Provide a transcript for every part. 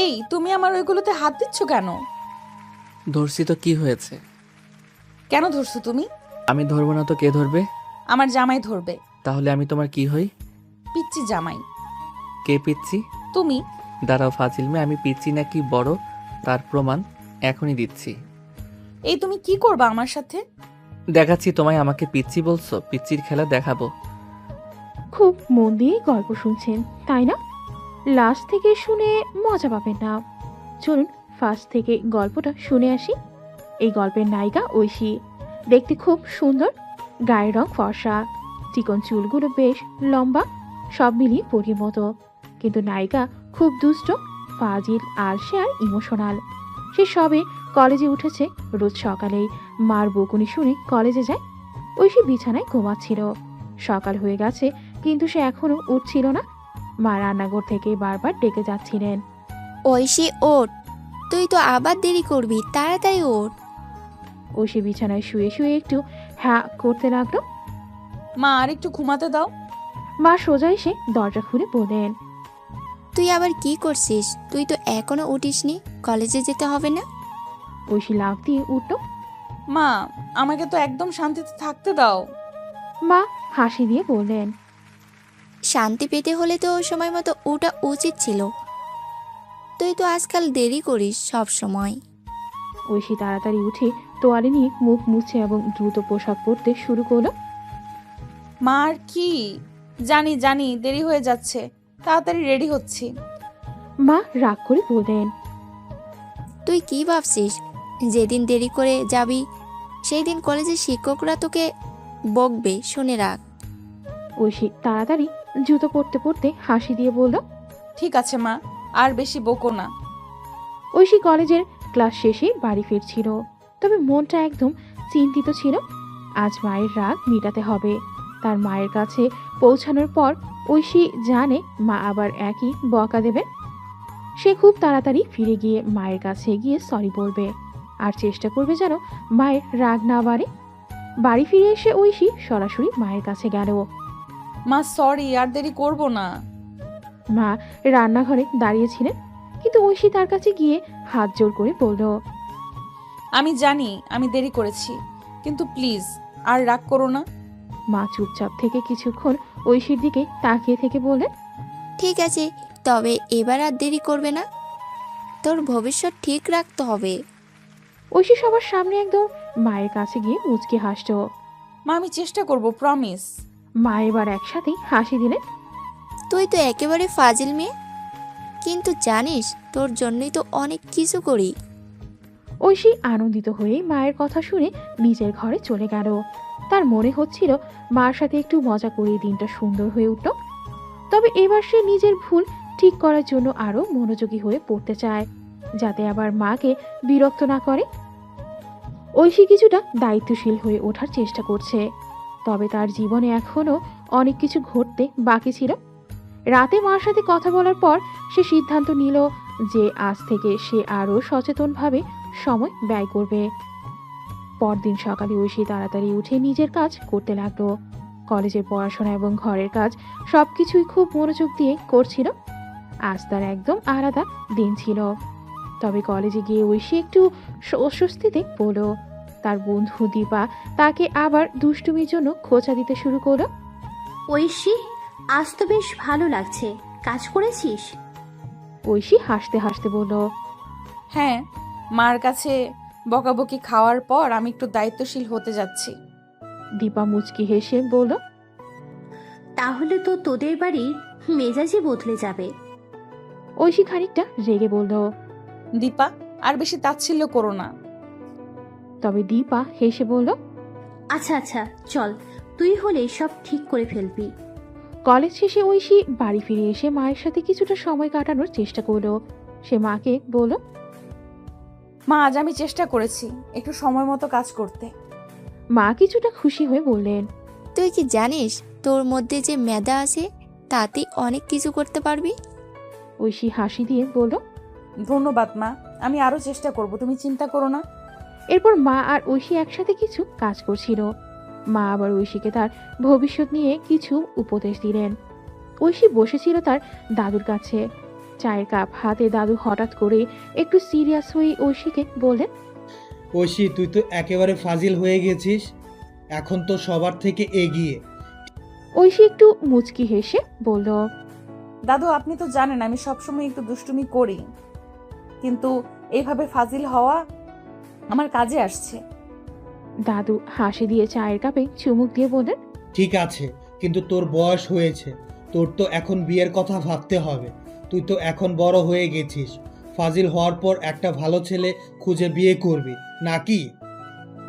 এই তুমি আমার ওইগুলোতে হাত দিচ্ছ কেন? ধরছি তো কি হয়েছে? কেন ধরছো তুমি? আমি ধরবো না তো কে ধরবে? আমার জামাই ধরবে। তাহলে আমি তোমার কি হই? পিচ্চি জামাই। কে পিচ্ছি? তুমি। দাঁড়াও ফাজিল মেয়ে, আমি পিচ্ছি নাকি বড় তার প্রমাণ এখনই দিচ্ছি। এই তুমি কি করবা আমার সাথে? দেখাচ্ছি তোমায়। আমাকে পিচ্ছি বলছো? পিচ্চির খেলা দেখাবো। খুব মন দিয়ে গল্প শুনছেন তাই না? লাস্ট থেকে শুনে মজা পাবেন না। চলুন ফার্স্ট থেকে গল্পটা শুনে আসি। এই গল্পের নায়িকা ঐশী। দেখতে খুব সুন্দর, গায়ের রং ফর্সা, চিকন চুলগুলো বেশ লম্বা, সব মিলিয়ে পরীর মতো। কিন্তু নায়িকা খুব দুষ্ট, ফাজিল, আলসে আর ইমোশনাল। সে সবে কলেজে উঠেছে, রোজ সকালেই মার বকুনি শুনে কলেজে যায়। ঐশী বিছানায় ঘুমাচ্ছিল। সকাল হয়ে গেছে কিন্তু সে এখনো উঠছিল না। মা রান্নাঘর থেকে বারবার ডেকে যাচ্ছিলেন। ঐশী ওঠ, তুই তো আবার দেরি করবি, তাড়াতাড়ি ওঠ। ঐশী বিছানায় শুয়ে শুয়ে একটু হ্যাঁ করতে লাগলো। মা আর একটু ঘুমাতে দাও। মা সোজা এসে দরজা খুলে বললেন, তুই আবার কি করছিস? তুই তো এখনো উঠিসনি, কলেজে যেতে হবে না? ঐশী লাফ দিয়ে উঠল। মা, আমাকে তো একদম শান্তিতে থাকতে দাও। মা হাসি দিয়ে বললেন, শান্তি পেতে হলে তো সময় মতো ওঠা উচিত ছিল। তুই তো আজকাল দেরি করিস সব সময়। ঐশী তাড়াতাড়ি উঠে তোয়ালে নিয়ে মুখ মুছে এবং দ্রুত পোশাক পরতে শুরু করলো। মা আর কি? জানি জানি দেরি হয়ে যাচ্ছে, তাড়াতাড়ি রেডি হচ্ছি। মা রাগ করে বললেন, তুই কি ভাবছিস? যেদিন দেরি করে যাবি সেই দিন কলেজের শিক্ষকরা তোকে বকবে, শুনে রাখ। ঐশী তাড়াতাড়ি জুতো পরতে পরতে হাসি দিয়ে বলল। ঠিক আছে মা, আর বেশি বকো না। ঐশী কলেজের ক্লাস শেষে বাড়ি ফিরছিল, তবে মনটা একদম চিন্তিত ছিল। আজ মায়ের রাগ মেটাতে হবে। তার মায়ের কাছে পৌঁছানোর পর ঐশী জানে মা আবার একই বকা দেবে। সে খুব তাড়াতাড়ি ফিরে গিয়ে মায়ের কাছে গিয়ে সরি বলবে আর চেষ্টা করবে যেন মায়ের রাগ না বাড়ে। বাড়ি ফিরে এসে ঐশী সরাসরি মায়ের কাছে গেল। মা সরি, আর দেরি করব না। মা রান্নাঘরে দাঁড়িয়েছিলেন, কিন্তু ঐশী তার কাছে গিয়ে হাত জোর করে বলল, আমি জানি আমি দেরি করেছি, কিন্তু প্লিজ আর রাগ করো না। মা চুপচাপ থেকে কিছুক্ষণ ঐশীর দিকে তাকিয়ে থেকে বললেন, ঠিক আছে, তবে এবার আর দেরি করবে না। তোর ভবিষ্যৎ ঠিক রাখতে হবে। ঐশী সবার সামনে একদম মায়ের কাছে গিয়ে মুচকি হাসল। মা আমি চেষ্টা করব, প্রমিস। মা এবার একসাথে হাসি দিলেন। তুই তো একেবারে ফাজিল মেয়ে, কিন্তু জানিস তোর জন্যই তো অনেক কিছু করি। ঐশী আনন্দিত হয়ে মায়ের কথা শুনে নিজের ঘরে চলে গেল। তার মনে হচ্ছিল মার সাথে একটু মজা করে দিনটা সুন্দর হয়ে উঠল। তবে এবার সে নিজের ভুল ঠিক করার জন্য আরো মনোযোগী হয়ে পড়তে চায়, যাতে আবার মাকে বিরক্ত না করে। ঐশী কিছুটা দায়িত্বশীল হয়ে ওঠার চেষ্টা করছে, তবে তার জীবনে এখনো অনেক কিছু ঘটতে বাকি ছিল। রাতে মার সাথে কথা বলার পর সে সিদ্ধান্ত নিল যে আজ থেকে সে আরও সচেতনভাবে সময় ব্যয় করবে। পরদিন সকালে ঐশী তাড়াতাড়ি উঠে নিজের কাজ করতে লাগলো। কলেজের পড়াশোনা এবং ঘরের কাজ সবকিছুই খুব মনোযোগ দিয়ে করছিল। আজ তার একদম আলাদা দিন ছিল। তবে কলেজে গিয়ে ঐশী একটু অস্বস্তিতে পড়ল। তার বন্ধু দীপা তাকে আবার দুষ্টুমির জন্য খোঁচা দিতে শুরু করলো। ঐশী, আজ তো বেশ ভালো লাগছে, কাজ করেছিস? ঐশী হাসতে হাসতে বলল, হ্যাঁ, মার কাছে বকাবকি খাওয়ার পর আমি একটু দায়িত্বশীল হতে যাচ্ছি। দীপা মুচকি হেসে বলল, তাহলে তো তোদের বাড়ির মেজাজই বদলে যাবে। ঐশী খানিকটা রেগে বলল। দীপা, আর বেশি তাচ্ছিল্য করো না। তবে দীপা হেসে বলল, আচ্ছা আচ্ছা চল, তুই হলে সব ঠিক করে ফেলবি। কলেজ শেষে ঐশী বাড়ি ফিরে এসে মায়ের সাথে কিছুটা সময় কাটানোর চেষ্টা করলো। সে মাকে বলল, মা আজ আমি চেষ্টা করেছি একটু সময় মতো কাজ করতে। মা কিছুটা খুশি হয়ে বললেন, তুই কি জানিস তোর মধ্যে যে মেধা আছে তাতে অনেক কিছু করতে পারবি। ঐশী হাসি দিয়ে বলল, ধন্যবাদ মা, আমি আরো চেষ্টা করব, তুমি চিন্তা করো না। এরপর মা আর ঐশী একসাথে কিছু কাজ করছিল। মা আবার ঐশীকে তার ভবিষ্যৎ নিয়ে কিছু উপদেশ দিলেন। ঐশী বসেছিল তার দাদুর কাছে, চায়ের কাপ হাতে দাদু হঠাৎ করে একটু সিরিয়াস হয়ে ঐশীকে বললেন, ঐশী, তুই তো একেবারে ফাজিল হয়ে গেছিস। এখন তো সবার থেকে এগিয়ে। ঐশী একটু মুচকি হেসে বলল, দাদু আপনি তো জানেন আমি সবসময় একটু দুষ্টুমি করি, কিন্তু এইভাবে ফাজিল হওয়া আমার কাজে আসছে। দাদু হাসি দিয়ে চায়ের কাপে চুমুক দিয়ে বললেন, ঠিক আছে, কিন্তু তোর বয়স হয়েছে। তোর তো এখন বিয়ের কথা ভাবতে হবে। তুই তো এখন বড় হয়ে গেছিস। ফাজিল হওয়ার পর একটা ভালো ছেলে খুঁজে বিয়ে করবি নাকি?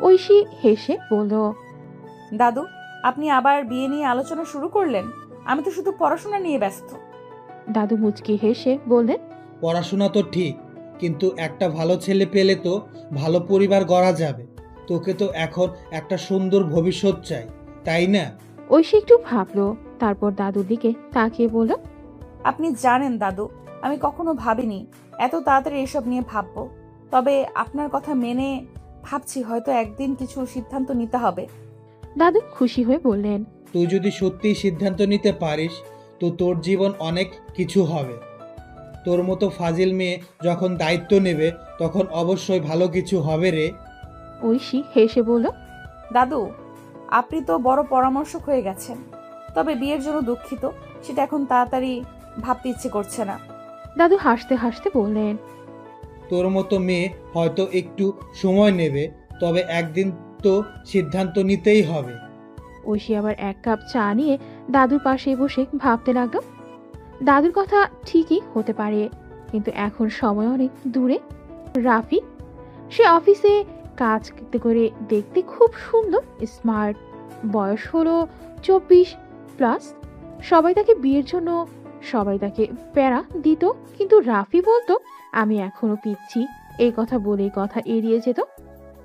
ঐশী হেসে বলল, দাদু আপনি আবার বিয়ে নিয়ে আলোচনা শুরু করলেন? আমি তো শুধু পড়াশোনা নিয়ে ব্যস্ত। দাদু মুচকি হেসে বললেন, পড়াশোনা তো ঠিক, কিন্তু একটা ভালো ছেলে পেলে তো ভালো পরিবার গড়া যাবে। তোকে তো এখন একটা সুন্দর ভবিষ্যৎ চাই, তাই না? ঐশী একটু ভাবলো, তারপর দাদুর দিকে তাকিয়ে বলল, আপনি জানেন দাদু, আমি কখনো ভাবিনি এত তাড়াতাড়ি এসব নিয়ে ভাববো। তবে আপনার কথা মেনে ভাবছি হয়তো একদিন কিছু সিদ্ধান্ত নিতে হবে। দাদু খুশি হয়ে বললেন, তুই যদি সত্যিই সিদ্ধান্ত নিতে পারিস তো তোর জীবন অনেক কিছু হবে। তোর মতো ফাজিল মেয়ে যখন দায়িত্ব নেবে তখন অবশ্যই ভালো কিছু হবে রে। ঐশী হেসে বলল, দাদু আপনি তো বড় পরামর্শক হয়ে গেছেন, তবে বিয়ের জন্য দুঃখিত, সেটা এখন তাড়াতাড়ি ভাবতে ইচ্ছে করছে না। দাদু হাসতে হাসতে বললেন, তোর মতো মেয়ে হয়তো একটু সময় নেবে, তবে একদিন তো সিদ্ধান্ত নিতেই হবে। ঐশী আবার এক কাপ চা নিয়ে দাদুর পাশে বসে ভাবতে লাগলো। দাদুর কথা ঠিকই হতে পারে, কিন্তু এখন সময় অনেক দূরে। রাফি, সে অফিসে কাজ করতে করে দেখতে খুব সুন্দর, স্মার্ট, বয়স হলো 24+। সবাই তাকে বিয়ের জন্য সবাই তাকে প্যারা দিত, কিন্তু রাফি বলতো আমি এখনো পিচ্ছি। এই কথা বলেই কথা এড়িয়ে যেত।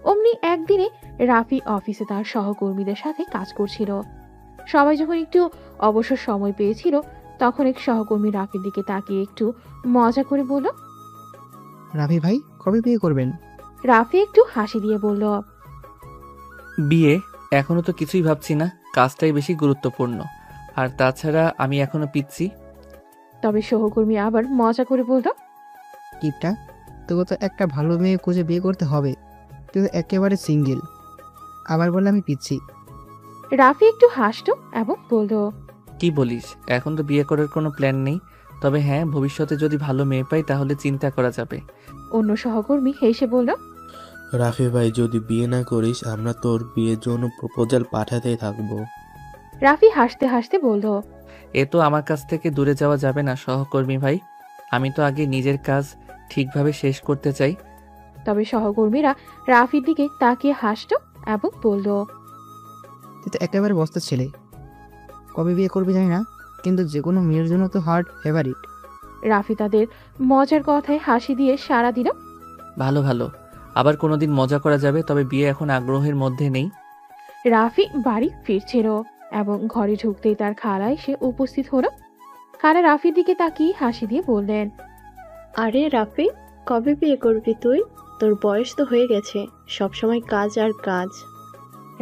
অমনি একদিনে রাফি অফিসে তার সহকর্মীদের সাথে কাজ করছিল। সবাই যখন একটু অবসর সময় পেয়েছিল তখন এক সহকর্মী রাফির দিকে তাকিয়ে একটু মজা করে বলল, রাফি ভাই কবে বিয়ে করবেন? রাফি একটু হাসি দিয়ে বলল, বিয়ে এখনো তো কিছুই ভাবছি না, কাজটাই বেশি গুরুত্বপূর্ণ। আর তাছাড়া আমি এখনো পিচ্ছি। তবে সহকর্মী আবার মজা করে বলল, কিপটা, তোকে তো একটা ভালো মেয়ে খুঁজে বিয়ে করতে হবে। তুই তো একেবারে সিঙ্গেল, আবার বলে আমি পিচ্ছি। রাফি একটু হাসতো এবং বলল, কি বলিস, এখন তো বিয়ে করার কোনো প্ল্যান নেই, তবে হ্যাঁ ভবিষ্যতে যদি ভালো মেয়ে পাই তাহলে চিন্তা করা যাবে। অন্য সহকর্মী হেসে বলল, রাফি ভাই যদি বিয়ে না করিস আমরা তোর বিয়ের জন্য প্রপোজাল পাঠাতেই থাকবো। রাফি হাসতে হাসতে বলল, এ তো আমার কাছ থেকে দূরে যাওয়া যাবে না সহকর্মী ভাই, আমি তো আগে নিজের কাজ ঠিকভাবে শেষ করতে চাই। তবে সহকর্মীরা রাফির দিকে তাকিয়ে হাসতো এবং বলল, তুই তো একেবারে বস্তা ছেলে, কবে বিয়ে করবি জানি না, কিন্তু যে কোনো মেয়ের জন্য তো হার্ট ফেভারিট। রাফি তাদের মজার কথায় হাসি দিয়ে সাড়া দিল। ভালো ভালো, আবার কোনোদিন মজা করা যাবে, তবে বিয়ে এখন আগ্রহের মধ্যে নেই। রাফি বাড়ি ফিরছিল এবং ঘরে ঢুকতেই তার খালা এসে উপস্থিত হলো। খালা রাফির দিকে তাকিয়ে হাসি দিয়ে বললেন, আরে রাফি, কবে বিয়ে করবি তুই? তোর বয়স তো হয়ে গেছে, সবসময় কাজ আর কাজ।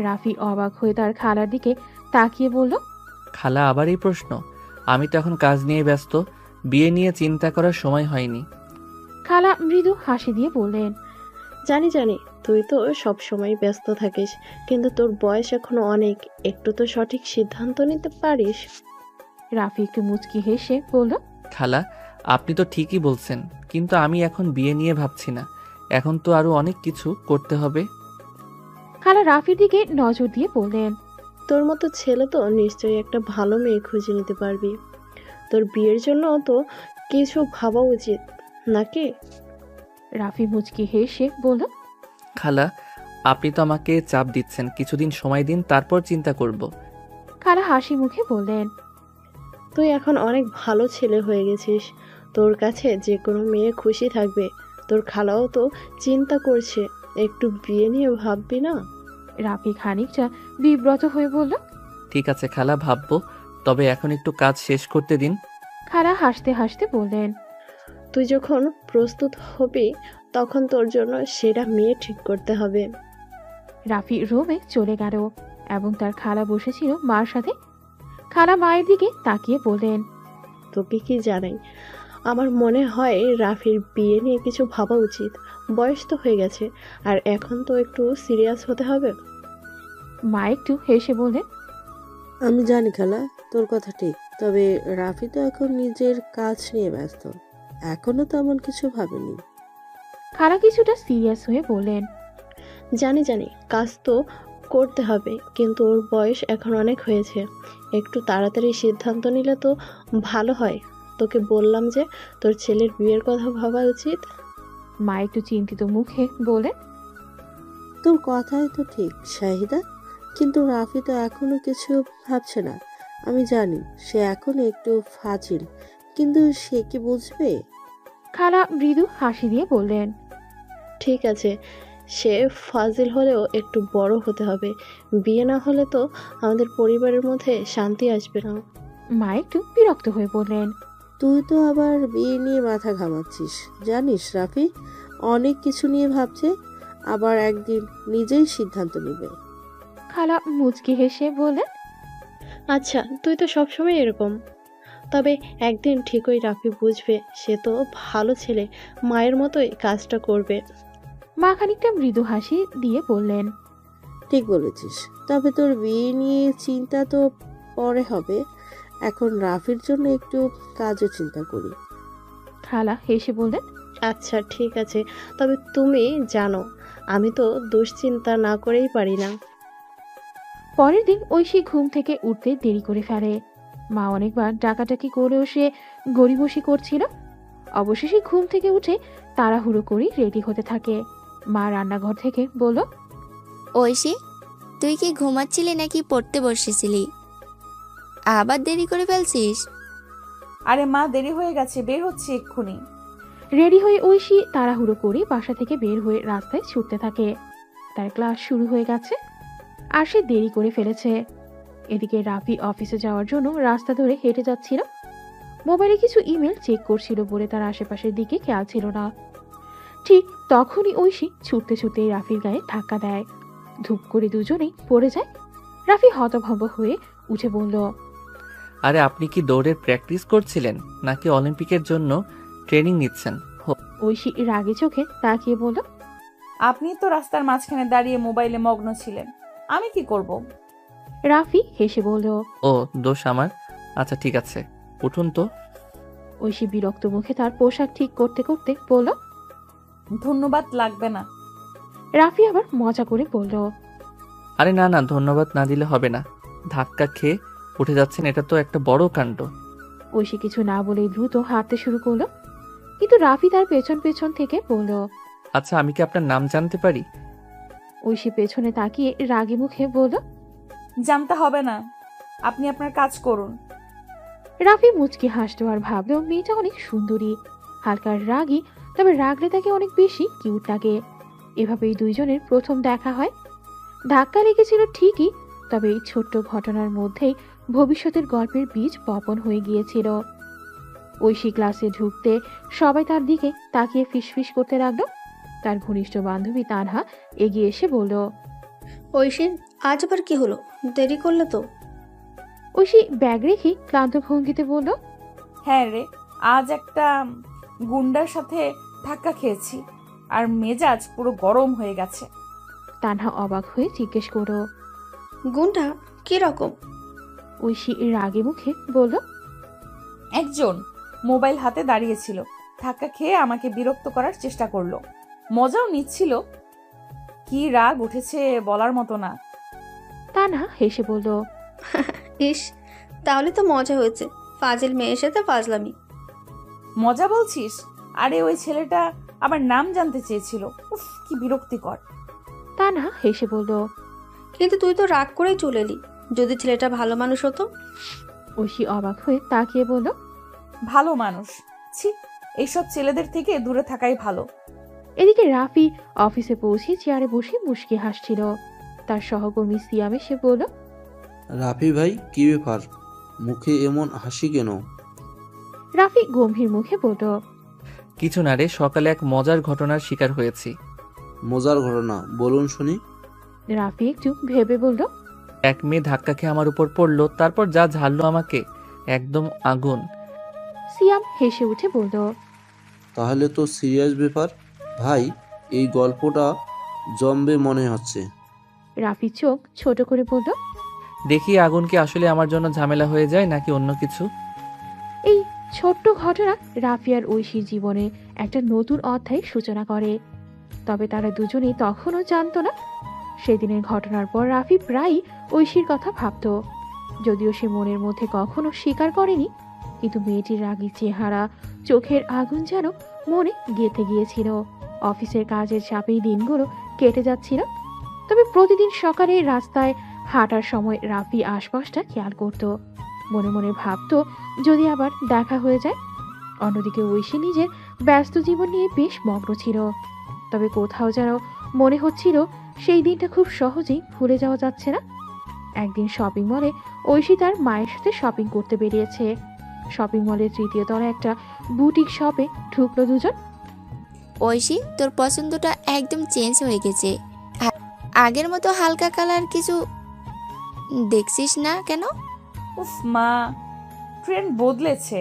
রাফি অবাক হয়ে তার খালার দিকে তাকিয়ে বলল, খালা আবার এই প্রশ্ন? আমি তো এখন কাজ নিয়ে ব্যস্ত, বিয়ে নিয়ে চিন্তা করার সময় হয়নি। খালা মৃদু হাসি দিয়ে বললেন, জানি জানি, তুই তো সব সময় ব্যস্ত থাকিস, কিন্তু তোর বয়স এখনো অনেক, একটু তো সঠিক সিদ্ধান্ত নিতে পারিস। রাফি একটু মুচকি হেসে বলল, খালা আপনি তো ঠিকই বলছেন, কিন্তু আমি এখন বিয়ে নিয়ে ভাবছি না, এখন তো আরো অনেক কিছু করতে হবে। খালা রাফির দিকে নজর দিয়ে বললেন, তোর মতো ছেলে তো নিশ্চয়ই একটা ভালো মেয়ে খুঁজে নিতে পারবি। তোর বিয়ের জন্য তো কিছু ভাবা উচিত নাকি? রাফি মুচকি হেসে বলল, খালা আপনি তো আমাকে চাপ দিচ্ছেন, কিছুদিন সময় দিন, তারপর চিন্তা করব। খালা হাসি মুখে বললেন, তুই এখন অনেক ভালো ছেলে হয়ে গেছিস, তোর কাছে যে কোনো মেয়ে খুশি থাকবে। তোর খালাও তো চিন্তা করছে, একটু বিয়ে নিয়ে ভাববি না? রাফি খানিকটা বিব্রত হয়ে বলল, ঠিক আছে খালা, ভাববো, তবে এখন একটু কাজ শেষ করতে দিন। খালা হাসতে হাসতে বললেন, তুই যখন প্রস্তুত হবি তখন তোর জন্য সেরা মেয়ে ঠিক করতে হবে। রাফি রুমে চলে গেল এবং তার খালা বসেছিল মার সাথে। খালা মায়ের দিকে তাকিয়ে বললেন, তোকে কি জানাই, আমার মনে হয় রাফির বিয়ে নিয়ে কিছু ভাবা উচিত। বয়স তো হয়ে গেছে, আর এখন তো একটু সিরিয়াস হতে হবে। মা একটু হেসে বললেন, আমি জানি খালা, তোর কথা ঠিক, তবে রাফি তো এখন নিজের কাজ নিয়ে ব্যস্ত, এখনো তেমন কিছু ভাবেনি। খালা কিছুটা সিরিয়াস হয়ে বললেন, জানি জানি, কাজ তো করতে হবে, কিন্তু ওর বয়স এখন অনেক হয়েছে, একটু তাড়াতাড়ি সিদ্ধান্ত নিলে তো ভালো হয়। তোকে বললাম যে তোর ছেলের বিয়ের কথা ভাবা উচিত। মা একটু চিন্তিত মুখে বললেন, তোর কথাই তো ঠিক শাহিদা, কিন্তু রাফি তো এখনো কিছু ভাবছে না। আমি জানি সে এখন একটু ফাজিল, কিন্তু সে কি বুঝবে? খালা মৃদু হাসি দিয়ে বললেন, ঠিক আছে, সে ফাজিল হলেও একটু বড় হতে হবে। বিয়ে না হলে তো আমাদের পরিবারের মধ্যে শান্তি আসবে না। মা একটু বিরক্ত হয়ে বললেন, তুই তো আবার বিয়ে নিয়ে মাথা ঘামাচ্ছিস। জানিস রাফি অনেক কিছু নিয়ে ভাবছে, আবার একদিন নিজেই সিদ্ধান্ত নেবে। খালা মুচকি হেসে বললেন, আচ্ছা, তুই তো সবসময় এরকম। তবে একদিন ঠিকই রাফি বুঝবে, সে তো ভালো ছেলে, মায়ের মতোই কাজটা করবে। মা খানিকটা মৃদু হাসি দিয়ে বললেন, ঠিক বলেছিস, তবে তোর বিয়ে নিয়ে চিন্তা তো পরে হবে, এখন রাফির জন্য একটু কাজও চিন্তা করি। খালা হেসে বললেন, আচ্ছা ঠিক আছে, তবে তুমি জানো আমি তো দুশ্চিন্তা না করেই পারি না। পরের দিন ঐশী ঘুম থেকে উঠতে দেরি করে ফেলে। মা অনেকবার ডাকাডাকি করেও সে গড়িমসি করছিল। অবশেষে ঘুম থেকে উঠে তাড়াহুড়ো করে রেডি হতে থাকে। মা রান্নাঘর থেকে বলল, ঐশী, তুই কি ঘুমাচ্ছিলি নাকি পড়তে বসেছিলি? আবার দেরি করে ফেলছিস। আরে মা, দেরি হয়ে গেছে, বের হচ্ছে এক্ষুনি। রেডি হয়ে ঐশী তাড়াহুড়ো করে বাসা থেকে বের হয়ে রাস্তায় ছুটতে থাকে। তার ক্লাস শুরু হয়ে গেছে আর সে দেরি করে ফেলেছে। এদিকে রাফি অফিসে যাওয়ার জন্য রাস্তা ধরে হেঁটে যাচ্ছিল। মোবাইলে কিছু ইমেল চেক করছিল বলে তার আশেপাশের দিকে খেয়াল ছিল না। ঠিক তখনই ঐশী ছুটতে ছুটতে রাফির গায়ে ধাক্কা দেয়। ধূপ করে দুজনেই পড়ে যায়। রাফি হতভম্ব হয়ে উঠে বলল, আরে আপনি কি দৌড়ের প্র্যাকটিস করছিলেন নাকি অলিম্পিকের জন্য ট্রেনিং নিচ্ছেন? ঐশী রাগে চোখে তাকিয়ে বলল, আপনি তো রাস্তার মাঝখানে দাঁড়িয়ে মোবাইলে মগ্ন ছিলেন, আমি কি করব? রাফি হেসে বলল, ও দোষ আমার। আচ্ছা ঠিক আছে, উঠুন তো। ঐশী বিরক্ত মুখে তার পোশাক ঠিক করতে করতে বলল, ধন্যবাদ লাগবে না। রাফি আবার মজা করে বলল, আরে না না, ধন্যবাদ না দিলে হবে না। ধাক্কা খেয়ে উঠে যাচ্ছেন, এটা তো একটা বড় কাণ্ড। ঐশী কিছু না বলেই দ্রুত হাঁটতে শুরু করলো, কিন্তু রাফি তার পেছন পেছন থেকে বলল, আচ্ছা আমি কি আপনার নাম জানতে পারি? ঐশী পেছনে তাকিয়ে রাগী মুখে বলল, জানতে হবে না, আপনি আপনার কাজ করুন। রাফি মুচকি হাসলো আর ভাবলো মেয়েটা অনেক সুন্দরী, হালকা রাগী, তবে রাগলে তাকে অনেক বেশি কিউট লাগে। এভাবেই দুইজনের প্রথম দেখা হয়। ধাক্কা লেগেছিল ঠিকই, তবে এই ছোট্ট ঘটনার মধ্যেই ভবিষ্যতের গল্পের বীজ বপন হয়ে গিয়েছিল। ঐশী ক্লাসে ঢুকতে সবাই তার দিকে তাকিয়ে ফিসফিস করতে লাগলো। তার ঘনিষ্ঠ বান্ধবী তানহা এগিয়ে এসে বলল, ঐশী, আজ আবার কি হলো? দেরি করলে তো। ঐশী ব্যাগ রেখে ক্লান্ত ভঙ্গিতে বলল, হ্যাঁ রে, আজ একটা গুন্ডার সাথে ধাক্কা খেয়েছি আর মেজাজ পুরো গরম হয়ে গেছে। তানহা অবাক হয়ে জিজ্ঞেস করো, গুন্ডা কি রকম? ঐশী রাগে মুখে বলল, একজন মোবাইল হাতে দাঁড়িয়েছিল, ধাক্কা খেয়ে আমাকে বিরক্ত করার চেষ্টা করলো, মজাও নিচ্ছিল। কি রাগ উঠেছে বলার মতো না। তানহা হেসে বলল, ইস, তাহলে তো মজা হয়েছে। ফাজিল মেয়ের সাথে ফাজলামি। মজা বলছিস? আরে ওই ছেলেটা আবার নাম জানতে চেয়েছিল। উফ, কি বিরক্তিকর। তানহা হেসে বলল, কিন্তু তুই তো রাগ করেই চলে এলি। যদি ছেলেটা ভালো মানুষ হতো। ঐশী অবাক হয়ে তাকিয়ে বলল, ভালো মানুষ? ছি, এইসব ছেলেদের থেকে দূরে থাকাই ভালো। এদিকে রাফি অফিসে পৌঁছে চেয়ারে বসে মুশকি হাসছিল। তার সহকর্মী সিয়াম এসে বলল, রাফি ভাই, কি ব্যাপার, মুখে এমন হাসি কেন? রাফি গম্ভীর মুখে বলল, কিছু না রে, সকালে এক মজার ঘটনার শিকার হয়েছি। মজার ঘটনা বলুন শুনি। রাফি একটু ভেবে বলল, এক মেয়ে ধাক্কা খেয়ে আমার উপর পড়লো, তারপর যা ঝাড়লো আমাকে, একদম আগুন। সিয়াম হেসে উঠে বলল, তাহলে তো সিরিয়াস ব্যাপার ভাই, এই গল্পটা জমবে মনে হচ্ছে। রাফি চোখ ছোট করে বলল, দেখি আগুন কি আসলে আমার জন্য ঝামেলা হয়ে যায় নাকি অন্য কিছু। এই ছোট্ট ঘটনা রাফি আর ঐশীর জীবনে একটা নতুন অধ্যায়ের সূচনা করে। তবে তারা দুজনেই তখনও জানতো না। সেদিনের ঘটনার পর রাফি প্রায়ই ঐশীর কথা ভাবত, যদিও সে মনের মধ্যে কখনো স্বীকার করেনি। কিন্তু মেয়েটির রাগী চেহারা, চোখের আগুন যেন মনে গেঁথে গিয়েছিল। অফিসের কাজের চাপেই দিনগুলো কেটে যাচ্ছিল। তবে প্রতিদিন সকালে রাস্তায় হাঁটার সময় রাফি আশপাশটা খেয়াল করত, মনে মনে ভাবত যদি আবার দেখা হয়ে যায়। অন্যদিকে ঐশী নিজের ব্যস্ত জীবন নিয়ে বেশ মগ্ন ছিল। তবে কোথাও যেন মনে হচ্ছিল সেই দিনটা খুব সহজেই ভুলে যাওয়া যাচ্ছে না। একদিন শপিং মলে ঐশী তার মায়ের সাথে শপিং করতে বেরিয়েছে। শপিং মলের তৃতীয় তলায় একটা বুটিক শপে ঢুকলো দুজন। ঐশী, তোর পছন্দটা একদম চেঞ্জ হয়ে গেছে। আগের মতো হালকা কালার কিছু দেখছিস না কেন? উফ মা, ট্রেন্ড বদলেছে,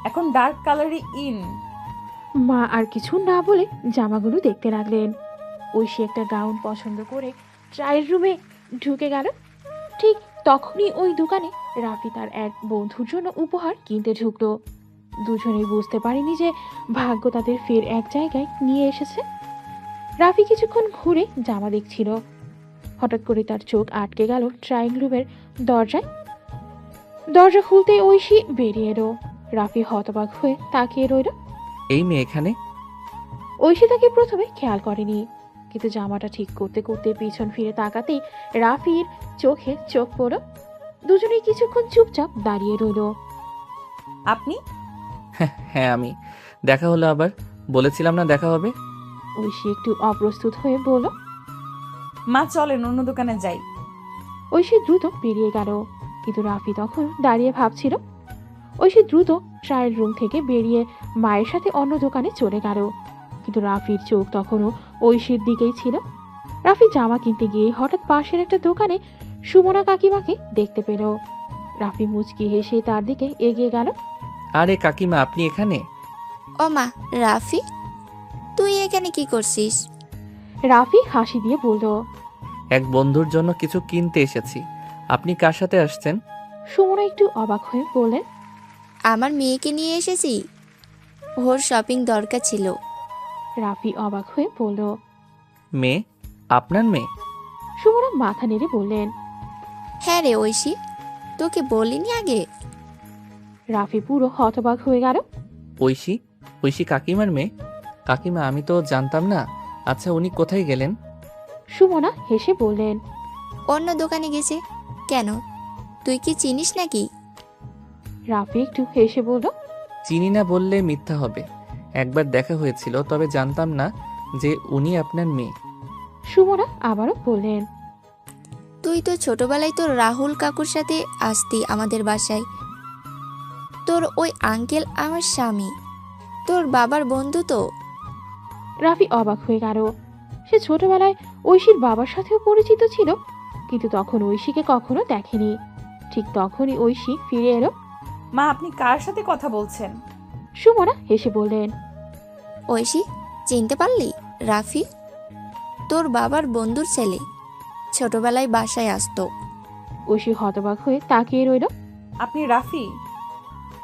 এখন ডার্ক কালারই ইন। মা আর কিছু না বলে জামাগুলো দেখতে লাগলেন। ঐশী একটা গাউন পছন্দ করে ট্রায়াল রুমে ঢুকে গেল। ঠিক তখনই ওই দোকানে রাফি তার এক বন্ধুর জন্য উপহার কিনতে ঢুকলো। দুজনেই বুঝতে পারেনি যে ভাগ্য তাদের ফের এক জায়গায় নিয়ে এসেছে। রাফি কিছুক্ষণ ঘুরে জামা দেখছিল। হঠাৎ করে তার চোখ আটকে গেল ট্রায়াল রুমের দরজায়। দরজা খুলতেই ঐশী বেরিয়ে এলো। রাফি হতবাক হয়ে তাকিয়ে রইল। এই মেয়ে এখানে? ঐশী তাকে প্রথমে খেয়াল করেনি, কিন্তু জামাটা ঠিক করতে করতে পিছন ফিরে তাকাতেই রাফির চোখে চোখ পড়ল। দুজনেই কিছুক্ষণ চুপচাপ দাঁড়িয়ে রইল। আপনি? হ্যাঁ আমি। দেখা হলো আবার, বলেছিলাম না দেখা হবে। ঐশী একটু অপ্রস্তুত হয়ে বলল, মা চলেন অন্য দোকানে যাই। ঐশী দ্রুত বেরিয়ে গেল, কিন্তু রাফি তখন দাঁড়িয়ে ভাবছিল। ঐশী দ্রুত ট্রায়াল রুম থেকে বেরিয়ে মায়ের সাথে অন্য দোকানে চলে গেল, কিন্তু রাফির চোখ তখনও ঐশীর দিকেই ছিল। রাফি জামা কিনতে গিয়ে হঠাৎ পাশের একটা দোকানে সুমনা কাকিমাকে দেখতে পেল। রাফি মুচকি হেসে তার দিকে এগিয়ে গেল। আরে কাকিমা, আপনি এখানে? ও মা, রাফি তুই এখানে কি করছিস? রাফি হাসি দিয়ে বলল, এক বন্ধুর জন্য কিছু কিনতে এসেছি। আপনি কার সাথে আসছেন? সুমনা একটু অবাক হয়ে বললেন, আমার মেয়েকে নিয়ে এসেছি, ওর শপিং দরকার ছিল। রাফি অবাক হয়ে বলল, মেয়ে? আপনার মেয়ে? সুমনা মাথা নেড়ে বললেন, হ্যাঁ রে ঐশী, তোকে বলিনি আগে? রাফি পুরো হতবাক হয়ে গেল। ঐশী? ঐশী কাকিমার মেয়ে? কাকিমা, আমি তো জানতাম না। আচ্ছা, উনি কোথায় গেলেন? সুমনা হেসে বললেন, অন্য দোকানে গেছে। কেন, তুই কি চিনিস নাকি? রাফি একটু হেসে বলল, চিনি না বললে মিথ্যা হবে। একবার দেখা হয়েছিল, তবে জানতাম না যে উনি আপনার মেয়ে। সুমনা আবারও বললেন, তুই তো ছোটবেলায় তোর রাহুল কাকুর সাথে আসতি আমাদের বাসায়। তোর ওই আঙ্কেল আমার স্বামী, তোর বাবার বন্ধু তো। রাফি অবাক হয়ে গেল। সে ছোটবেলায় ঐশীর বাবার সাথেও পরিচিত ছিল, কিন্তু তখন ঐশীকে কখনো দেখেনি। ঠিক তখনই ঐশী ফিরে এলো। মা, আপনি কার সাথে কথা বলছেন? সুমনা হেসে বললেন, ঐশী, চিনতে পারলি? রাফি তোর বাবার বন্ধুর ছেলে, ছোটবেলায় বাসায় আসতো। ঐশী হতবাক হয়ে তাকিয়ে রইল। আপনি রাফি?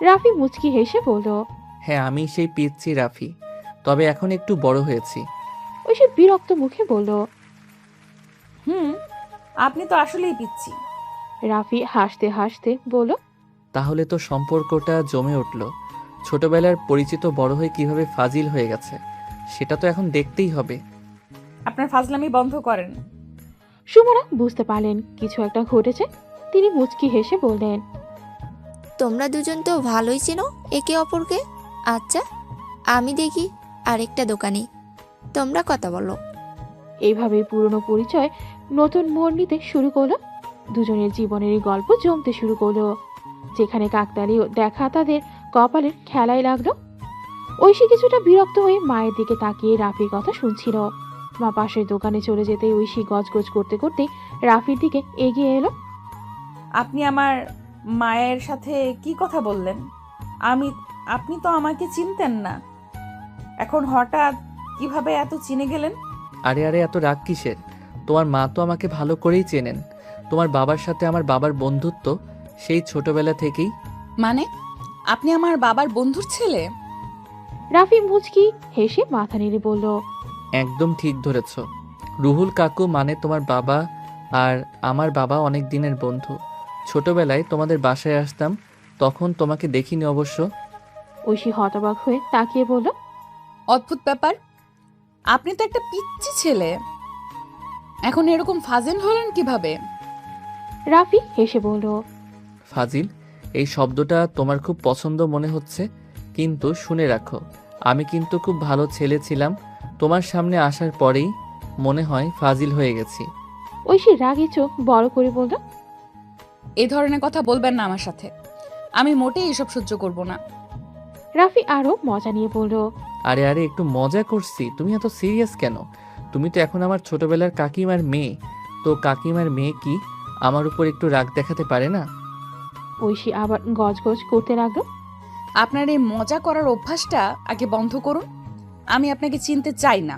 রাফি মুচকি হেসে বলল, হ্যাঁ, আমি সেই পিচ্ছি রাফি, তবে এখন একটু বড় হয়েছি। ঐশী বিরক্ত মুখে বলল, আপনি তো আসলেই পিচ্ছি। রাফি হাসতে হাসতে বলল, তাহলে তো সম্পর্কটা জমে উঠল। ছোটবেলার পরিচিত বড় হয়ে কিভাবে ফাজিল হয়ে গেছে সেটা তো এখন দেখতেই হবে। আপনার ফাজলামি বন্ধ করেন। সুমনা বুঝতে পারলেন কিছু একটা ঘটেছে। তিনি মুচকি হেসে বললেন, তোমরা দুজন তো ভালোই চেনো একে অপরকে। আচ্ছা, আমি দেখি আরেকটা দোকানে, তোমরা কথা বলো। এইভাবেই পুরনো পরিচয় নতুন মোড় নিতে শুরু করলো। দুজনের জীবনের গল্প জমতে শুরু করলো, যেখানে কাকতালীয় দেখা তাদের কপালের খেলায় লাগলো। ঐশী কিছুটা বিরক্ত হয়ে মায়ের দিকে তাকিয়ে রাফির কথা শুনছিল। মা পাশের দোকানে চলে যেতে ঐশী গজগজ করতে করতে রাফির দিকে এগিয়ে এলো। আপনি আমার মায়ের সাথে কি কথা বললেন? আপনি তো আমাকে চিনতেন না, এখন হঠাৎ কিভাবে এত চিনে গেলেন? আরে আরে এত রাগ কিসের? তোমার মা তো আমাকে ভালো করেই চেনেন। তোমার বাবার সাথে আমার বাবার বন্ধুত্ব সেই ছোটবেলা থেকেই। মানে আপনি আমার বাবার বন্ধুর ছেলে? রাফি মুচকি হেসে মাথা নেড়ে বলল, একদম ঠিক ধরেছ। রুহুল কাকু মানে তোমার বাবা, আর আমার বাবা অনেক দিনের বন্ধু। ছোটবেলায় তোমাদের বাসায় আসতাম, তখন তোমাকে দেখিনি অবশ্য। ঐশী হতবাক হয়ে তাকিয়ে বলল, অদ্ভুত ব্যাপার, আপনি তো একটা পিচ্চি ছেলে, এখন এরকম ফাজিল হলেন কিভাবে? রাফি হেসে বলল, ফাজিল এই শব্দটা তোমার খুব পছন্দ মনে হচ্ছে, কিন্তু শুনে রাখো, আমি কিন্তু খুব ভালো ছেলে ছিলাম। তোমার সামনে আসার পরেই মনে হয় ফাজিল হয়ে গেছি। ঐশী রাগে চোখ বড় করে বলল, এই ধরনের কথা বলবেন না আমার সাথে, আমি মোটেই এসব সহ্য করব না। রাফি আরো মজা নিয়ে বলল, আরে আরে একটু মজা করছি, তুমি এত সিরিয়াস কেন? তুমি তো এখন আমার ছোটবেলার কাকিমার মেয়ে, তো কাকিমার মেয়ে কি আমার উপর একটু রাগ দেখাতে পারে না? ঐশী আবার গজগজ করতে লাগলো, আপনার এই মজা করার অভ্যাসটা আগে বন্ধ করুন। আমি আপনাকে চিনতে চাই না,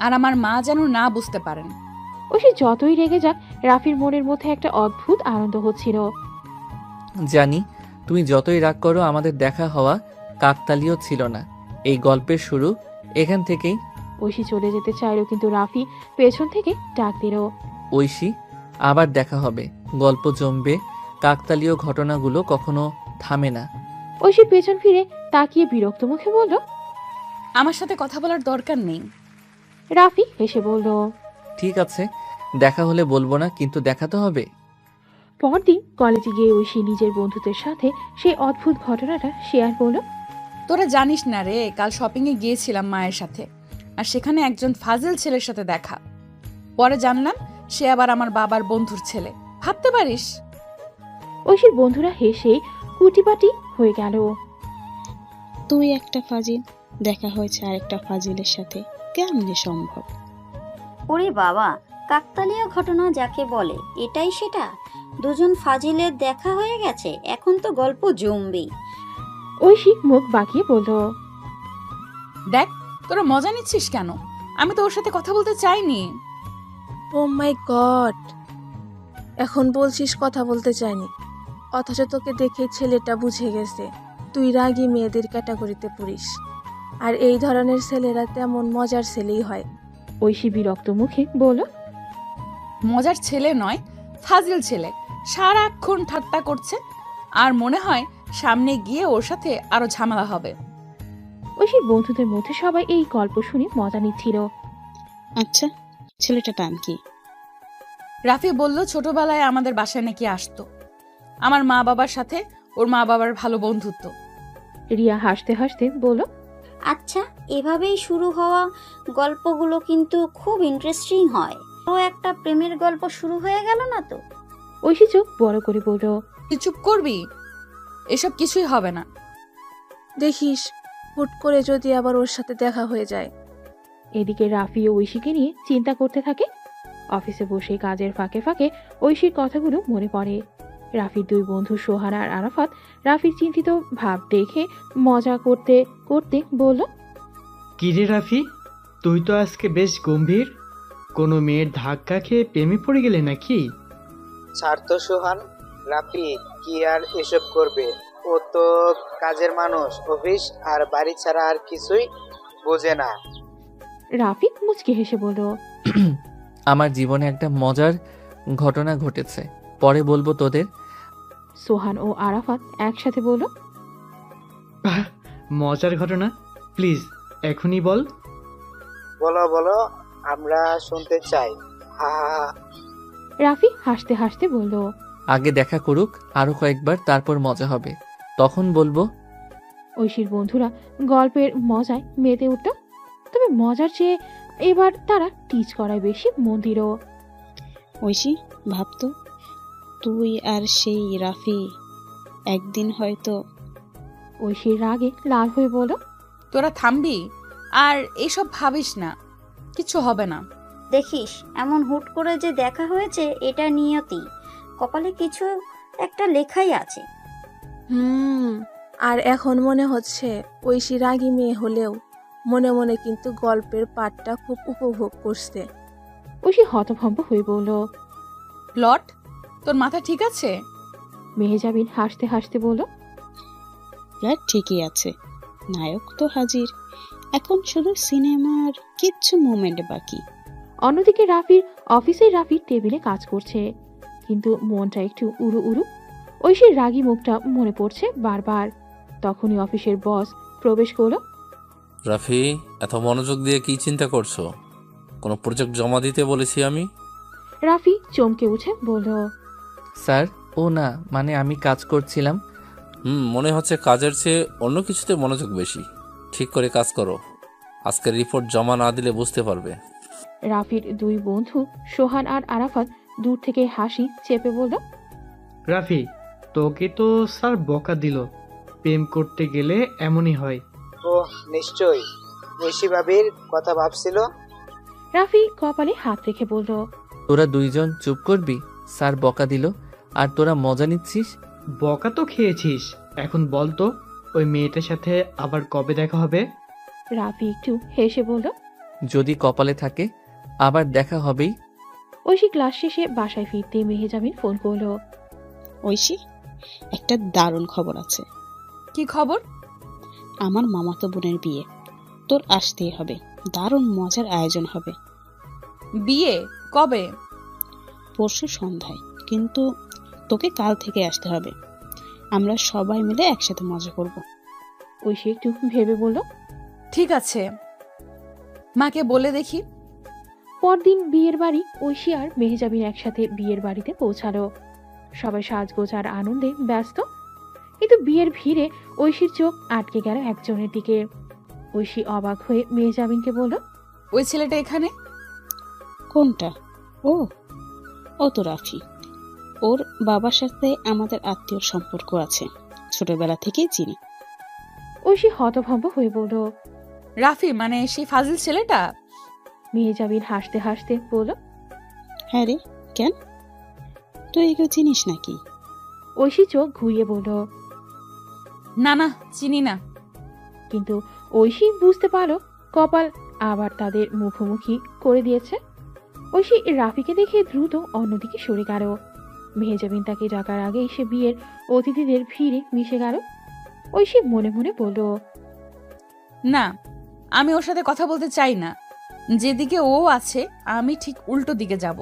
আর আমার মা যেন না বুঝতে পারেন। ঐশী যতই রেগে যাক, রাফির মনের মধ্যে একটা অদ্ভুত আনন্দ হচ্ছিল। জানি তুমি যতই রাগ করো, আমাদের দেখা হওয়া কাকতালীয় ছিল না। এই গল্পের শুরু এখান থেকেই। ঐশী চলে যেতে চাইলো, কিন্তু রাফি পেছন থেকে ডাক দিল, ঐশী, আবার দেখা হবে, গল্প জমবে, কাকতালীয় ঘটনাগুলো কখনো থামে না। ঐশী পেছন ফিরে তাকিয়ে বিরক্ত মুখে বলল, আমার সাথে কথা বলার দরকার নেই। রাফি হেসে বলল, ঠিক আছে, দেখা হলে বলবো না, কিন্তু দেখা তো হবে। পরদিন কলেজে গিয়ে ঐশী নিজের বন্ধুদের সাথে সেই অদ্ভুত ঘটনাটা শেয়ার করলো। তোরা জানিস না রে, কাল শপিংয়ে গিয়েছিলাম মায়ের সাথে, আর সেখানে একজন ফাজিল ছেলের সাথে দেখা। পরে জানলাম সে আবার আমার বাবার বন্ধুর ছেলে। ভাবতে পারিস? ঐশীর বন্ধুরা হেসে কুটিপাটি হয়ে গেল। তুই একটা ফাজিল, দেখা হয়েছে আরেকটা ফাজিলের সাথে, কেমনে সম্ভব? ওরে বাবা, কাকতালীয় ঘটনা যাকে বলে এটাই সেটা। দুজন ফাজিলের দেখা হয়ে গেছে, এখন তো গল্প জমবেই। ঐশী মুখ বাঁকিয়ে বলল, দেখ তোরা মজা নিচ্ছিস কেন? আমি তো ওর সাথে কথা বলতে চাইনি। ও মাই গড, এখন বলছিস কথা বলতে চাইনি, অথচ তোকে দেখে ছেলেটা বুঝে গেছে তুই রাগী মেয়েদের ক্যাটাগরিতে পড়িস, আর এই ধরনের ছেলেরা তেমন মজার ছেলেই হয়। ঐশী বিরক্ত মুখে বলল, মজার ছেলে নয়, ফাজিল ছেলে। সারাক্ষণ ঠাট্টা করছে, আর মনে হয় সামনে গিয়ে ওর সাথে আরো ঝামেলা হবে। ঐশীর বন্ধুদের মধ্যে সবাই এই গল্প শুনে মজা নিচ্ছিল। আচ্ছা, ছেলেটার নাম কি? রাফি বলল ছোটবেলায় আমাদের বাসায় নাকি আসতো, আমার মা বাবার সাথে ওর মা বাবার ভালো বন্ধুত্ব। রিয়া হাসতে হাসতে বলল, আচ্ছা, এভাবেই শুরু হওয়া গল্পগুলো কিন্তু খুব ইন্টারেস্টিং হয়। ও একটা প্রেমের গল্প শুরু হয়ে গেল না তো? ঐশী চোখ বড় করে বলল, তুই চুপ করবি, এসব কিছুই হবে না। দেখিস হুট করে যদি আবার ওর সাথে দেখা হয়ে যায়। এদিকে রাফি ও ঐশীকে নিয়ে চিন্তা করতে থাকে। অফিসে বসে কাজের ফাঁকে ফাঁকে ঐশীর কথাগুলো মনে পড়ে। রাফির দুই বন্ধু সোহান আর আরাফাত রাফির চিন্তিত ভাব দেখে মজা করতে করতে বলল, কিরে রাফি, তুই তো আজকে বেশ গম্ভীর, কোনো মেয়ের ধাক্কা খেয়ে প্রেমে পড়ে গেলে নাকি? ছাড় তো সোহান, রাফি কি আর এসব করবে? ও তো কাজের মানুষ, অফিস আর বাড়ি ছাড়া আর কিছুই বোঝে না। রাফি মুচকি হেসে বলল, আমার জীবনে একটা মজার ঘটনা ঘটেছে, পরে বলবো তোদের। সোহান ও আরাফাত একসাথে বলল, বাহ, মজার ঘটনা, প্লিজ এখনই বল। বলো বলো, আমরা শুনতে চাই। হা হা হা। রাফি হাসতে হাসতে বলল, আগে দেখা করুক আরো কয়েকবার, তারপর মজা হবে, তখন বলবো। ঐশীর বন্ধুরা গল্পের মজায় মেতে উঠল, তবে মজার চেয়ে এবার তারা টিচ করায় বেশি মন দিল। ঐশী, ভাবতো তুই আর সেই রাফি একদিন হয়তো। ঐশীর রাগে লাল হয়ে বলল, তোরা থামবি, আর এসব ভাবিস না, কিছু হবে না। দেখিস, এমন হুট করে যে দেখা হয়েছে এটা নিয়তি, কপালে কিছু একটা লেখাই আছে। আর এখন মনে হচ্ছে ঐশী রাগী মেয়ে হলেও মনে মনে কিন্তু গল্পের পাঠটা খুব উপভোগ করছে। ঐশী হতভম্ব হয়ে বলল, লট, তোর মাথা ঠিক আছে? মেহজাবিন হাসতে হাসতে বলল, প্লট ঠিকই আছে, নায়ক তো হাজির, এখন শুধু সিনেমার কিচ্ছু মোমেন্ট বাকি। অন্যদিকে রাফির টেবিলে কাজ করছে, কিন্তু মনটা একটু উড়ু উড়ু। ঐশীর রাগী মুখটা মনে পড়ছে বারবার। তখনই অফিসের বস প্রবেশ করলো। রাফি, এত মনোযোগ দিয়ে কি চিন্তা করছো? কোনো প্রজেক্ট জমা দিতে বলেছি আমি? রাফি চমকে উঠে বলল, স্যার, ও না, মানে আমি কাজ করছিলাম। মনে হচ্ছে কাজের চেয়ে অন্য কিছুতে মনোযোগ বেশি। ঠিক করে কাজ করো, আজকের রিপোর্ট জমা না দিলে বুঝতে পারবে। রাফির দুই বন্ধু সোহান আর আরাফাত দূর থেকে হাসি চেপে বলল, রাফি, তোকে তো স্যার বকা দিল, প্রেম করতে গেলে এমনই হয়। ও নিশ্চয়ই ঐশী ভাবির কথা ভাবছিল। রাফি কপালে হাত রেখে বলল, তোরা দুইজন চুপ করবি? স্যার বকা দিল আর তোরা মজা নিচ্ছিস? বকা তো খেয়েছিস, এখন বল তো ওই মেয়েটার সাথে আবার কবে দেখা হবে? রাফি একটু হেসে বলল, যদি কপালে থাকে আবার দেখা হবেই। ঐশী ক্লাস শেষে বাসায় ফিরতে মেহেজাবিন ফোন করলো। ঐশী, একটা দারুণ খবর আছে। কি খবর? আমার মামাতো বোনের বিয়ে, তোর আসতেই হবে, দারুণ মজার আয়োজন হবে। বিয়ে কবে? পরশু সন্ধ্যায়, কিন্তু তোকে কাল থেকে আসতে হবে। আমরা সবাই মিলে একসাথে মজা করব। ঐশী একটু ভেবে বলল, ঠিক আছে, মাকে বলে দেখি। পরদিন বিয়ের বাড়ি ঐশী আর মেহেজাবিন একসাথে বিয়ের বাড়িতে পৌঁছালো। সবাই সাজগোজ আর আনন্দে ব্যস্ত, কিন্তু বিয়ের ভিড়ে ঐশীর চোখ আটকে গেল একজনের দিকে। ঐশী অবাক হয়ে মেহেজাবিনকে বলল, ওই ছেলেটা এখানে? কোনটা? ও তো রাফি। ওর বাবার সাথে আমাদের আত্মীয় সম্পর্ক আছে, ছোটবেলা থেকেই চিনি। ঐশী হতভম্ব হয়ে বলল, রাফি মানে সেই ফাজিল ছেলেটা? মেহেজাবিন হাসতে হাসতে বলল, হ্যাঁ রে, কেন তুই একে চিনিস নাকি? ঐশী চোখ ঘুরিয়ে বলল, না না, চিনি না। কিন্তু ঐশী বুঝতে পারল কপাল আবার তাদের মুখোমুখি করে দিয়েছে। ঐশী রাফিকে দেখে দ্রুত অন্যদিকে সরে গেল। মেহেজাবিন তাকে ডাকার আগেই সে বিয়ের অতিথিদের ভিড়ে মিশে গেল। ঐশী মনে মনে বলল, না, আমি ওর সাথে কথা বলতে চাই না। যেদিকে ও আছে আমি ঠিক উল্টো দিকে যাব।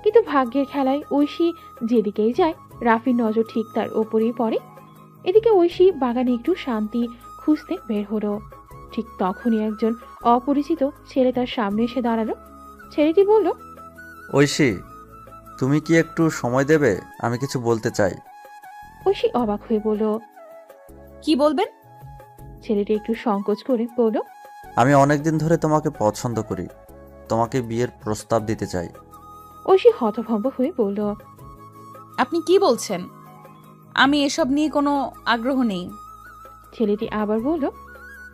কিন্তু ভাগ্যের খেলায় ঐশী যেদিকেই যায় রাফির নজর ঠিক তার ওপরেই পড়ে। এদিকে ঐশী বাগানে একটু শান্তি খুঁজতে বের হলো। ঠিক তখনই একজন অপরিচিত ছেলে তার সামনে এসে দাঁড়ালো। ছেলেটি বলল, ঐশী, তুমি কি একটু সময় দেবে? আমি কিছু বলতে চাই। ঐশী অবাক হয়ে বলল, কি বলবেন? ছেলেটি একটু সংকোচ করে বলল, আমি অনেকদিন ধরে তোমাকে পছন্দ করি, তোমাকে বিয়ের প্রস্তাব দিতে চাই। ঐশী হতভম্ব হয়ে বলল, আপনি কি বলছেন? আমি এসব নিয়ে কোনো আগ্রহ নেই। ছেলেটি আবার বলল,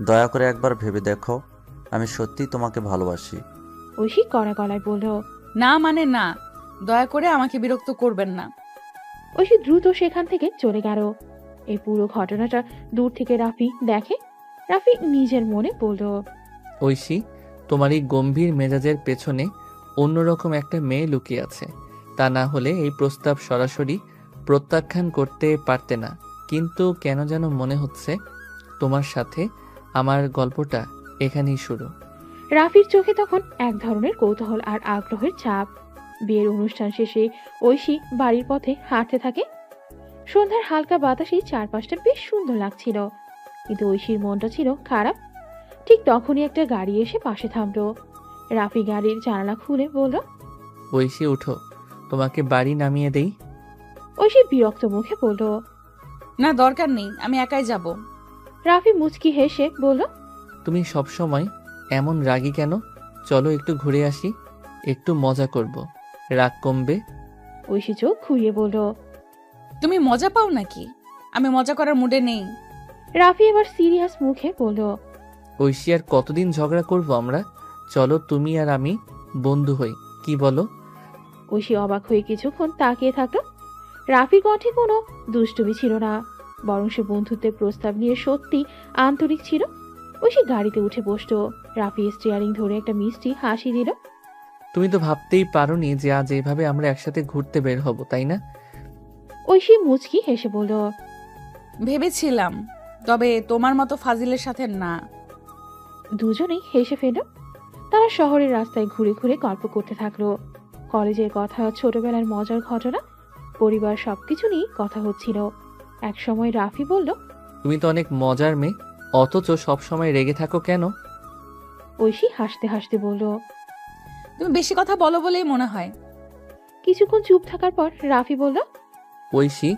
দয়া করে একবার ভেবে দেখো, আমি সত্যি তোমাকে ভালোবাসি। ঐশী কড়া গলায় বলল, না মানে না, দয়া করে আমাকে বিরক্ত করবেন না। ঐশী দ্রুত সেখান থেকে চলে গেল। এই পুরো ঘটনাটা দূর থেকে রাফি দেখে। রাফি নিজের মনে বলল, ঐশী, তোমার এই গম্ভীর মেজাজের পেছনে অন্যরকম একটা মেয়ে লুকিয়ে আছে। তা না হলে এই প্রস্তাব সরাসরি প্রত্যাখ্যান করতে পারতে না। কিন্তু কেন যেন মনে হচ্ছে তোমার সাথে আমার গল্পটা এখানেই শুরু। রাফির চোখে তখন এক ধরনের কৌতূহল আর আগ্রহের ছাপ। বিয়ের অনুষ্ঠান শেষে ঐশী বাড়ির পথে হাঁটতে থাকে। সন্ধ্যার হালকা বাতাসে চারপাশটা বেশ সুন্দর লাগছিল, কিন্তু ঐশীর মনটা ছিল খারাপ। ঠিক তখনই একটা গাড়ি এসে পাশে থামলো। রাফি গাড়ির জানালা খুলে বলল, ঐশী, উঠো, তোমাকে বাড়ি নামিয়ে দেই। ঐশী বিরক্ত মুখে বলল, না, দরকার নেই, আমি একাই যাব। রাফি মুচকি হেসে বলল, তুমি সবসময় এমন রাগী কেন? চলো একটু ঘুরে আসি, একটু মজা করব, রাগ কমবে। ঐশী চোখ ঘুরিয়ে বলল, তুমি মজা পাও নাকি? আমি মজা করার মুডে নেই। রাফি এবার সিরিয়াস মুখে বলল, ঐশী, আর কতদিন ঝগড়া করব আমরা? চলো তুমি আর আমি বন্ধু হই, কি বলো? ঐশী অবাক হয়ে কিছুক্ষণ তাকিয়ে থাকলো। রাফির কণ্ঠে কোনো দুষ্টুমি ছিল না, বরং সে বন্ধুত্বের প্রস্তাব নিয়ে সত্যি আন্তরিক ছিল। ঐশী গাড়িতে উঠে বসলো। রাফি স্টিয়ারিং ধরে একটা মিষ্টি হাসি দিল। তুমি তো ভাবতেই পারোনি যে আজ এইভাবে আমরা একসাথে ঘুরতে বের হব, তাই না? ঐশী মুচকি হেসে বলল, ভেবেছিলাম, তবে তোমার মতো ফাজিলের সাথে না। দুজনেই হেসে ফেলল। তারা শহরের রাস্তায় ঘুরে ঘুরে গল্প করতে থাকলো। কলেজের কথা, ছোটবেলার মজার ঘটনা, পরিবার সবকিছু নিয়ে কথা হচ্ছিল। এক সময় রাফি বলল, তুমি তো অনেক মজার মেয়ে, অথচ সব সময় রেগে থাকো কেন? ঐশী হাসতে হাসতে বলল, তুমি বেশি কথা বলো বলেই মনে হয়। কিছুক্ষণ চুপ থাকার পর রাফি বলল, ঐশী,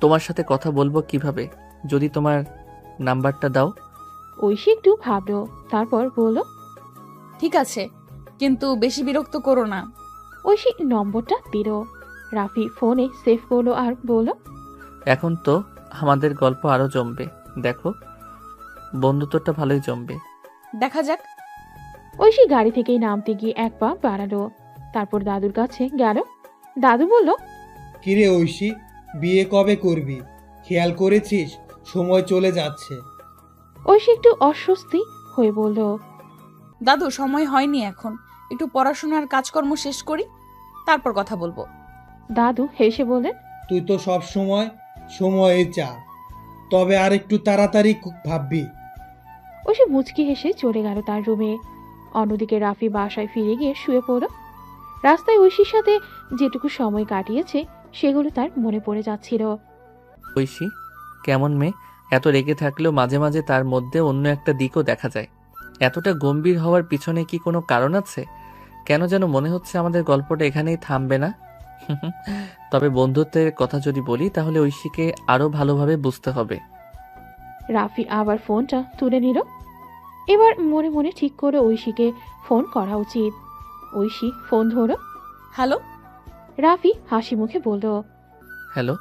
তোমার সাথে কথা বলবো কিভাবে? যদি তোমার নাম্বারটা দাও। ঐশী একটু ভাবলো, তারপর বলল, ঠিক আছে, কিন্তু বেশি বিরক্ত করো না। ঐশী নম্বরটা দিল। রাফি ফোনে সেভ করলো আর বলল, এখন তো আমাদের গল্প আরো জমবে, দেখো বন্ধুত্বটা ভালোই জমবে। দেখা যাক। ঐশী গাড়ি থেকেই নামতে গিয়ে এক পা বাড়ালো, তারপর দাদুর কাছে গেল। দাদু বলল, কিরে ঐশী, বিয়ে কবে করবি? খেয়াল করেছিস সময় চলে যাচ্ছে। ঐশী একটু অস্বস্তি হয়ে বলল, দাদু, সময় হয়নি এখন, একটু পড়াশোনার কাজকর্ম শেষ করি, তারপর কথা বলবো। দাদু হেসে বললেন, তুই তো সব সময়ে চা, তবে আর একটু তাড়াতাড়ি ভাববি। ঐশী মুচকি হেসে চলে গেল তার রুমে। অন্যদিকে রাফি বাসায় ফিরে গিয়ে শুয়ে পড়ল। রাস্তায় ঐশীর সাথে যেটুকু সময় কাটিয়েছে সেগুলো তার মনে পড়ে যাচ্ছিল। ঐশী কেমন মেয়ে, এত রেগে থাকলেও মাঝে মাঝে তার মধ্যে অন্য একটা দিকও দেখা যায়। এতটা গম্ভীর হওয়ার পিছনে কি কোনো কারণ আছে? কেন যেন মনে হচ্ছে আমাদের গল্পটা এখানেই থামবে না। তবে বন্ধুত্বের কথা যদি বলি, তাহলে ঐশীকে আরো ভালোভাবে বুঝতে হবে। রাফি আবার ফোনটা তুলে নিল। এবার মনে মনে ঠিক করে ঐশীকে ফোন করা উচিত। ঐশী ফোন ধরো। হ্যালো। রাফি হাসি মুখে বলল, হ্যালো,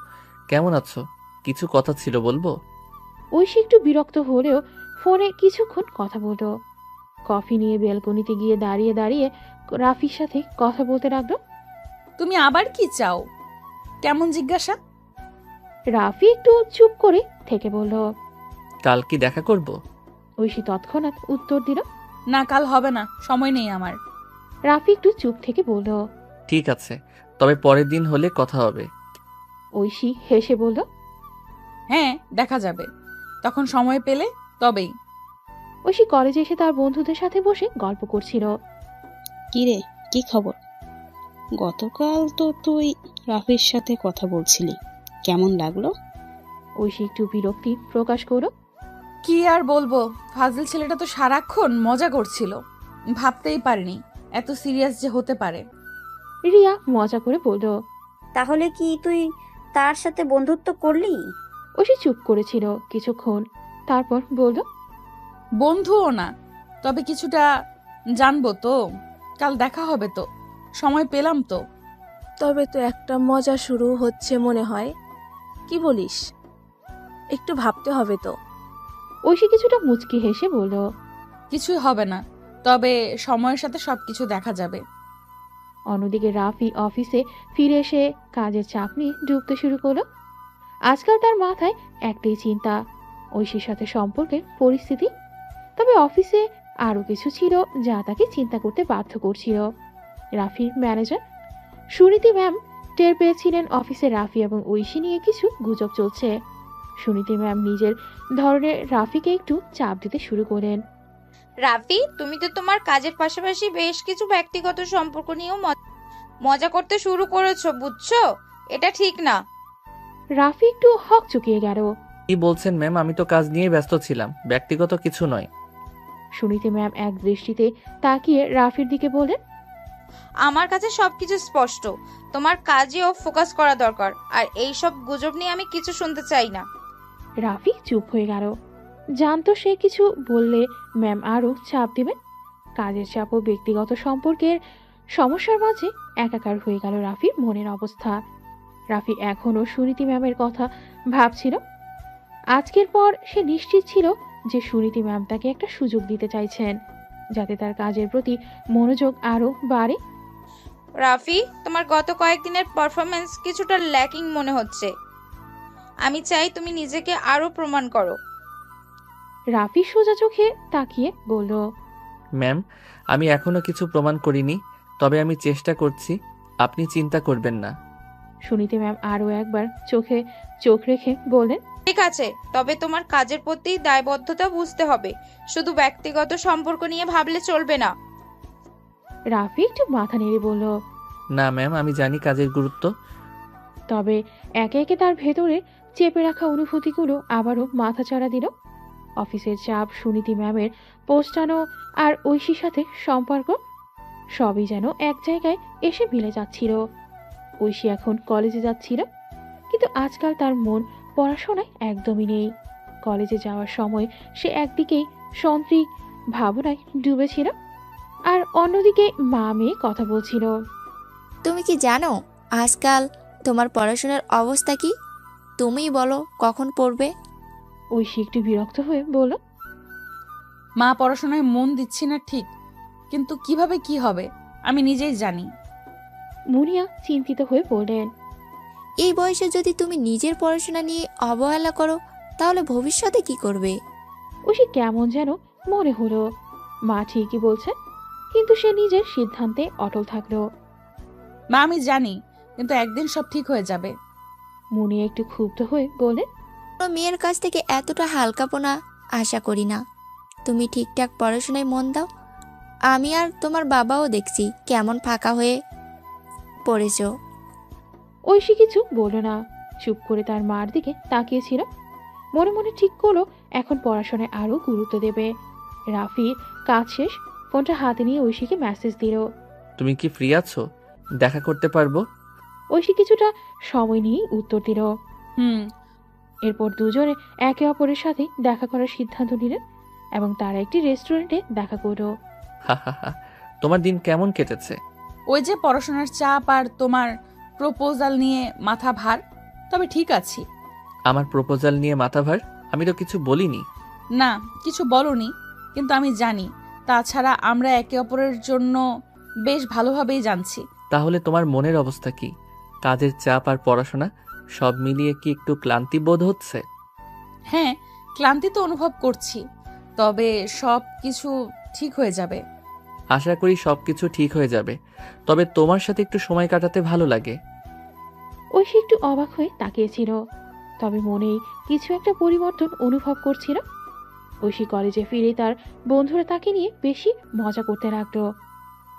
কেমন আছো? কিছু কথা ছিল, বলবো? ঐশী একটু বিরক্ত হলেও ফোনে কিছুক্ষণ কথা বলল। কফি নিয়ে ব্যালকনিতে গিয়ে দাঁড়িয়ে দাঁড়িয়ে রাফির সাথে কথা বলতে লাগলো। তুমি আবার কি চাও? কেমন জিজ্ঞাসা? রাফি একটু চুপ করে থেকে বলল, কাল কি দেখা করব? ঐশী তৎক্ষণাৎ উত্তর দিল, না, কাল হবে না, সময় নেই আমার। রাফি একটু চুপ থেকে বলল, ঠিক আছে, তবে পরের দিন হলে কথা হবে। ঐশী হেসে বলল, হ্যাঁ, দেখা যাবে, তখন সময় পেলে তবেই। ঐশী কলেজে এসে তার বন্ধুদের সাথে বসে গল্প করছিল। কিরে, কি খবর? গতকাল তো তুই রাফির সাথে কথা বলছিলি, কেমন লাগলো? ঐশী একটু বিরক্তি প্রকাশ করল। কি আর বলবো, ফাজিল ছেলেটা তো সারাক্ষণ মজা করছিল, ভাবতেই পারিনি এত সিরিয়াস যে হতে পারে। রিয়া মজা করে বলল, তাহলে কি তুই তার সাথে বন্ধুত্ব করলি? ঐশী চুপ করেছিল কিছুক্ষণ, তারপর বলল, বন্ধুও না, তবে কিছুটা জানবো তো, কাল দেখা হবে তো, সময় পেলাম তো। তবে তো একটা মজা শুরু হচ্ছে মনে হয়, কি বলিস? একটু ভাবতে হবে তো। ঐশী কিছুটা মুচকি হেসে বলল, কিছুই হবে না, তবে সময়ের সাথে সবকিছু দেখা যাবে। অন্যদিকে রাফি অফিসে ফিরে এসে কাজের চাপ নিয়ে ডুবতে শুরু করলো। আজকাল তার মাথায় একটাই চিন্তা, ঐশীর সাথে সম্পর্কের পরিস্থিতি। তবে অফিসে আরো কিছু ছিল যা তাকে চিন্তা করতে বাধ্য করছিল। রাফির ম্যানেজার সুনীতি ম্যাম টের পেয়েছিলেন অফিসে রাফি এবং ঐশী নিয়ে কিছু গুজব চলছে। সুনীতি ম্যাম নিজের ধরনের রাফিকে একটু চাপ দিতে শুরু করেন। রাফি, তুমি তো তোমার কাজের পাশাপাশি বেশ কিছু ব্যক্তিগত সম্পর্ক নিয়েও মজা করতে শুরু করেছো, বুঝছো? এটা ঠিক না। রাফি একটু হক চুকিয়ে গেল। কি বলছেন ম্যাম? আমি তো কাজ নিয়ে ব্যস্ত ছিলাম, ব্যক্তিগত কিছু নয়। সুনীতি ম্যাম এক দৃষ্টিতে তাকিয়ে রাফির দিকে বলেন, আমার কাছে সবকিছু স্পষ্ট, তোমার কাজেও ফোকাস করা দরকার, আর এই সব গুজব নিয়ে আমি কিছু শুনতে চাই না। রাফি চুপ হয়ে গেল, জানতো সে কিছু বললে ম্যাম আরো চাপ দিবেন। কাজের চাপ ও ব্যক্তিগত সম্পর্কের সমস্যার মাঝে একাকার হয়ে গেল রাফির মনের অবস্থা। রাফি এখনো সুনীতি ম্যামের কথা ভাবছিল। আজকের পর সে নিশ্চিত ছিল যে সুনীতি ম্যাম তাকে একটা সুযোগ দিতে চাইছেন, যাতে তার কাজের প্রতি মনোযোগ আরো বাড়ে। রাফি, তোমার গত কয়েকদিনের পারফরমেন্স কিছুটা ল্যাকিং মনে হচ্ছে। আমি চাই তুমি নিজেকে আরো প্রমাণ করো। রাফি সোজা চোখে তাকিয়ে বলল, ম্যাম, আমি এখনো কিছু প্রমাণ করিনি, তবে আমি চেষ্টা করছি, আপনি চিন্তা করবেন না। সুনীতি ম্যাম আরও একবার চোখে চোখ রেখে বললেন, ঠিক আছে, তবে তোমার কাজের প্রতি দায়বদ্ধতা বুঝতে হবে, শুধু ব্যক্তিগত সম্পর্ক নিয়ে ভাবলে চলবে না। রাফি একটু মাথা নেড়ে বলল, না ম্যাম, আমি জানি কাজের গুরুত্ব। তবে একে একে তার ভেতরে চেপে রাখা অনুভূতিগুলো আবারও মাথাচাড়া দিল। অফিসের চাপ, সুনীতি ম্যামের পোস্টানো আর ঐশীর সাথে সম্পর্ক সবই যেন এক জায়গায় এসে মিলে যাচ্ছিল। ঐশী এখন কলেজে যাচ্ছিল, কিন্তু আজকাল তার মন পড়াশোনায় একদমই নেই। কলেজে যাওয়ার সময় সে একদিকেই সন্ত্রিক ভাবনায় ডুবেছিল, আর অন্যদিকে মা মেয়ে কথা বলছিল। তুমি কি জানো আজকাল তোমার পড়াশোনার অবস্থা কি? তুমিই বলো কখন পড়বে? ঐশী একটু বিরক্ত হয়ে বলল, মা, পড়াশোনায় মন দিচ্ছি না ঠিক, কিন্তু কিভাবে কি হবে আমি নিজেই জানি। মুনিয়া চিন্তিত হয়ে বললেন, এই বয়সে যদি তুমি নিজের পড়াশোনা নিয়ে অবহেলা করো তাহলে ভবিষ্যতে কি করবে? ঐশী কেমন যেন মনে হলো মা ঠিকই বলছেন, কিন্তু সে নিজের সিদ্ধান্তে অটল থাকলো। মা, আমি জানি, কিন্তু একদিন সব ঠিক হয়ে যাবে। মুনিয়া একটু ক্ষুব্ধ হয়ে বললেন, কোনো মেয়ের কাছ থেকে এতটা হালকাপনা আশা করি না। তুমি ঠিকঠাক পড়াশোনায় মন দাও। আমি আর তোমার বাবাও দেখছি কেমন ফাঁকা হয়ে পড়েছো। ঐশী কিছু বলল না, চুপ করে তার মার দিকে তাকিয়েছিল। মনে মনে ঠিক করলো এখন পড়াশোনায় আরো গুরুত্ব দেবে। রাফি কাজ শেষ ফোনটা হাতে নিয়ে ঐশীকে মেসেজ দিল, তুমি কি ফ্রি আছো? দেখা করতে পারবো? ঐশী কিছুটা সময় নিয়ে উত্তর দিল, হুম। এরপর দুজনে একে অপরের সাথে দেখা করার সিদ্ধান্ত নিলেন এবং তারা একটি রেস্টুরেন্টে দেখা করলো। হা হা হা, তোমার দিন কেমন কেটেছে? ওই যে পড়াশোনার চাপ আর তোমার প্রপোজাল নিয়ে মাথা ভার, তবে ঠিক আছি। আমার প্রপোজাল নিয়ে মাথা ভার? আমি তো কিছু বলিনি। না, কিছু বলনি, কিন্তু আমি জানি। তাছাড়া আমরা একে অপরের জন্য বেশ ভালোভাবেই জানছি। তাহলে তোমার মনের অবস্থা কি? কাজের চাপ আর পড়াশোনা সব মিলিয়ে কি একটু ক্লান্তি বোধ হচ্ছে? হ্যাঁ, ক্লান্তি তো অনুভব করছি, তবে সব কিছু ঠিক হয়ে যাবে। আশা করি সবকিছু ঠিক হয়ে যাবে, তবে তোমার সাথে একটু সময় কাটাতে ভালো লাগে। ঐশী একটু অবাক হয়ে তাকিয়েছিল, তবে মনেই কিছু একটা পরিবর্তন অনুভব করছিল। ঐশী কলেজে ফিরে তার বন্ধুরা তাকে নিয়ে বেশি মজা করতে লাগলো।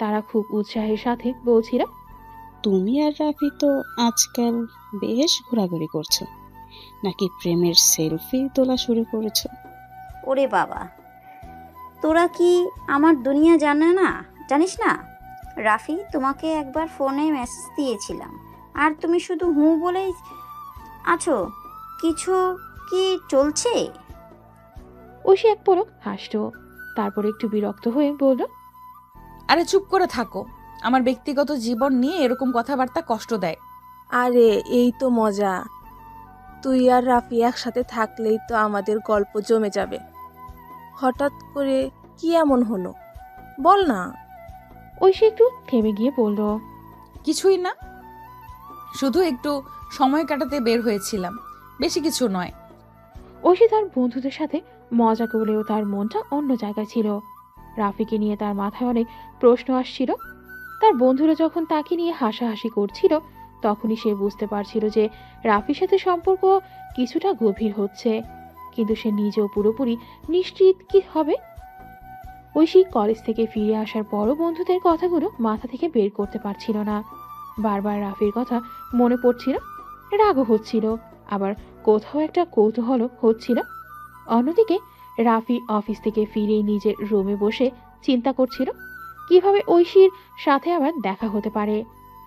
তারা খুব উৎসাহের সাথে বলছিল, তুমি আর রাফি তো আজকাল বেশ ঘোরাঘুরি করছো, নাকি প্রেমের সেলফি তোলা শুরু করেছো? ওরে বাবা, তোরা কি আমার দুনিয়া জানিস না? রাফি, তোমাকে একবার ফোনে মেসেজ দিয়েছিলাম আর তুমি শুধু হুঁ বলেই আছো। কিছু কি চলছে? ঐশী এক পলক হাসল, তারপর একটু বিরক্ত হয়ে বলল, আরে চুপ করে থাকো, আমার ব্যক্তিগত জীবন নিয়ে এরকম কথাবার্তা কষ্ট দেয়। আরে এই তো মজা, তুই আর রাফি একসাথে থাকলেই তো আমাদের গল্প জমে যাবে। হঠাৎ করে কি এমন হলো বল না। ঐশী একটু থেমে গিয়ে বলল, কিছুই না, শুধু একটু সময় কাটাতে বের হয়েছিলাম, বেশি কিছু নয়। ঐশী তার বন্ধুদের সাথে মজা করলেও তার মনটা অন্য জায়গায় ছিল। রাফিকে নিয়ে তার মাথায় অনেক প্রশ্ন আসছিল। তার বন্ধুরা যখন তাকে নিয়ে হাসাহাসি করছিল তখনই সে বুঝতে পারছিল যে রাফির সাথে সম্পর্ক কিছুটা গভীর হচ্ছে, কিন্তু সে নিজেও পুরোপুরি নিশ্চিত কি হবে। ঐশী কলেজ থেকে ফিরে আসার পরও বন্ধুদের কথাগুলো মাথা থেকে বের করতে পারছিল না। বারবার রাফির কথা মনে পড়ছিল, রাগও হচ্ছিল, আবার কোথাও একটা কৌতূহল হচ্ছিল। অন্যদিকে রাফি অফিস থেকে ফিরে নিজের রুমে বসে চিন্তা করছিল কিভাবে ঐশীর সাথে আবার দেখা হতে পারে।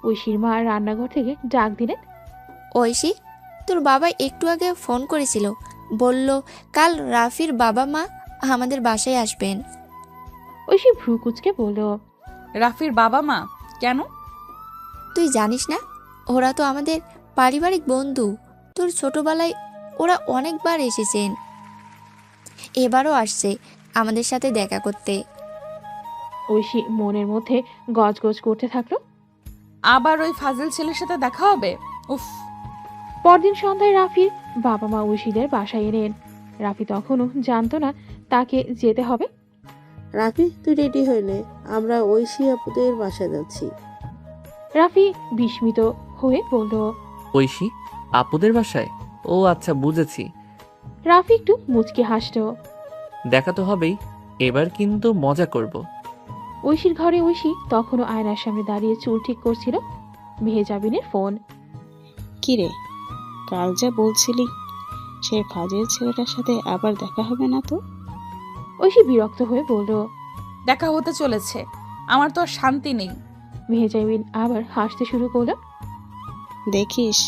ঐশীর মা রান্নাঘর থেকে ডাক দিলেন, ঐশী, তোর বাবা একটু আগে ফোন করেছিল, বলল কাল রাফির বাবা মা আমাদের বাসায় আসবেন। ঐশী ভ্রু কুঁচকে বলল, রাফির বাবা মা কেন? তুই জানিস না, ওরা তো আমাদের পারিবারিক বন্ধু। তোর ছোটবেলায় ওরা অনেকবার এসেছেন, এবারও আসছে আমাদের সাথে দেখা করতে। ঐশী মনের মধ্যে গজগজ করতে থাকলো, আবার ওই ফাজিল ছেলের সাথে দেখা হবে? উফ। পরদিন সন্ধ্যায় রাফির বাবা মা ঐশীদের বাসায় এলেন। রাফি তখনও জানতো না তাকে যেতে হবে। রাফি, তুই রেডি হয়ে নে, আমরা ঐশী আপুদের বাসায় যাচ্ছি। রাফি বিস্মিত হয়ে বলল। ঐশী আপুদের বাসায়? ও আচ্ছা, বুঝেছি। রাফি একটু মুচকে হাসল। দেখা তো হবেই, এবার কিন্তু মজা করব। ঐশীর ঘরে ঐশী তখনও আয়নার সামনে দাঁড়িয়ে চুল ঠিক করছিল। মেহেজাবিনের ফোন। কিরে, কাল যা বলছিলি সেই ফাজিল ছেলেটার সাথে আবার দেখা হবে না তো? ঐশী বিরক্ত হয়ে বলল। দেখা হতে চলেছে, আমার তো আর শান্তি নেই। মেহেজাবিন আবার হাসতে শুরু করলো। দেখিস,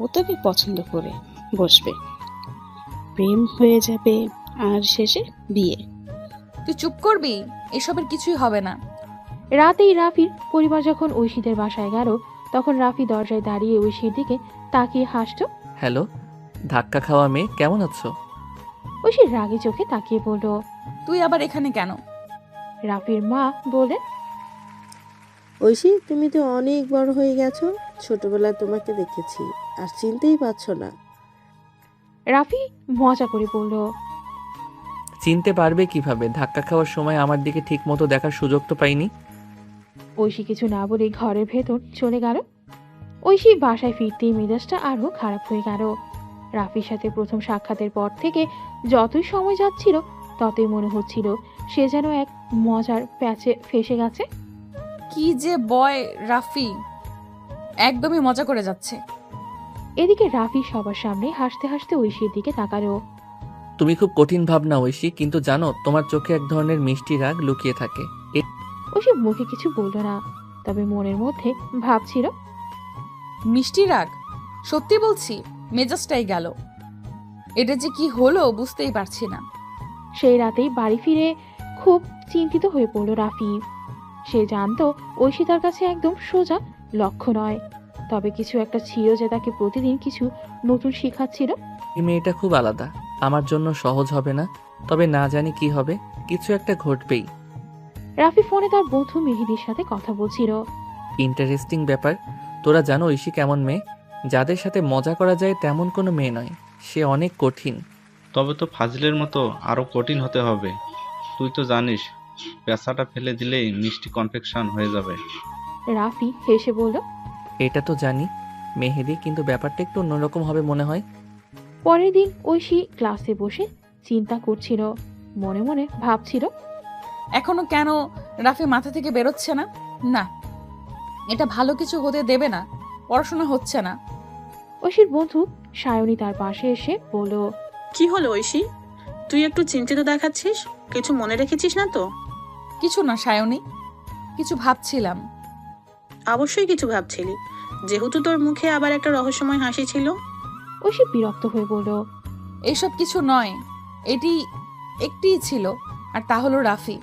ও তোকে পছন্দ করে বসবে, প্রেম হয়ে যাবে, আর শেষে বিয়ে। তুই চুপ করবি, এসবের কিছুই হবে না। রাতেই রাফির পরিবার যখন ঐশীদের বাসায় গেল, তখন রাফি দরজায় দাঁড়িয়ে ঐশীর দিকে তাকিয়ে হাসতো। হ্যালো, ধাক্কা খাওয়া মেয়ে, কেমন আছো? ঐশীর রাগে চোখে তাকিয়ে বলল। তুই আবার এখানে কেন? রাফির মা বলে। ঐশী, তুমি তো অনেক বড় হয়ে গেছো, ছোটবেলায় তোমাকে দেখেছি আর চিনতেই পারছো না। রাফি মজা করে বলল। চিনতে পারবে কিভাবে? ধাক্কা খাওয়ার সময় আমার দিকে ঠিক মতো দেখার সুযোগ তো পাইনি। ঐশী কিছু না বলে ঘরের ভেতর চলে গেল। ঐশী বাসায় ফিরতেই মেজাজটা আরো খারাপ হয়ে গেল। রাফির সাথে প্রথম সাক্ষাতের পর থেকে যতই সময় যাচ্ছিল ততই মনে হচ্ছিল সে যেন এক মজার প্যাচে ফেসে গেছে। কি যে বয় রাফি, একদমই মজা করে যাচ্ছে। এদিকে রাফি সবার সামনে হাসতে হাসতে ঐশীর দিকে তাকালো। তুমি খুব কঠিন ভাবনা ঐশী, কিন্তু জানো তোমার চোখে এক ধরনের মিষ্টি রাগ লুকিয়ে থাকে। ঐশী মুখে কিছু বলল না, তবে মনের মধ্যে ভাবছিল। মিষ্টি রাগ? সত্যি বলছি, মেজাজটাই গেল। এটা যে কি হলো বুঝতেই পারছি না। সেই রাতেই বাড়ি ফিরে খুব চিন্তিত হয়ে পড়ল রাফি। সে জানতো ঐশী তার কাছে একদম সোজা লক্ষ্য নয়, তবে কিছু একটা ছিল যে তাকে প্রতিদিন কিছু নতুন শেখাচ্ছিল। এই মেয়েটা খুব আলাদা, আমার জন্য সহজ হবে না, তবে না জানি কি হবে, কিছু একটা ঘটবেই। রাফি ফোনে তার বন্ধু মেহেদির সাথে কথা বলছিল। ইন্টারেস্টিং ব্যাপার, তোরা জানো ঐশী কেমন মেয়ে? যাদের সাথে মজা করা যায় তেমন কোনো মেয়ে নয়, সে অনেক কঠিন। তবে তো ফাজিলের মতো আরো কঠিন হতে হবে। তুই তো জানিস, পেঁচাটা ফেলে দিলেই মিষ্টি কনফেকশন হয়ে যাবে। রাফি হেসে বলল। এটা তো জানি মেহেদি, কিন্তু ব্যাপারটা একটু অন্যরকম হবে মনে হয়। পরের দিন ঐশী ক্লাসে বসে চিন্তা করছিল, মনে মনে ভাবছিল। এখনো কেন রাফি মাথা থেকে বেরোচ্ছে না? না, এটা ভালো কিছু হতে দেবে না, পড়াশোনা হচ্ছে না। ঐশীর বন্ধু সায়নী তার পাশে এসে বলল। কি হলো ঐশী, তুই একটু চিন্তিত দেখাচ্ছিস, কিছু মনে রেখেছিস না তো? কিছু না সায়নী, কিছু ভাবছিলাম। অবশ্যই কিছু ভাবছিলি, যেহেতু তোর মুখে আবার একটা রহস্যময় হাসি ছিল। ঐশী বিরক্ত হয়ে বলল। এইসব কিছু নয়, এটি একটিই ছিল, আর তা হলো রাফি।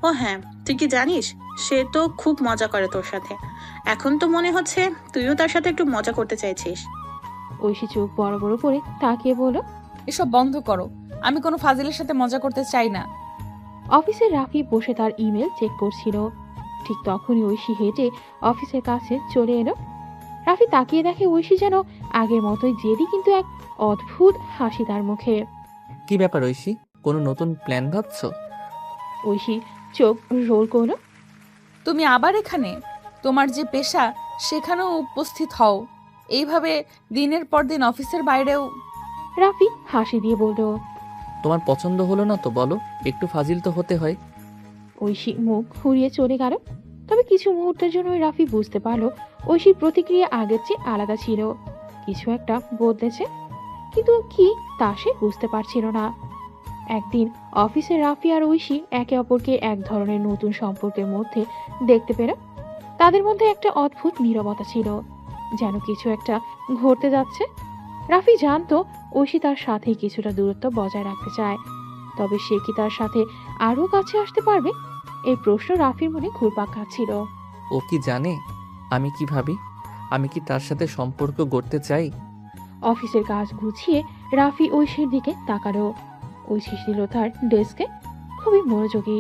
ও হ্যাঁ, তুই কি জানিস, সে তো খুব মজা করে তোর সাথে। এখন তো মনে হচ্ছে তুইও তার সাথে একটু মজা করতে চাইছিস। ঐশী চোখ বড় বড় করে তাকিয়ে বলল। এসব বন্ধ করো, আমি কোনো ফাজিলের সাথে মজা করতে চাই না। অফিসে রাফি বসে তার ইমেল চেক করছিল। ঠিক তখনই ঐশী হেঁটে অফিসের কাছে চলে এলো। রাফি তাকিয়ে দেখে ঐশী যেন আগের মতোই জেদি, কিন্তু এক অদ্ভুত হাসি তার মুখে। কি ব্যাপার ঐশী, কোনো নতুন প্ল্যান ভাবছো? ঐশী চোখ রোল করলো। তুমি আবার এখানে? তোমার যে পেশা সেখানেও উপস্থিত হও, এইভাবে দিনের পর দিন অফিসের বাইরেও। রাফি হাসি দিয়ে বলল। তোমার পছন্দ হলো না তো বলো, একটু ফাজিল তো হতে হয়। ঐশী মুখ ঘুরিয়ে চলে গেল। তবে কিছু মুহূর্তের জন্য রাফি বুঝতে পারলো ঐশীর প্রতিক্রিয়া আগের চেয়ে আলাদা ছিল, কিছু একটা বদলেছে, কিন্তু কি তা সে বুঝতে পারছিল না। একদিন অফিসে রাফি আর ঐশী একে অপরকে এক ধরনের নতুন সম্পর্কের মধ্যে দেখতে পেল। তাদের মধ্যে একটা অদ্ভুত নীরবতা ছিল, যেন কিছু একটা ঘটতে যাচ্ছে। রাফি জানতো ঐশী তার সাথে কিছুটা দূরত্ব বজায় রাখতে চায়, তবে সে কি তার সাথে আরো কাছে আসতে পারবে? এই প্রশ্ন রাফির মনে ঘুরপাক খাচ্ছিল। ও কি জানে আমি কি ভাবি? আমি কি তার সাথে সম্পর্ক গড়তে চাই? অফিসের কাজ গুছিয়ে রাফি ঐশীর দিকে তাকালো। ঐশী ছিল তার ডেস্কে, খুবই মনোযোগী,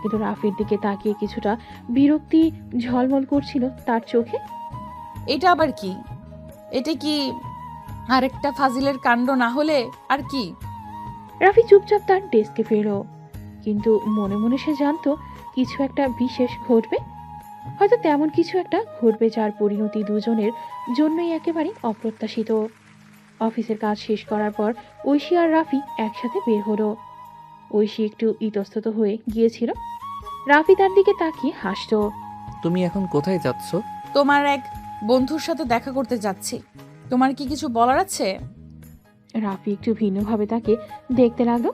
কিন্তু রাফির দিকে তাকিয়ে কিছুটা বিরক্তি ঝলমল করছিল তার চোখে। এটা আবার কি? এটা কি আরেকটা ফাজিলের কাণ্ড না হলে আর কি? রাফি চুপচাপ তার ডেস্কে ফেরো, কিন্তু মনে মনে সে জানতো কিছু একটা বিশেষ ঘটবে। হয়তো তেমন কিছু একটা ঘটবে যার পরিণতি দুজনের জন্যই একেবারে অপ্রত্যাশিত। অফিসের কাজ শেষ করার পর ঐশী আর রাফি একসাথে বের হলো। ঐশী একটু ইতস্তত হয়ে গিয়েছিল। রাফি তার দিকে তাকিয়ে হাসতো। তুমি এখন কোথায় যাচ্ছ? তোমার এক বন্ধুর সাথে দেখা করতে যাচ্ছি। তোমার কি কিছু বলার আছে? রাফি একটু ভিন্নভাবে তাকে দেখতে লাগলো,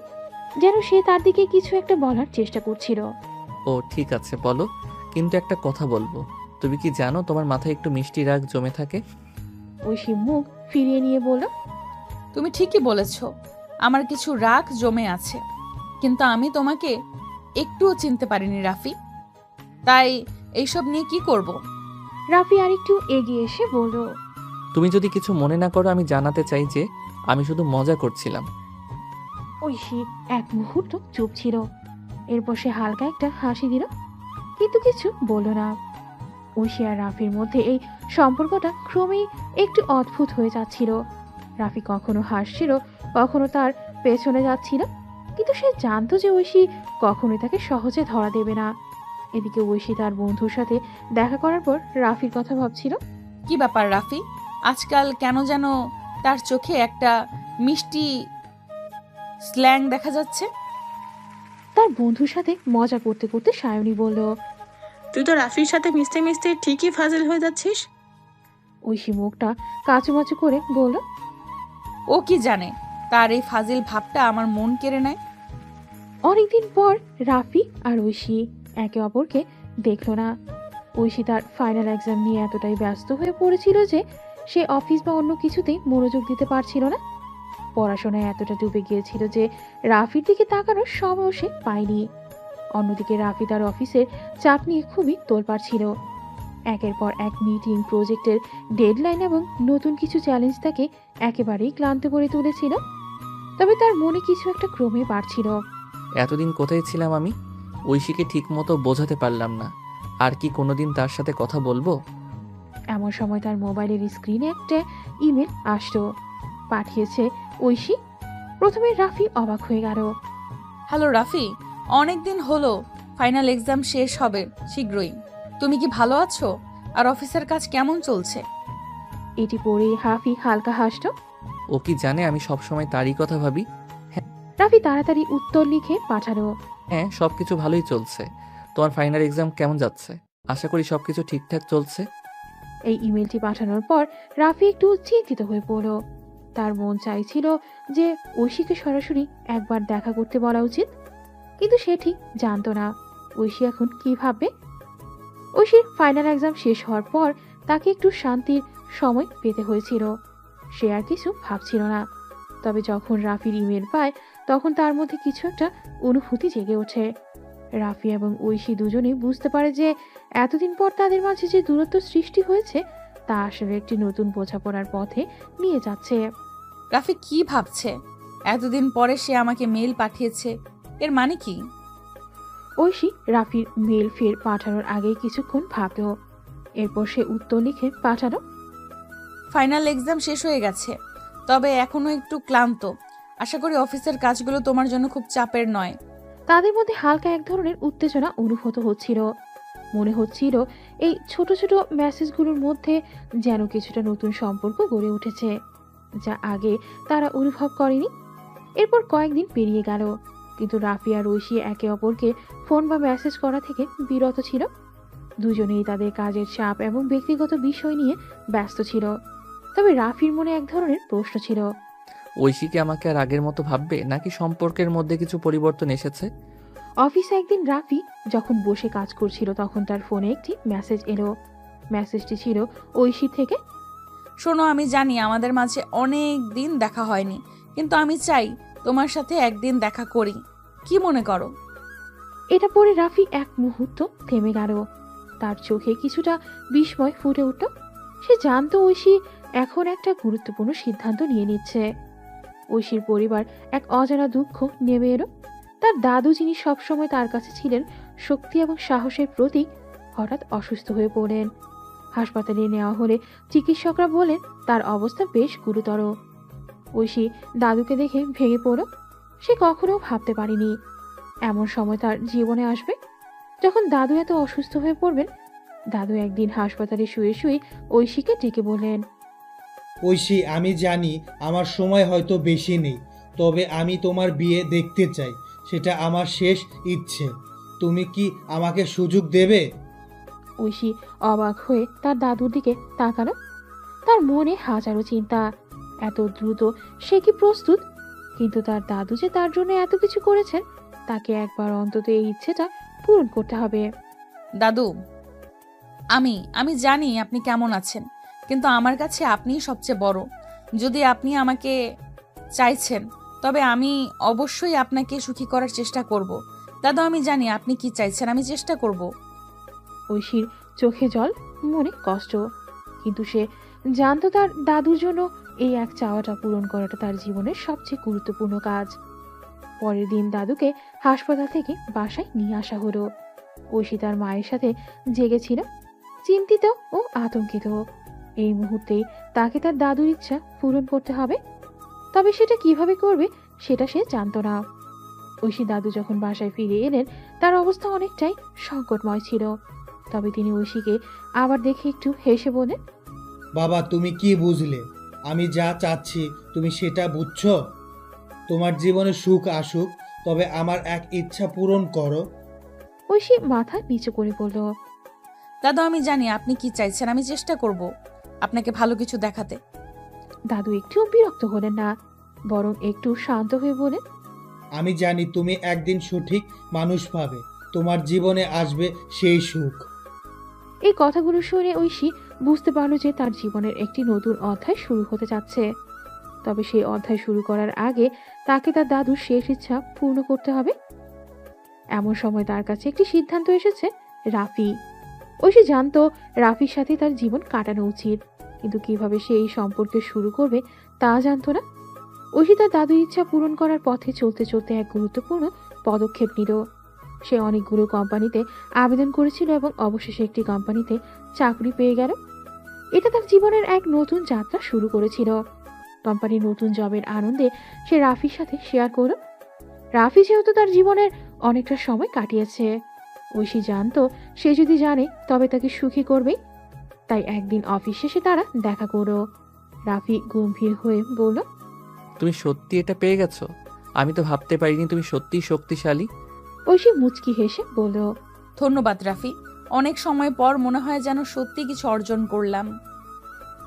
যেন সে তার দিকে কিছু একটা বলার চেষ্টা করছিল। ও ঠিক আছে বলো, কিন্তু একটা কথা বলবো। তুমি কি জানো তোমার মাথায় একটু মিষ্টি রাগ জমে থাকে? ঐশী মুখ ফিরিয়ে নিয়ে বলল, তুমি ঠিকই বলেছ, আমার কিছু রাগ জমে আছে, কিন্তু আমি তোমাকে একটুও চিনতে পারিনি রাফি। তাই এইসব নিয়ে কি করব? রাফি আরেকটু এগিয়ে এসে বলল, তুমি যদি কিছু মনে না করো, আমি জানাতে চাই যে আমি শুধু মজা করছিলাম। ঐশী এক মুহূর্ত চুপ ছিল। এরপর সে হালকা একটা হাসি দিল, কিন্তু কিছু বলল না। ঐশী আর রাফির মধ্যে এই সম্পর্কটা ক্রমেই একটু অদ্ভুত হয়ে যাচ্ছিল। রাফি কখনো হাসছিল, কখনো তার পেছনে যাচ্ছিল, কিন্তু সে জানতো যে ঐশী কখনোই তাকে সহজে ধরা দেবে না। এদিকে ঐশী তার বন্ধুর সাথে দেখা করার পর রাফির কথা ভাবছিল। কি ব্যাপার রাফি, আজকাল কেন যেন তার চোখে একটা মিষ্টি স্ল্যাং দেখা যাচ্ছে? তার বন্ধুর সাথে মজা করতে করতে সায়নী বলল, তুই তো রাফির সাথে মিশতে মিশতে ঠিকই ফাজিল হয়ে যাচ্ছিস। ঐশী মুখটা কাচুমাচু করে বলল, ও কি জানে তার এই ফাজিল ভাবটা আমার মন কেড়ে নেয়। অনেকদিন পর রাফি আর ঐশী একে অপরকে দেখলো না। ঐশী তার ফাইনাল এক্সাম নিয়ে এতটাই ব্যস্ত হয়ে পড়েছিল যে সে অফিস বা অন্য কিছুতেই মনোযোগ দিতে পারছিল না। পড়াশোনায় এতটা ডুবে গিয়েছিল যে রাফির দিকে তাকানোর সময় সে পায়নি। অন্যদিকে রাফি তার অফিসের চাপ নিয়ে খুবই তোলপাড় ছিল। একের পর এক মিটিং, প্রজেক্টের ডেডলাইন এবং নতুন কিছু চ্যালেঞ্জ তাকে একেবারেই ক্লান্ত করে তুলেছিল। তবে তার মনে কিছু একটা ক্রমে বাড়ছিল। এতদিন কোথায় ছিলাম আমি? ঐশীকে ঠিক মতো বোঝাতে পারলাম না। আর কি কোনোদিন তার সাথে কথা বলবো? এমন সময় তার মোবাইলের স্ক্রিনে একটা ইমেল আসলো। পাঠিয়েছে ঐশী। প্রথমে রাফি অবাক হয়ে গেল। হ্যালো রাফি, অনেকদিন হলো, ফাইনাল এক্সাম শেষ হবে শীঘ্রই। তুমি কি ভালো আছো? আর অফিসের কাজ কেমন চলছে? এটি পড়ে রাফি হালকা হাসল। ও কি জানে আমি সবসময় তারই কথা ভাবি? রাফি তাড়াতাড়ি উত্তর লিখে পাঠালো, হ্যাঁ, সবকিছু ভালোই চলছে। তোমার ফাইনাল এক্সাম কেমন যাচ্ছে? আশা করি সবকিছু ঠিকঠাক চলছে। এই ইমেলটি পাঠানোর পর রাফি একটু চিন্তিত হয়ে পড়ল। তার মন চাইছিল যে ঐশীকে সরাসরি একবার দেখা করতে বলা উচিত, কিন্তু সে ঠিক জানতো না ঐশী এখন কি ভাববে। ঐশীর ফাইনাল এক্সাম শেষ হওয়ার পর তাকে একটু শান্তির সময় পেতে হয়েছিল। সে আর কিছু ভাবছিল না। তবে যখন রাফির ইমেল পায় তখন তার মধ্যে কিছু একটা অনুভূতি জেগে ওঠে। রাফি এবং ঐশী দুজনেই বুঝতে পারে যে এতদিন পর তাদের মাঝে যে দূরত্ব সৃষ্টি হয়েছে তা আসলে একটি নতুন বোঝাপড়ার পথে নিয়ে যাচ্ছে। রাফি কি ভাবছে? এতদিন পরে সে আমাকে মেল পাঠিয়েছে, এর মানে কি? ঐশী রাফির মেল ফের পাঠানোর আগেই কিছুক্ষণ ভাবল। এরপর সে উত্তর লিখে পাঠালো, ফাইনাল এক্সাম শেষ হয়ে গেছে, তবে এখনো একটু ক্লান্ত। আশা করি অফিসের কাজগুলো তোমার জন্য খুব চাপের নয়। তাদের মধ্যে হালকা এক ধরনের উত্তেজনা অনুভূত হচ্ছিল। মনে হচ্ছিল এই ছোট ছোট মেসেজগুলোর মধ্যে যেন কিছুটা নতুন সম্পর্ক গড়ে উঠেছে, যা আগে তারা অনুভব করেনি। এরপর কয়েকদিন পেরিয়ে গেল, কিন্তু রাফি আর ঐশী একে অপরকে ফোন বা মেসেজ করা থেকে বিরত ছিল। দুজনেই তাদের কাজের চাপ এবং ব্যক্তিগত বিষয় নিয়ে ব্যস্ত ছিল। তবে রাফির মনে এক ধরনের প্রশ্ন ছিল, ঐশী কি আমাকে আর আগের মতো ভাববে, নাকি সম্পর্কের মধ্যে কিছু পরিবর্তন এসেছে? অফিসে একদিন রাফি যখন বসে কাজ করছিল তখন তার ফোনে একটি মেসেজ এলো। মেসেজটি ছিল ঐশী থেকে। শোনো, আমি জানি আমাদের মাঝে অনেক দিন দেখা হয়নি, কিন্তু আমি চাই তোমার সাথে একদিন দেখা করি। কি মনে করো? এটা পড়ে রাফি এক মুহূর্ত থেমে গেল। তার চোখে কিছুটা বিস্ময় ফুটে উঠল। সে জানতো ঐশী এখন একটা গুরুত্বপূর্ণ সিদ্ধান্ত নিয়ে নিচ্ছে। ঐশীর পরিবার এক অজানা দুঃখ নেমে এলো। তার দাদু, যিনি সবসময় তার কাছে ছিলেন শক্তি এবং সাহসের প্রতীক, হঠাৎ অসুস্থ হয়ে পড়লেন। হাসপাতালে নেওয়া হলে চিকিৎসকরা বলেন তার অবস্থা বেশ গুরুতর। ঐশী দাদুকে দেখে ভেঙে পড়ল। সে কখনো ভাবতে পারেনি এমন সময় তার জীবনে আসবে যখন দাদু এত অসুস্থ হয়ে পড়বেন। দাদু একদিন হাসপাতালে শুয়ে শুয়ে ঐশীকে ডেকে বললেন, ঐশী, আমি জানি আমার সময় হয়তো বেশি নেই, তবে আমি তোমার বিয়ে দেখতে চাই। সেটা আমার শেষ ইচ্ছে। তুমি কি আমাকে সুযোগ দেবে? ঐশী অবাক হয়ে তার দাদুর দিকে তাকালো। তার মনে হাজারো চিন্তা। এত দ্রুত সে কি প্রস্তুত? কিন্তু তার দাদু যে তার জন্য এত কিছু করেছেন, তাকে একবার অন্তত এই ইচ্ছেটা পূরণ করতে হবে। দাদু, আমি জানি আপনি কেমন আছেন, কিন্তু আমার কাছে আপনিই সবচেয়ে বড়। যদি আপনি আমাকে চাইছেন তবে আমি অবশ্যই আপনাকে সুখী করার চেষ্টা করব। দাদু, আমি জানি আপনি কি চাইছেন, আমি চেষ্টা করব। ঐশীর চোখে জল, মনে কষ্ট, কিন্তু সে জানতো তার দাদুর জন্য এই এক চাওয়াটা পূরণ করাটা তার জীবনের সবচেয়ে গুরুত্বপূর্ণ কাজ। পরের দিন দাদুকে হাসপাতাল থেকে বাসায় নিয়ে আসা হলো। ঐশী তার মায়ের সাথে জেগেছিল, চিন্তিত ও আতঙ্কিত। এই মুহূর্তেই তাকে তার দাদুর ইচ্ছা পূরণ করতে হবে, তবে সেটা কিভাবে করবে সেটা সে জানতো না। ঐশী দাদু যখন বাসায় ফিরে এলেন তার অবস্থা অনেকটাই সংকটময় ছিল। তবে তিনি ঐশীকে আবার দেখে একটু হেসে বলেন, বাবা, তুমি কি বুঝলে? আমি যা চাচ্ছি তুমি সেটা বুঝছো? তোমার জীবনে সুখ আসুক, তবে আমার এক ইচ্ছা পূরণ করো। ঐশী মাথা নিচু করে বলল, দাদু, আমি জানি আপনি কি চাইছেন, আমি চেষ্টা করব আপনাকে ভালো কিছু দেখাতে। দাদু একটু বিরক্ত হলেন না, বরং একটু শান্ত হয়ে বলেন, আমি জানি তুমি একদিন সঠিক মানুষ পাবে, তোমার জীবনে আসবে সেই সুখ। এই কথাগুলো শুনে ঐশী বুঝতে পারল যে তার জীবনের একটি নতুন অধ্যায় শুরু হতে যাচ্ছে। তবে সেই অধ্যায় শুরু করার আগে তাকে তার দাদুর শেষ ইচ্ছা পূর্ণ করতে হবে। এমন সময় তার কাছে একটি সিদ্ধান্ত এসেছে, রাফি। ঐশী জানতো রাফির সাথে তার জীবন কাটানো উচিত, কিন্তু কিভাবে সে এই সম্পর্কে শুরু করবে তা জানতো না। ঐশী তার দাদুর ইচ্ছা পূরণ করার পথে চলতে চলতে এক গুরুত্বপূর্ণ পদক্ষেপ নিল। সে অনেকগুলো কোম্পানিতে আবেদন করেছিল এবং অবশেষে একটি কোম্পানিতে চাকরি পেয়ে গেল। এটা তার জীবনের এক নতুন যাত্রা শুরু করেছিল। কোম্পানির নতুন জবের আনন্দে সে রাফির সাথে শেয়ার করল। রাফি যেহেতু তার জীবনের অনেকটা সময় কাটিয়েছে, ঐশী জানতো সে যদি জানে তবে তাকে সুখী করবে। তাই একদিন অফিস শেষে তারা দেখা করলো। রাফি গম্ভীর হয়ে বলল, তুমি সত্যি এটা পেয়ে গেছো? আমি তো ভাবতে পারিনি তুমি সত্যিই শক্তিশালী। ঐশী মুচকি হেসে বলল, ধন্যবাদ রাফি, অনেক সময় পর মনে হয় যেন সত্যি কিছু অর্জন করলাম।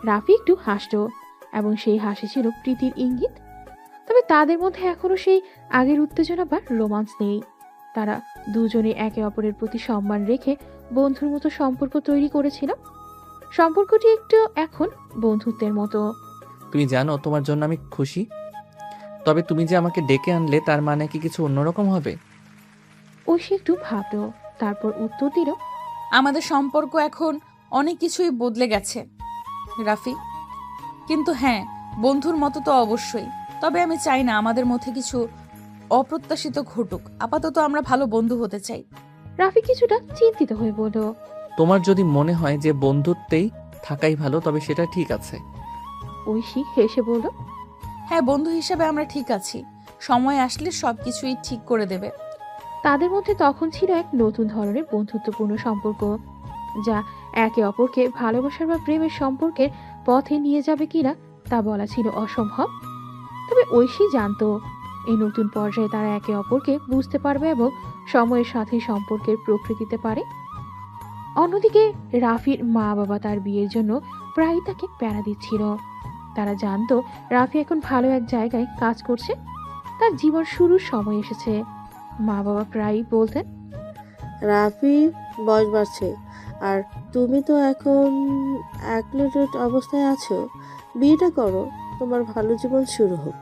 রাফি একটু হাসল এবং সেই হাসি ছিল প্রীতির ইঙ্গিত। তবে তাদের মধ্যে এখনো সেই আগের উত্তেজনা বা রোমান্স নেই। তারা দুজনে একে অপরের প্রতি সম্মান রেখে বন্ধুর মতো সম্পর্ক তৈরি করেছিল। সম্পর্কটি একটু এখন বন্ধুত্বের মতো। তুমি জানো তোমার জন্য আমি খুশি, তবে তুমি যে আমাকে ডেকে আনলে তার মানে কি কিছু অন্যরকম হবে? ঐশী একটু ভাবল, তারপর উত্তর দিল, আমাদের সম্পর্ক এখন অনেক কিছুই বদলে গেছে রাফি, কিন্তু হ্যাঁ, বন্ধুর মতো তো অবশ্যই। তবে আমি চাই না আমাদের মধ্যে কিছু অপ্রত্যাশিত ঘটুক। আপাতত আমরা ভালো বন্ধু হতে চাই। রাফি কিছুটা চিন্তিত হয়ে বলল, তোমার যদি মনে হয় যে বন্ধুত্বেই থাকাই ভালো তবে সেটা ঠিক আছে। ঐশী হেসে বলল, হ্যাঁ, বন্ধু হিসেবে আমরা ঠিক আছি। সময় আসলে সবকিছুই ঠিক করে দেবে। তাদের মধ্যে তখন ছিল এক নতুন ধরনের বন্ধুত্বপূর্ণ সম্পর্ক, যা একে অপরকে ভালোবাসার বা প্রেমের সম্পর্কের পথে নিয়ে যাবে কিনা তা বলা ছিল অসম্ভব। তবে ঐশী জানতো এই নতুন পর্যায়ে তারা একে অপরকে বুঝতে পারবে এবং সময়ের সাথে সম্পর্কের প্রকৃতিতে পারে। অন্যদিকে রাফির মা বাবা তার বিয়ের জন্য প্রায় তাকে প্যারা দিচ্ছিল। তারা জানতো রাফি এখন ভালো এক জায়গায় কাজ করছে, তার জীবন শুরুর সময় এসেছে। মা বাবা প্রায়ই বলতেন, রাফি বয়স বাড়ছে আর তুমি তো এখন অ্যাক্লিটেড অবস্থায় আছো, বিয়েটা করো, তোমার ভালো জীবন শুরু হোক।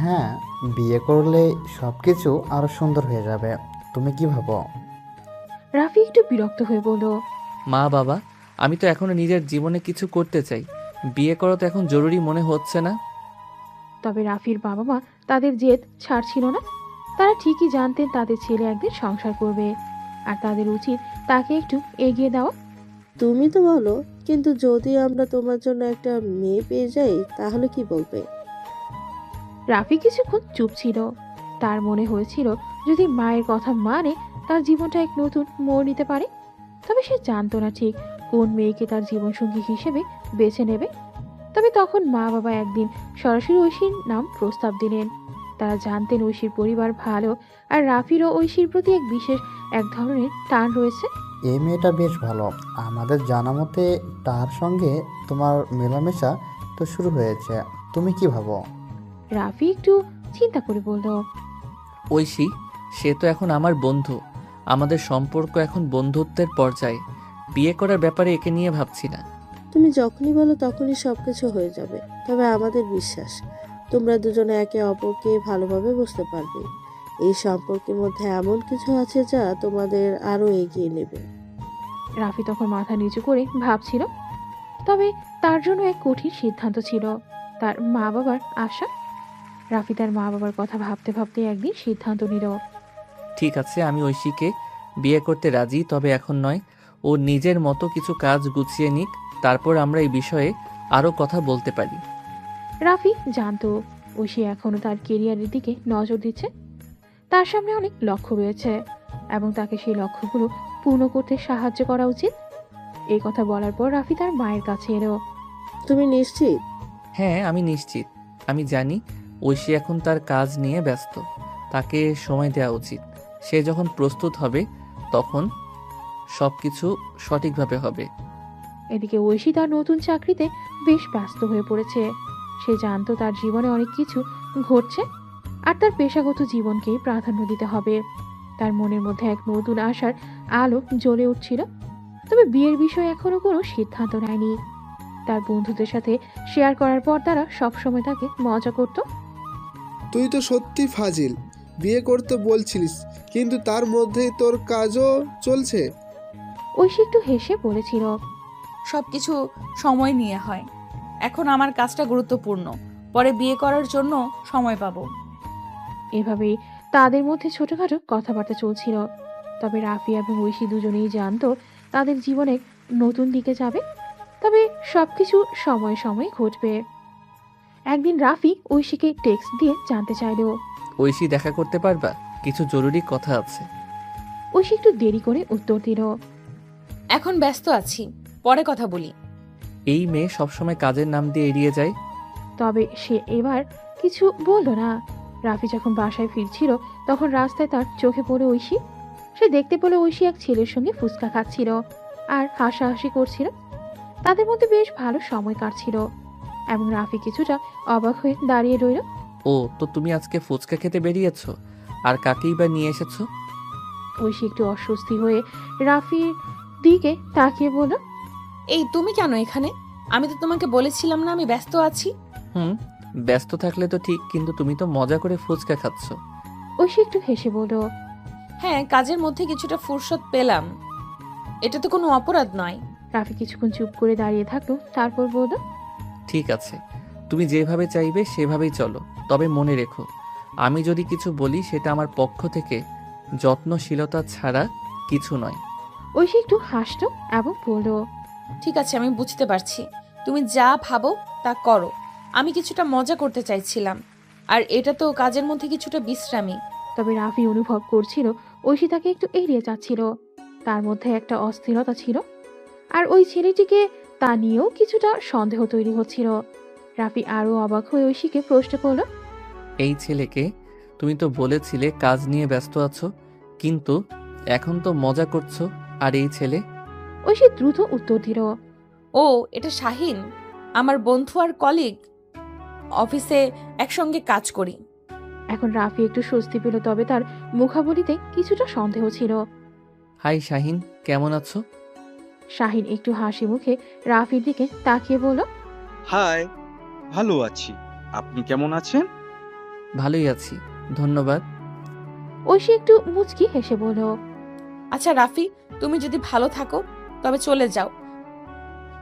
হ্যাঁ, বিয়ে করলে সব কিছু আরো সুন্দর হয়ে যাবে। তুমি কি ভাবো? রাফি একটু বিরক্ত হয়ে বলল, মা বাবা, আমি তো এখনো নিজের জীবনে কিছু করতে চাই, বিয়ে করা তো এখন জরুরি মনে হচ্ছে না। তবে রাফির বাবা মা তাদের জেদ ছাড়ছিল না। তারা ঠিকই জানতেন তাদের ছেলে একদিন সংসার করবে, আর তাদের উচিত তাকে একটু এগিয়ে দেওয়া। তুমি তো বলো, কিন্তু যদি আমরা তোমার জন্য একটা মেয়ে পেয়ে যাই তাহলে কি বলবে? রাফি কিছুক্ষণ চুপ ছিল। তার মনে হয়েছিল যদি মায়ের কথা মানে তার জীবনটা এক নতুন মোড় নিতে পারে। তবে সে জানতো না ঠিক কোন মেয়েকে তার জীবনসঙ্গী হিসেবে বেছে নেবে। তবে তখন মা বাবা একদিন সরাসরি ঐশীর নাম প্রস্তাব দিলেন। তারা জানতেন ঐশীর পরিবার ভালো, আর রাফিরও ঐশীর প্রতি এক ধরনের টান রয়েছে। এই মেয়েটা বেশ ভালো। আমাদের জানা মতে তার সঙ্গে তোমার মেলামেশা তো শুরু হয়েছে, তুমি কি ভাবো? রাফি একটু চিন্তা করে বলল, ঐশী, সে তো এখন আমার বন্ধু। আমাদের সম্পর্ক এখন বন্ধুত্বের পর্যায়ে। বিয়ে করার ব্যাপারে একে নিয়ে ভাবছি না। তুমি যখনই বলো তখনই সবকিছু হয়ে যাবে। তবে আমাদের বিশ্বাস তোমরা দুজনে একে অপরকে ভালোভাবে বুঝতে পারবে। এই সম্পর্কের মধ্যে এমন কিছু আছে যা তোমাদের আরো এগিয়ে নেবে। রাফি তখন মাথা নিচু করে ভাবছিল। তবে তার জন্য এক কঠিন সিদ্ধান্ত ছিল তার মা বাবার আশা। রাফি তার মা বাবার কথা ভাবতে ভাবতে একদিন সিদ্ধান্ত নিল। ঠিক আছে, আমি ঐশীকে বিয়ে করতে রাজি, তবে এখন নয়। ও নিজের মতো কিছু কাজ গুছিয়ে নিক, তারপর আমরা এই বিষয়ে আরও কথা বলতে পারি। রাফি জানতো ঐশী এখনো তার কেরিয়ারের দিকে নজর দিচ্ছে। তার সামনে অনেক লক্ষ্য রয়েছে এবং তাকে সেই লক্ষ্যগুলো পূর্ণ করতে সাহায্য করা উচিত। এই কথা বলার পর রাফি তার মায়ের কাছে এলো। তুমি নিশ্চিত? হ্যাঁ, আমি নিশ্চিত। আমি জানি ঐশী এখন তার কাজ নিয়ে ব্যস্ত। তাকে সময় দেওয়া উচিত। সে যখন প্রস্তুত হবে তখন সব কিছু সঠিকভাবে হবে। এদিকে ঐশী তার নতুন চাকরিতে বেশ ব্যস্ত হয়ে পড়েছে। সে জানতো তার জীবনে অনেক কিছু ঘটছে, আর তার পেশাগত জীবনকেই প্রাধান্য দিতে হবে। তার মনের মধ্যে এক নতুন আশার আলো জ্বলে উঠছিল। তবে বিয়ের বিষয়ে এখনো কোনো সিদ্ধান্ত নেয়নি। তার বন্ধুদের সাথে শেয়ার করার পর তারা সবসময় তাকে মজা করত। তুই তো সত্যি ফাজিল, বিয়ে করতে বলছিলিস কিন্তু তার মধ্যেই তোর কাজও চলছে। ঐশী একটু হেসে বলেছিল, সবকিছু সময় নিয়ে হয়। এখন আমার কাজটা গুরুত্বপূর্ণ, পরে বিয়ে করার জন্য সময় পাবো। এভাবেই তাদের মধ্যে ছোটখাটো কথাবার্তা চলছিল। তবে রাফি এবং ঐশী দুজনেই জানতো তাদের জীবনে নতুন দিকে যাবে। তবে সবকিছু সময়ে সময়ে ঘটবে। একদিন রাফি ঐশীকে টেক্সট দিয়ে জানতে চাইল, ঐশী, দেখা করতে পারবা? কিছু জরুরি কথা আছে। ঐশী একটু দেরি করে উত্তর দিল, এখন ব্যস্ত আছি, পরে কথা বলি। এই মেয়ে সবসময় কাজের নাম দিয়ে এড়িয়ে যায়। তবে সে এবার কিছু বলল না। রাফি যখন বাসায় ফিরছিল তখন রাস্তায় তার চোখে পড়ে ঐশী। সে দেখতে পেল ঐশী এক ছেলের সঙ্গে ফুচকা খাচ্ছিল আর হাসাহাসি করছিল। তাদের মধ্যে বেশ ভালো সময় কাটছিল এবং রাফি কিছুটা অবাক হয়ে দাঁড়িয়ে রইল। ও, তো তুমি আজকে ফুচকা খেতে বেরিয়েছো? আর কাকেই বা নিয়ে এসেছো? ঐশী একটু অস্বস্তি হয়ে রাফির দিকে তাকিয়ে বলল, এই তুমি কেন এখানে? আমি তো তোমাকে বলেছিলাম না আমি ব্যস্ত আছি। ব্যস্ত থাকলে তো ঠিক, কিন্তু তুমি তো মজা করে ফুচকা খাচ্ছ। ঐশী একটু হেসে বলল, হ্যাঁ, কাজের মধ্যে কিছুটা ফুরসত পেলাম, এটা তো কোনো অপরাধ নয়। রাফি কিছুক্ষণ চুপ করে দাঁড়িয়ে থাকলো, তারপর বলল, ঠিক আছে, তুমি যেভাবে চাইবে সেভাবেই চলো। তবে মনে রেখো, আমি যদি কিছু বলি সেটা আমার পক্ষ থেকে যত্নশীলতা ছাড়া কিছু নয়। ঐশী একটু হাসতো এবং বলল, ঠিক আছে, আমি বুঝতে পারছি। তুমি যা ভাবো তা করো। আমি কিছুটা মজা করতে চাইছিলাম, আর এটা তো কাজের মধ্যে কিছুটা বিশ্রামী। তবে রাফি অনুভব করছিল ঐশী তাকে একটু এড়িয়ে যাচ্ছিল। তার মধ্যে একটা অস্থিরতা ছিল, আর ওই ছেলেটিকে তা নিয়েও কিছুটা সন্দেহ তৈরি হচ্ছিল। রাফি আরো অবাক হয়ে ঐশীকে প্রশ্ন করল, এই ছেলেকে? তুমি তো বলেছিলে কাজ নিয়ে ব্যস্ত আছো, কিন্তু এখন তো মজা করছো। আর এই ছেলে? ঐশী দ্রুত উত্তর দিল, ও, এটা শাহিন, আমার বন্ধু আর কলিগ। অফিসে একসঙ্গে কাজ করি। এখন রাফি একটু স্বস্তি পেল, তবে তার মুখাবলিতে কিছুটা সন্দেহ ছিল। হাই শাহিন, কেমন আছো? শাহিন একটু হাসি মুখে রাফির দিকে তাকিয়ে বলল, হাই, ভালো আছি। আপনি কেমন আছেন? ভালোই আছি, ধন্যবাদ। ঐশী একটু মুচকি হেসে বলল, আচ্ছা রাফি, তুমি যদি ভালো থাকো তবে চলে যাও।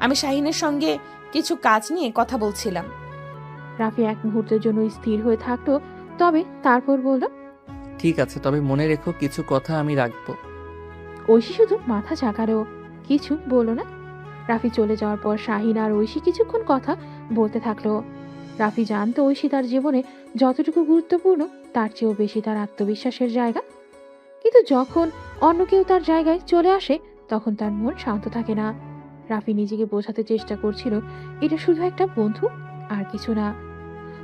আমি শাহিনের সঙ্গে কিছু কাজ নিয়ে কথা বলছিলাম। রাফি এক মুহূর্তের জন্য স্থির হয়ে থাকতো, তবে তারপর বলল, ঠিক আছে, তবে মনে রেখো কিছু কথা আমি রাখবো। ঐশী শুধু মাথা ঝাঁকালো, কিছু বলল না। রাফি চলে যাওয়ার পর শাহিন আর ঐশী কিছুক্ষণ কথা বলতে থাকলো। রাফি জানতো ঐশী তার জীবনে যতটুকু গুরুত্বপূর্ণ তার চেয়েও বেশি তার আত্মবিশ্বাসের জায়গা। কিন্তু যখন অন্য কেউ তার জায়গায় চলে আসে তখন তার মন শান্ত থাকে না। রাফি নিজেকে বোঝাতে চেষ্টা করছিল এটা শুধু একটা বন্ধু আর কিছু না,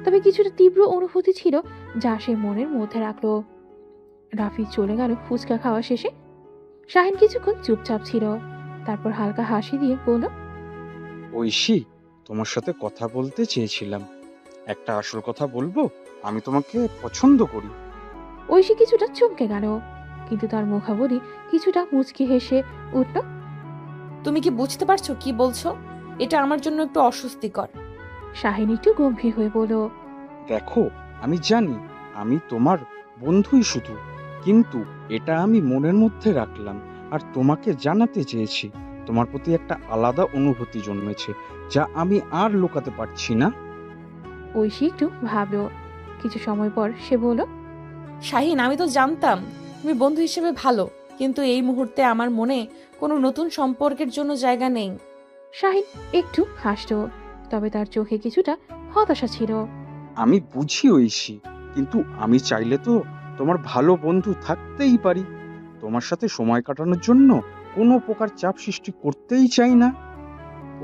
তবে কিছুটা তীব্র অনুভূতি ছিল যা সে মনের মধ্যে রাখলো। রাফি চলে গেল ফুচকা খাওয়া শেষে। শাহিন কিছুক্ষণ চুপচাপ ছিল, তারপর হালকা হাসি দিয়ে বলল, ঐশী, তোমার সাথে কথা বলতে চেয়েছিলাম। একটা আসল কথা বলবো, আমি তোমাকে পছন্দ করি। ঐশী কিছুটা চমকে গেল, কিন্তু তার মুখাবলি কিছুটা মুচকি হেসে উঠল। তুমি কি বুঝতে পারছো কি বলছো? এটা আমার জন্য একটু অস্বস্তিকর। শাহিন একটু গম্ভীর হয়ে বলল, দেখো, আমি জানি আমি তোমার বন্ধুই শুধু, কিন্তু এটা আমি মনের মধ্যে রাখলাম আর তোমাকে জানাতে চেয়েছি। তোমার প্রতি একটা আলাদা অনুভূতি জন্মেছে যা আমি আর লুকাতে পারছি না। ঐশী একটু ভাবলো। কিছু সময় পর সে বলল, শাহিন, আমি তো জানতাম তুমি বন্ধু হিসেবে ভালো, কিন্তু এই মুহূর্তে আমার মনে কোনো নতুন সম্পর্কের জন্য জায়গা নেই। শাহিন একটু হাসলো, তবে তার চোখে কিছুটা হতাশা ছিল। আমি বুঝি ঐশী, কিন্তু আমি চাইলে তো তোমার ভালো বন্ধু থাকতেই পারি। তোমার সাথে সময় কাটানোর জন্য কোনো প্রকার চাপ সৃষ্টি করতেই চাই না।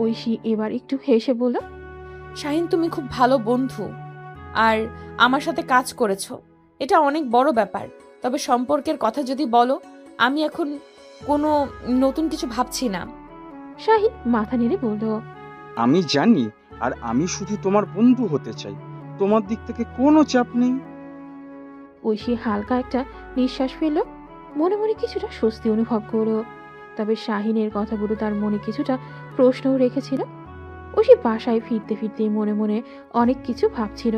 ঐশী এবার একটু হেসে বলল, শাহিন, তুমি খুব ভালো বন্ধু আর আমার সাথে কাজ করেছো, এটা অনেক বড় ব্যাপার। তবে সম্পর্কের কথা যদি বলো, আমি এখন কোনো নতুন কিছু ভাবছি না। শাহিন মাথা নেড়ে বলল, আমি জানি, আর আমি শুধু তোমার বন্ধু হতে চাই। তোমার দিক থেকে কোনো চাপ নেই। ঐশী হালকা একটা নিঃশ্বাস ফেলল, মনে মনে কিছুটা স্বস্তি অনুভব করলো। তবে শাহিনের কথাগুলো তার মনে কিছুটা প্রশ্নও রেখেছিল। ঐশী বাসায় ফিরতে ফিরতে মনে মনে অনেক কিছু ভাবছিল।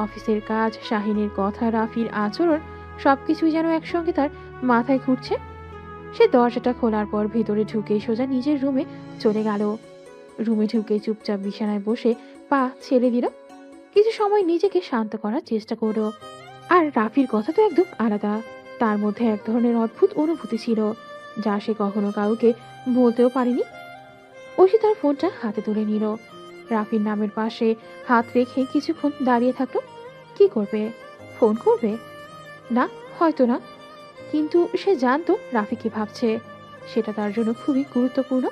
অফিসের কাজ, শাহিনের কথা, রাফির আচরণ, সবকিছুই যেন একসঙ্গে তার মাথায় ঘুরছে। সে দরজাটা খোলার পর ভেতরে ঢুকে সোজা নিজের রুমে চলে গেল। রুমে ঢুকে চুপচাপ বিছানায় বসে পা ছেড়ে দিল। কিছু সময় নিজেকে শান্ত করার চেষ্টা করলো। আর রাফির কথা তো একদম আলাদা। তার মধ্যে এক ধরনের অদ্ভুত অনুভূতি ছিল যা সে কখনো কাউকে বলতেও পারেনি। ঐশী তার ফোনটা হাতে তুলে নিল। রাফির নামের পাশে হাত রেখে কিছুক্ষণ দাঁড়িয়ে থাকলো। কি করবে? ফোন করবে? না, হয়তো না, কিন্তু সে জানতো রাফি কি ভাবছে, সেটা তার জন্য খুবই গুরুত্বপূর্ণ।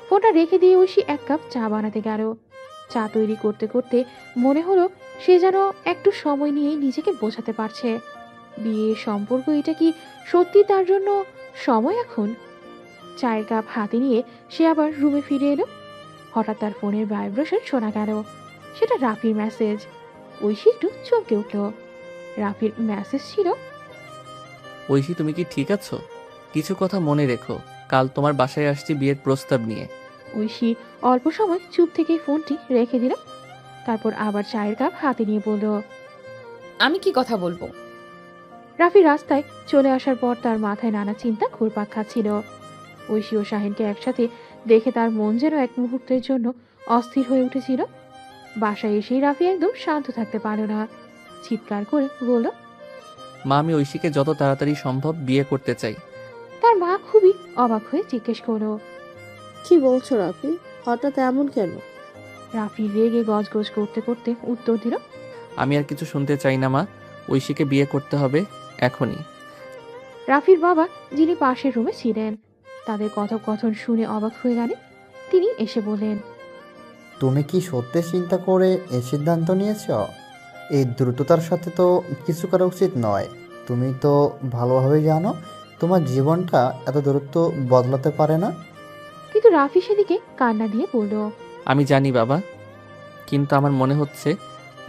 ফোনটা রেখে দিয়ে ঐশী এক কাপ চা বানাতে গেল। চা তৈরি করতে করতে মনে হলো সে যেন একটু সময় নিয়ে নিজেকে বোঝাতে পারছে। বিয়ের সম্পর্ক, এটা কি সত্যি তার জন্য সময় এখন? চায়ের কাপ হাতে নিয়ে সে আবার রুমে ফিরে এলো। হঠাৎ তার ফোনের ভাইব্রেশন শোনা গেল। সেটা রাফির মেসেজ। ঐশী একটু চমকে উঠল। রাফির মেসেজ ছিল, ঐশী, তুমি কি ঠিক আছো? কিছু কথা মনে রেখো, কাল তোমার বাসায় আসছি বিয়ের প্রস্তাব নিয়ে। ঐশী অল্প সময় চুপ থেকে ফোনটি রেখে দিল। তারপর আবার চায়ের কাপ হাতে নিয়ে বলল, আমি কি কথা বলবো? রাফি রাস্তায় চলে আসার পর তার মাথায় নানা চিন্তা ঘুরপাক খাচ্ছিল। ঐশী ও শাহিনকে একসাথে দেখে তার মন যেন এক মুহূর্তের জন্য অস্থির হয়ে উঠেছিল। বাসায় এসেই রাফি একদম শান্ত থাকতে পারল না। চিৎকার করে বলল, মা, আমি ঐশীকে যত তাড়াতাড়ি সম্ভব বিয়ে করতে চাই। তার মা খুবই অবাক হয়ে জিজ্ঞেস করলো, কি বলছো রাফি? হঠাৎ এমন কেন? রাফি রেগে গজগজ করতে করতে উত্তর দিল, আমি আর কিছু শুনতে চাই না মা, ঐশীকে বিয়ে করতে হবে এখনই। রাফির বাবা, যিনি পাশের রুমে ছিলেন, তাদের কথোপকথন শুনে অবাক হয়ে গেলেন। তিনি এসে বললেন, তুমি কি সত্যি চিন্তা করে এই সিদ্ধান্ত নিয়েছ? এই দ্রুততার সাথে তো কিছু করা উচিত নয়। তুমি তো ভালোভাবে জানো তোমার জীবনটা এত দ্রুত বদলাতে পারে না। কিন্তু রাফি সেদিকে কান্না দিয়ে বলল, আমি জানি বাবা, কিন্তু আমার মনে হচ্ছে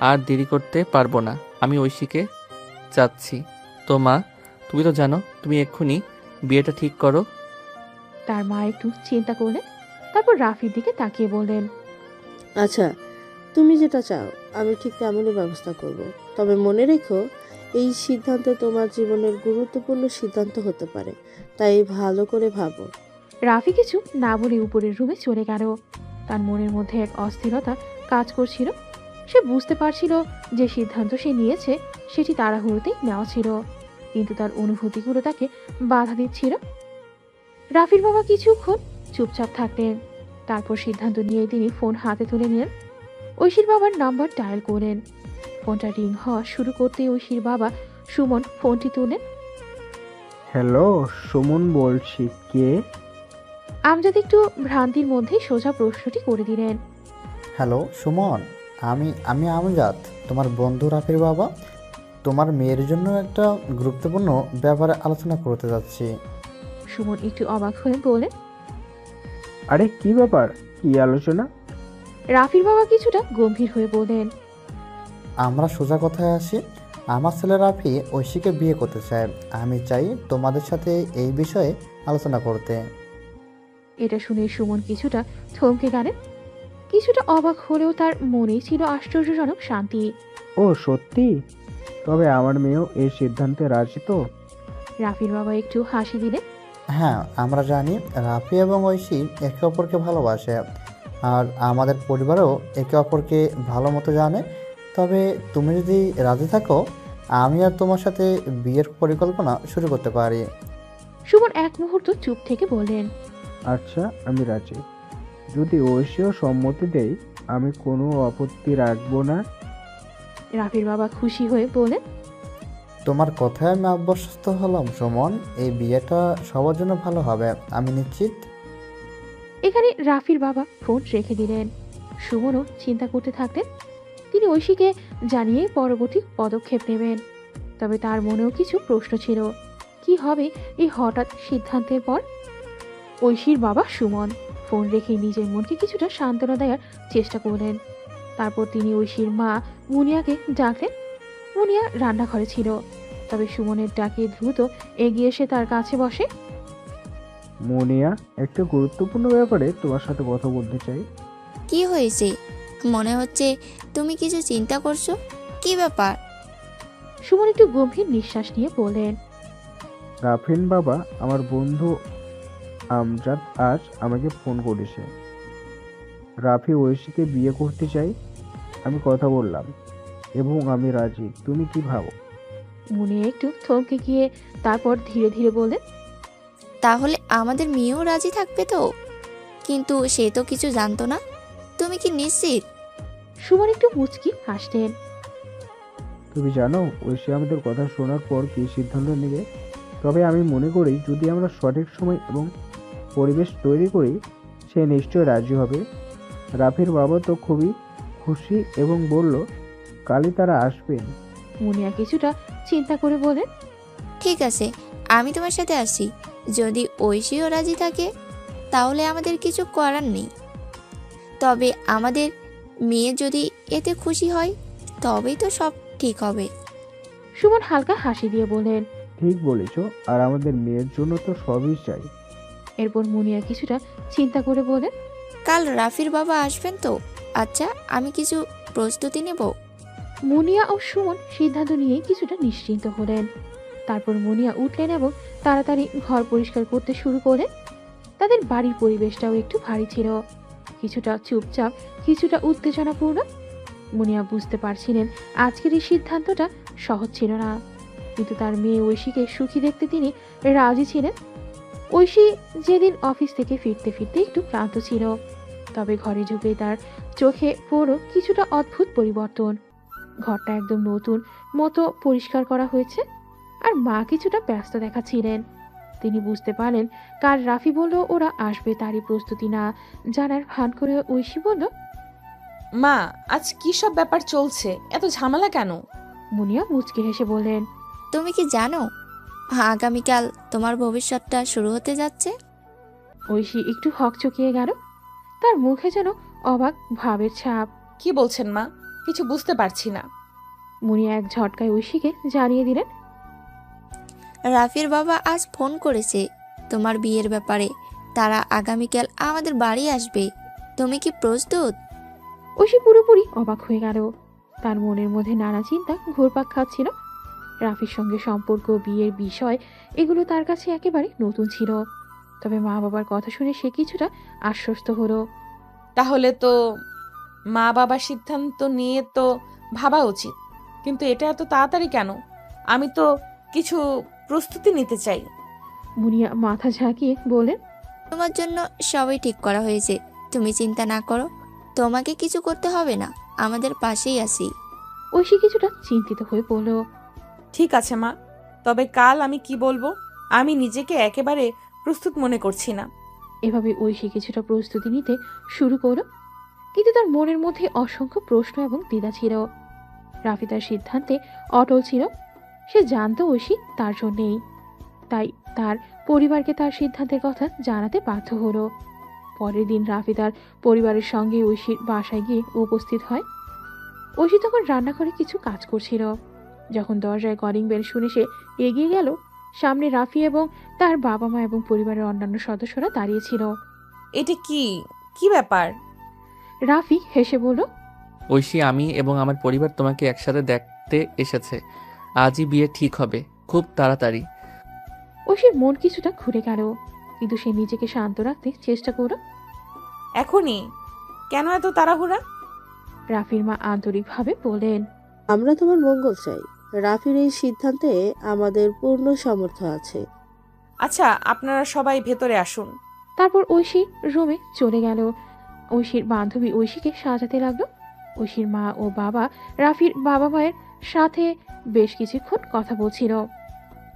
আর দেরি করতে পারবো না। আমি ঐশীকে চাচ্ছি। তো মা, তুমি তো জানো, তুমি এক্ষুনি বিয়েটা ঠিক করো। তার মা একটু চিন্তা করলেন, তারপর রাফির দিকে তাকিয়ে বললেন, আচ্ছা, তুমি যেটা চাও আমি ঠিক তেমনই ব্যবস্থা করব। তবে মনে রেখো, এই সিদ্ধান্ত তোমার জীবনের গুরুত্বপূর্ণ সিদ্ধান্ত হতে পারে, তাই ভালো করে ভাবো। রাফি কিছু না বলে উপরের রুমে চলে গেল। তার মনের মধ্যে এক অস্থিরতা কাজ করছিল। সে বুঝতে পারছিল যে সিদ্ধান্ত সে নিয়েছে সেটি তাড়াহুড়োতেই নেওয়া ছিল, কিন্তু তার অনুভূতিগুলো তাকে বাধা দিচ্ছিল। রাফির বাবা কিছুক্ষণ চুপচাপ থাকলেন, তারপর সিদ্ধান্ত নিয়ে তিনি ফোন হাতে তুলে নিলেন। ঐশীর বাবার নাম্বার ডায়াল করলেন। ফোনটা রিং হওয়া শুরু করতেই ঐশীর বাবা সুমন ফোনটি তুলেন। হ্যালো, সুমন বলছি, কে? আমজাদ একটু ভ্রান্তির মধ্যে সোজা প্রশ্নটি করে দিলেন। হ্যালো সুমন, আমি আমজাদ, তোমার বন্ধু রাফির বাবা। তোমার মেয়ের জন্য একটা গুরুত্বপূর্ণ ব্যাপারে আলোচনা করতে যাচ্ছি। সুমন একটু অবাক হয়ে বলেন, আরে কি ব্যাপার, কি আলোচনা? রাফির বাবা কিছুটা গম্ভীর হয়ে বলেন, আমরা সোজা কথায় আসি। আমার ছেলে রাফি ঐশীকে বিয়ে করতে চায়। আমি চাই তোমাদের সাথে এই বিষয়ে আলোচনা করতে। এটা শুনে সুমন কিছুটা থমকে গেলেন। কিছুটা অবাক হলেও তার মনে ছিল আশ্চর্যজনক শান্তি। ও সত্যি? তবে আমার মেয়েও এই সিদ্ধান্তে রাজি তো? রাফির বাবা একটু হাসি দিলেন। হ্যাঁ, আমরা জানি রাফি এবং ঐশী একে অপরকে ভালোবাসে, আর আমাদের পরিবারও একে অপরকে ভালো মতো জানে। তবে তুমি যদি রাজি থাকো, আমি আর তোমার সাথে বিয়ের পরিকল্পনা শুরু করতে পারি। সুমন এক মুহূর্ত চুপ থেকে বললেন, আচ্ছা, আমি রাজি। যদি ঐশীও সম্মতি দেয়, আমি কোনো আপত্তি রাখবো না। রাফির বাবা খুশি হয়ে বলেন, তোমার কথায় আমি আশ্বস্ত হলাম সুমন। এই বিয়েটা সবার জন্য ভালো হবে, আমি নিশ্চিত। এখানে রাফির বাবা ফোন রেখে দিলেন। সুমনও চিন্তা করতে থাকলেন। তিনি ঐশীকে জানিয়ে পরবর্তী পদক্ষেপ নেবেন। তবে তার মনেও কিছু প্রশ্ন ছিল। কি হবে এই হঠাৎ সিদ্ধান্তের পর? ঐশীর বাবা সুমন ফোন রেখে নিজের মনকে কিছুটা সান্ত্বনা দেওয়ার চেষ্টা করলেন। তারপর তিনি ঐশীর মা মুনিয়াকে ডাকলেন। মুনিয়া রান্নাঘরে ছিল, তবে সুমনের ডাকে দ্রুত এগিয়ে এসে তার কাছে বসে। মুনিয়া, একটা গুরুত্বপূর্ণ ব্যাপারে তোমার সাথে কথা বলতে চাই। কি হয়েছে? মনে হচ্ছে তুমি কিছু চিন্তা করছো। কি ব্যাপার? সুমন একটু গম্ভীর নিঃশ্বাস নিয়ে বললেন, রাফিন বাবা, আমার বন্ধু আমজাদ আজ আমাকে ফোন করেছে। রাফি ঐশীকে বিয়ে করতে চাই। আমি কথা বললাম এবং আমি রাজি। তুমি কি ভাবো? মুনিয়া একটু থমকে গিয়ে তারপর ধীরে ধীরে বললেন, তাহলে আমাদের মেয়েও রাজি থাকবে তো? কিন্তু সে তো কিছু জানতো না। তুমি কি নিশ্চিত? সুমন একটু মুচকি হাসলেন। তুমি জানো ঐশী আমাদের কথা শোনার পর কি সিদ্ধান্ত নেবে। তবে আমি মনে করি যদি আমরা সঠিক সময় এবং পরিবেশ তৈরি করি, সে নিশ্চয় রাজি হবে। রাফির বাবা তো খুবই খুশি এবং বলল কালই তারা আসবেন। মুনিয়া কিছুটা চিন্তা করে বলেন, ঠিক আছে, আমি তোমার সাথে আসি। যদি ঐশীও রাজি থাকে তাহলে আমাদের কিছু করার নেই। তবে আমাদের মেয়ে যদি এতে খুশি হয় তবেই তো সব ঠিক হবে। সুমন হালকা হাসি দিয়ে বলেন, ঠিক বলেছ, আর আমাদের মেয়ের জন্য তো সবই চাই। এরপর মুনিয়া কিছুটা চিন্তা করে বলেন, কাল রাফির বাবা আসবেন তো? আচ্ছা, আমি কিছু প্রস্তুতি নেব। মুনিয়া ও সুমন সিদ্ধান্ত নিয়ে কিছুটা নিশ্চিন্ত হলেন। তারপর মুনিয়া উঠলেন এবং তাড়াতাড়ি ঘর পরিষ্কার করতে শুরু করলেন। তাদের বাড়ির পরিবেশটাও একটু ভারী ছিল, কিছুটা চুপচাপ, কিছুটা উত্তেজনাপূর্ণ। মুনিয়া বুঝতে পারছিলেন আজকের এই সিদ্ধান্তটা সহজ ছিল না, কিন্তু তার মেয়ে ঐশীকে সুখী দেখতে তিনি রাজি ছিলেন। ঐশী যেদিন অফিস থেকে ফিরতে ফিরতে একটু ক্লান্ত ছিল, তবে ঘরে ঢুকে তার চোখে পড়ল কিছুটা অদ্ভুত পরিবর্তন। ঘরটা একদম নতুন মতো পরিষ্কার করা হয়েছে, আর মা কিছুটা ব্যস্ত দেখাচ্ছিলেন। তিনি বুঝতে পারলেন কাল রাফি বলল ওরা আসবে, তারই প্রস্তুতি না জানার ভান করে ঐশী বলল, মা, আজ কি সব ব্যাপার চলছে, এত ঝামেলা কেন? মুনিয়া মুচকি হেসে বললেন, তুমি কি জানো আগামীকাল তোমার ভবিষ্যৎটা শুরু হতে যাচ্ছে? ঐশী একটু হকচকিয়ে গেল। তার মুখে যেন অবাক ভাবের ছাপ। কি বলছেন মা? কিছু বুঝতে পারছি না। মুনিয়া এক ঝটকায় ঐশীকে জানিয়ে দিলেন, রাফির বাবা আজ ফোন করেছে তোমার বিয়ের ব্যাপারে। তারা আগামীকাল আমাদের বাড়ি আসবে। তুমি কি প্রস্তুত? ঐশী পুরোপুরি অবাক হয়ে গেল। তার মনের মধ্যে নানা চিন্তা ঘুরপাক খাচ্ছিল। রাফির সঙ্গে সম্পর্ক, বিয়ের বিষয়, এগুলো তার কাছে একেবারে নতুন ছিল। তবে মা বাবার কথা শুনে সে কিছুটা আশ্বস্ত হলো। তাহলে তো মা বাবার সিদ্ধান্ত নিয়ে তো ভাবা উচিত, কিন্তু এটা এত তাড়াতাড়ি কেন? আমি তো কিছু প্রস্তুতি নিতে চাই। মুনিয়া মাথা ঝাঁকিয়ে বলেন, তোমার জন্য সবই ঠিক করা হয়েছে। তুমি চিন্তা না করো, তোমাকে কিছু করতে হবে না, আমাদের পাশেই আছি। ঐশী কিছুটা চিন্তিত হয়ে বলল, ঠিক আছে মা, তবে কাল আমি কি বলবো আমি নিজেকে একেবারে প্রস্তুত মনে করছি না। এভাবে ঐশী কিছুটা প্রস্তুতি নিতে শুরু করলো, কিন্তু তার মনের মধ্যে অসংখ্য প্রশ্ন এবং দ্বিধা ছিল। রাফি তার সিদ্ধান্তে অটল ছিল। সে জানতো ঐশী তার জন্যেই, তাই তার পরিবারকে তার সিদ্ধান্তের কথা জানাতে বাধ্য হলো। পরের দিন রাফি তার পরিবারের সঙ্গে ঐশীর বাসায় গিয়ে উপস্থিত হয়। ঐশী তখন রান্নাঘরে কিছু কাজ করছিল। যখন দরজায় কলিং বেল শুনে সে এগিয়ে গেল, সামনে রাফি এবং তার বাবা মা এবং পরিবারের অন্যান্য সদস্যরা দাঁড়িয়েছিল। এটা কি কি ব্যাপার? রাফি হেসে বলল, ঐশী, আমি এবং আমার পরিবার তোমাকে একসাথে দেখতে এসেছে। আজই বিয়ে ঠিক হবে, খুব তাড়াতাড়ি। ঐশীর মন কিছুটা ঘুরে গেল, কিন্তু সে নিজেকে শান্ত রাখতে চেষ্টা করল। এখনই কেন এত তাড়াহুড়া? রাফির মা আন্তরিকভাবে বললেন, আমরা তোমার মঙ্গল চাই। রাফির এই সিদ্ধান্তে আমাদের পূর্ণ সমর্থন আছে। আচ্ছা, আপনারা সবাই ভেতরে আসুন। তারপর ঐশী রুমে চলে গেল। ঐশীর বান্ধবী ঐশীকে সাজাতে লাগলো। ঐশীর মা ও বাবা রাফির বাবা মায়ের সাথে বেশ কিছুক্ষণ কথা বলছিল।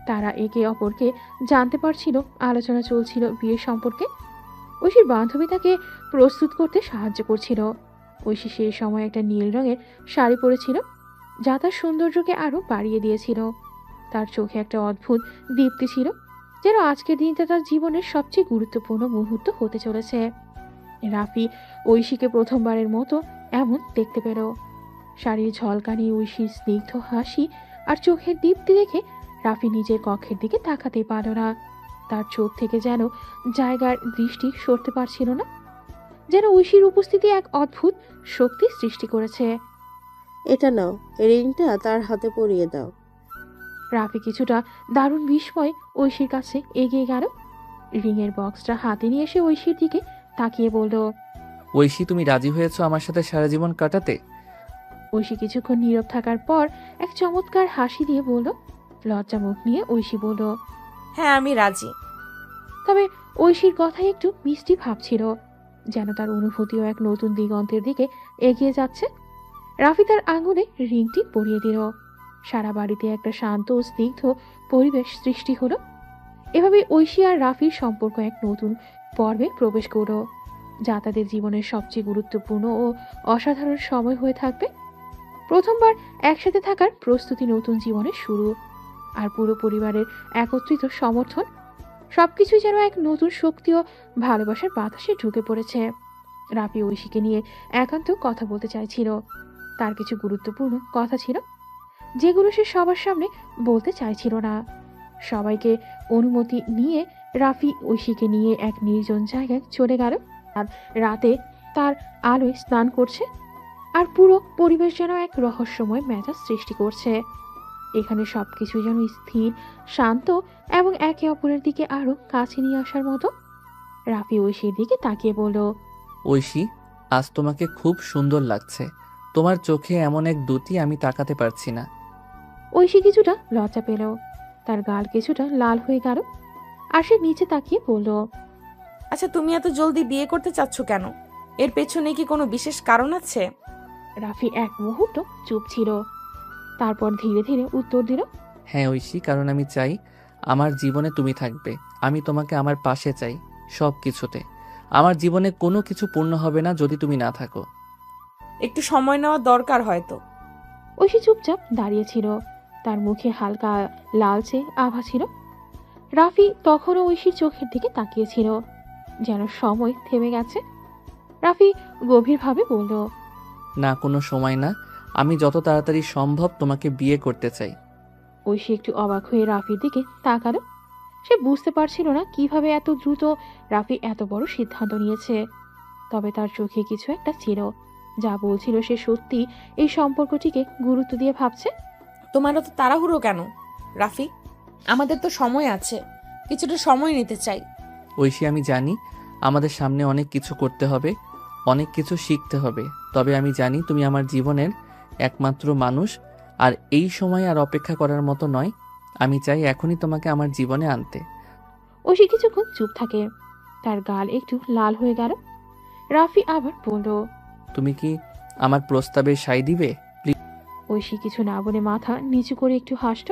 তারা একে অপরকে জানতে পারছিল, আলোচনা চলছিল বিয়ের সম্পর্কে। ঐশীর বান্ধবী তাকে প্রস্তুত করতে সাহায্য করছিল। ঐশী সেই সময় একটা নীল রঙের শাড়ি পরেছিল, যা তার সৌন্দর্যকে আরো বাড়িয়ে দিয়েছিল। তার চোখে একটা অদ্ভুত দীপ্তি ছিল, যেন আজকের দিনটা তার জীবনের সবচেয়ে গুরুত্বপূর্ণ মুহূর্ত হতে চলেছে। রাফি ঐশীকে প্রথমবারের মতো এমন দেখতে পেল। শাড়ির ঝলকানি, ঐশীর স্নিগ্ধ হাসি আর চোখের দীপ্তি দেখে রাফি নিজের কক্ষের দিকে তাকাতেই পারল না। তার চোখ থেকে যেন জায়গার দৃষ্টি সরতে পারছিল না, যেন ঐশীর উপস্থিতি এক অদ্ভুত শক্তি সৃষ্টি করেছে। এটা নাও, রিংটা তার হাতে পরিয়ে দাও। রাফি কিছুটা দারুণ বিস্ময় ঐশীর কাছে এগিয়ে গেল। রিংয়ের বক্সটা হাতে নিয়ে এসে ঐশীর দিকে তাকিয়ে বলল, ঐশী, তুমি রাজি হয়েছো আমার সাথে সারা জীবন কাটাতে? ঐশী কিছুক্ষণ নীরব থাকার পর এক চমৎকার হাসি দিয়ে বলল। লজ্জা মুখ নিয়ে ঐশী বলল, হ্যাঁ, আমি রাজি। তবে ঐশীর কথায় একটু মিষ্টি ভাব ছিল, যেন তার অনুভূতিও এক নতুন দিগন্তের দিকে এগিয়ে যাচ্ছে। রাফি তার আঙুলে রিংটি পরিয়ে দিল। সারা বাড়িতে একটা শান্ত ও স্নিগ্ধ পরিবেশ সৃষ্টি হলো। এভাবে ঐশী আর রাফির সম্পর্ক এক নতুন পর্বে প্রবেশ করল, যা তাদের জীবনের সবচেয়ে গুরুত্বপূর্ণ ও অসাধারণ সময় হয়ে থাকবে। প্রথমবার একসাথে থাকার প্রস্তুতি, নতুন জীবনের শুরু, আর পুরো পরিবারের একত্রিত সমর্থন, সবকিছুই যেন এক নতুন শক্তি ও ভালোবাসার বাতাসে ঢুকে পড়েছে। রাফি ঐশীকে নিয়ে একান্ত কথা বলতে চাইছিল। তার কিছু গুরুত্বপূর্ণ কথা ছিল, যেগুলো সে সবার সামনে বলতে চাইছিল না। সবাইকে অনুমতি নিয়ে রাফি ঐশীকে নিয়ে এক নির্জন জায়গায় চলে গেল। আর রাতে তার আলোয় স্নান করছে, আর পুরো পরিবেশ যেন এক রহস্যময় মেজাজ সৃষ্টি করছে। এখানে সবকিছু যেন স্থির, শান্ত এবং একে অপরের দিকে আরো কাছে নিয়ে আসার মতো। রাফি ঐশীর দিকে তাকিয়ে বলল, ঐশী, আজ তোমাকে খুব সুন্দর লাগছে। তোমার চোখে এমন এক দ্যুতি আমি তাকাতে পারছি না। ঐশী কিছুটা লজ্জা পেল, তার গাল কিছুটা লাল হয়ে গেল, আর সে নিচে তাকিয়ে বলল, আচ্ছা, তুমি এত জলদি বিয়ে করতে চাচ্ছ কেন? এর পেছনে কি কোনো বিশেষ কারণ আছে? রাফি এক মুহূর্ত চুপ ছিল, তারপর ধীরে ধীরে উত্তর দিল, হ্যাঁ ঐশী, কারণ আমি চাই আমার জীবনে তুমি থাকবে। আমি তোমাকে আমার পাশে চাই সব কিছুতে। আমার জীবনে কোনো কিছু পূর্ণ হবে না যদি তুমি না থাকো। একটু সময় নেওয়া দরকার হয়তো। ঐশী চুপচাপ দাঁড়িয়েছিল, তার মুখে হালকা লালচে আভা ছিল। রাফি তখনও ঐশীর চোখের দিকে তাকিয়েছিল, যেন সময় থেমে গেছে। রাফি গভীরভাবে বলল, না, কোনো সময় না। আমি যত তাড়াতাড়ি সম্ভব তোমাকে বিয়ে করতে চাই। ঐশী একটু অবাক হয়ে রাফির দিকে তাকালো। সে বুঝতে পারছিল না কিভাবে এত দ্রুত রাফি এত বড় সিদ্ধান্ত নিয়েছে। তবে তার চোখে কিছু একটা ছিল, যা বলছিল সে সত্যি এই সম্পর্কটিকে গুরুত্ব দিয়ে ভাবছে। তোমার তো তাড়াহুড়ো কেন রাফি? আমাদের তো সময় আছে, কিছুটা সময় নিতে চাই। ঐশী, আমি জানি আমাদের সামনে অনেক কিছু করতে হবে, অনেক কিছু শিখতে হবে। তবে আমি জানি তুমি আমার জীবনের একমাত্র মানুষ, আর এই সময় আর অপেক্ষা করার মতো নয়। আমি চাই এখনই তোমাকে আমার জীবনে আনতে। ঐশী কিছুক্ষণ চুপ থাকে, তার গাল একটু লাল হয়ে গেল। রাফি আবার বলল, তুমি কি আমার প্রস্তাবে সায় দিবে? ঐশী কিছু না বলে মাথা নিচু করে একটু হাসল,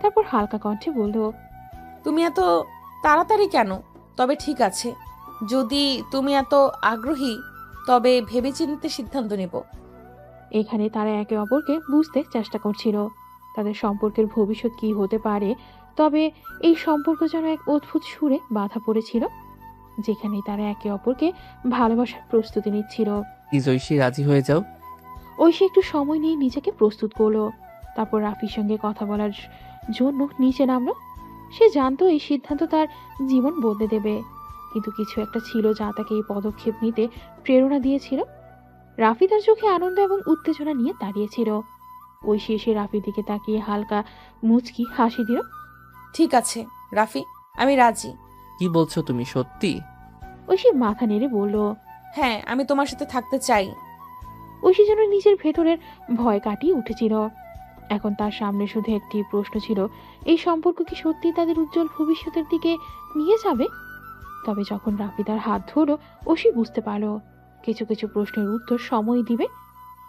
তারপর হালকা কণ্ঠে বলল, তুমি এত তাড়াতাড়ি কেন? তবে ঠিক আছে, যদি তুমি এত আগ্রহী তবে ভেবেচিন্তে সিদ্ধান্ত নেব। এখানে তারা একে অপরকে বুঝতে চেষ্টা করছিল তাদের সম্পর্কের ভবিষ্যৎ কি হতে পারে। তবে এই সম্পর্ক যেন এক অদ্ভুত সুরে বাধা পড়েছিল, যেখানে তারা একে অপরকে ভালোবাসার প্রস্তুতি নিচ্ছিল। প্লিজ ঐশী, রাজি হয়ে যাও। ঐশী একটু সময় নিয়ে নিজেকে প্রস্তুত করলো, তারপর রাফির সঙ্গে কথা বলার জন্য নিচে নামলো। সে জানতো এই সিদ্ধান্ত তার জীবন বদলে দেবে, কিন্তু কিছু একটা ছিল যা তাকে এই পদক্ষেপ নিতে প্রেরণা দিয়েছিল। রাফি তার চোখে আনন্দ এবং উত্তেজনা নিয়ে দাঁড়িয়েছিল। ঐশী এসে রাফির দিকে তাকিয়ে হালকা মুচকি হাসি দিল। ঠিক আছে রাফি, আমি রাজি। কি বলছো তুমি, সত্যি? ঐশী মাথা নেড়ে বলল, হ্যাঁ, আমি তোমার সাথে থাকতে চাই। ঐশী যেন নিজের ভেতরের ভয় কাটিয়ে উঠেছিল। এখন তার সামনে শুধু একটি প্রশ্ন ছিল, এই সম্পর্ক কি সত্যি তাদের উজ্জ্বল ভবিষ্যতের দিকে নিয়ে যাবে? তবে যখন রাফি তার হাত ধরল, ঐশী বুঝতে পারল কিছু কিছু প্রশ্নের উত্তর সময় দিবে।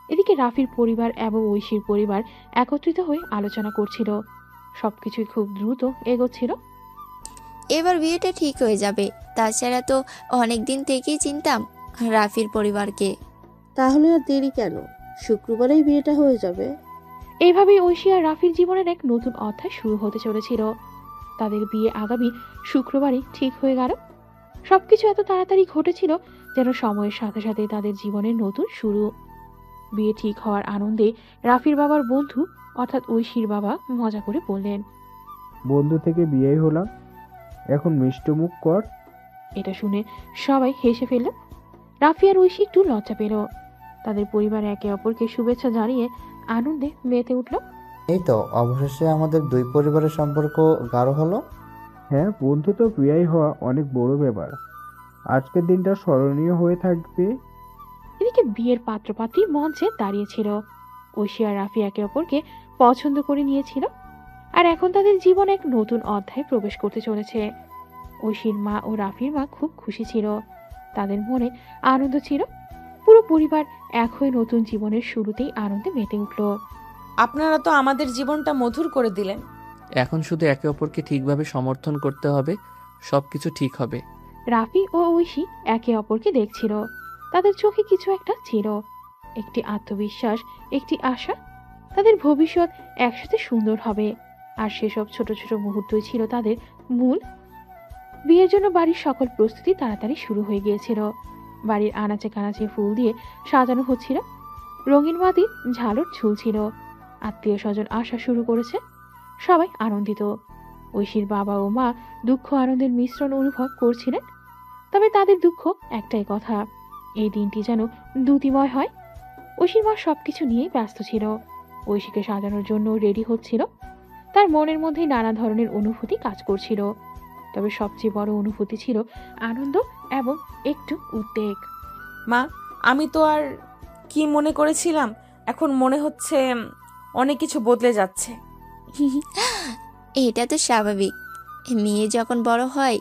এদিকে রাফির পরিবার এবং ঐশীর পরিবার একত্রিত হয়ে আলোচনা করছিল। সবকিছুই খুব দ্রুত এগোচ্ছিল। এবার বিয়েটা ঠিক হয়ে যাবে। তাছাড়া তো অনেক দিন থেকেই চিনতাম রাফির পরিবারকে। তাহলে আর দেরি কেন? শুক্রবারেই বিয়েটা হয়ে যাবে। এইভাবেই ঐশী আর রাফির জীবনের এক নতুন অধ্যায় শুরু হতে চলেছিল। তাদের বিয়ে আগামী শুক্রবারই ঠিক হয়ে গেল। সবকিছু এত তাড়াতাড়ি ঘটেছিল যেন সময়ের সাথে সাথে তাদের জীবনের নতুন শুরু। বিয়ে ঠিক হওয়ার আনন্দে রাফির বাবার বন্ধু অর্থাৎ ঐশীর বাবা মজা করে বললেন, বন্ধু থেকে বিয়েই হলাম, এখন মিষ্টি মুখ কর। এটা শুনে সবাই হেসে ফেলল। রাফি আর ঐশী একটু লজ্জা পেল। তাদের পরিবার একে অপরকে শুভেচ্ছা জানিয়ে আনন্দে মেতে উঠল। এই তো অবশেষে আমাদের দুই পরিবারের সম্পর্ক গাঢ় হলো। হ্যাঁ, বন্ধু তো বিয়ে হওয়া অনেক বড় ব্যাপার। আজকের দিনটা স্মরণীয় হয়ে থাকবে। এদিকে বিয়ের পাত্রপাত্রী মঞ্চে দাঁড়িয়েছিল। ঐশী আর রাফি একে অপরকে পছন্দ করে নিয়েছিল, আর এখন তাদের জীবন এক নতুন অধ্যায়ে প্রবেশ করতে চলেছে। ঐশীর মা ও রাফির মা খুব খুশি ছিল, তাদের মনে আনন্দ ছিল। পুরো পরিবার এক হয়ে নতুন জীবনের শুরুতেই আনন্দে মেতে উঠল। আপনারা তো আমাদের জীবনটা মধুর করে দিলেন। এখন শুধু একে অপরকে ঠিকভাবে সমর্থন করতে হবে, সবকিছু ঠিক হবে। রাফি ও ঐশী একে অপরকে দেখছিল। তাদের চোখে কিছু একটা ছিল, একটি আত্মবিশ্বাস, একটি আশা। তাদের ভবিষ্যৎ একসাথে সুন্দর হবে, আর সেসব ছোট ছোট মুহূর্তই ছিল তাদের মূল। বিয়ের জন্য বাড়ির সকল প্রস্তুতি তাড়াতাড়ি শুরু হয়ে গিয়েছিল। বাড়ির আনাচে কানাচে ফুল দিয়ে সাজানো হচ্ছিল, রঙিন বাতি ঝালর ঝুলছিল। আত্মীয় স্বজন আসা শুরু করেছে, সবাই আনন্দিত। ঐশীর বাবা ও মা দুঃখ আনন্দের মিশ্রণ অনুভব করছিলেন। তবে তাদের দুঃখ একটাই কথা, এই দিনটি যেন দ্যুতিময় হয়। ঐশীর মা সবকিছু নিয়েই ব্যস্ত ছিল। ঐশীকে সাজানোর জন্য রেডি হচ্ছিল। তার মনের মধ্যে নানা ধরনের অনুভূতি কাজ করছিল, তবে সবচেয়ে বড় অনুভূতি ছিল আনন্দ এবং একটু উদ্বেগ। মা, আমি তো আর কি মনে করেছিলাম, এখন মনে হচ্ছে অনেক কিছু বদলে যাচ্ছে। এটা তো স্বাভাবিক, মেয়ে যখন বড় হয়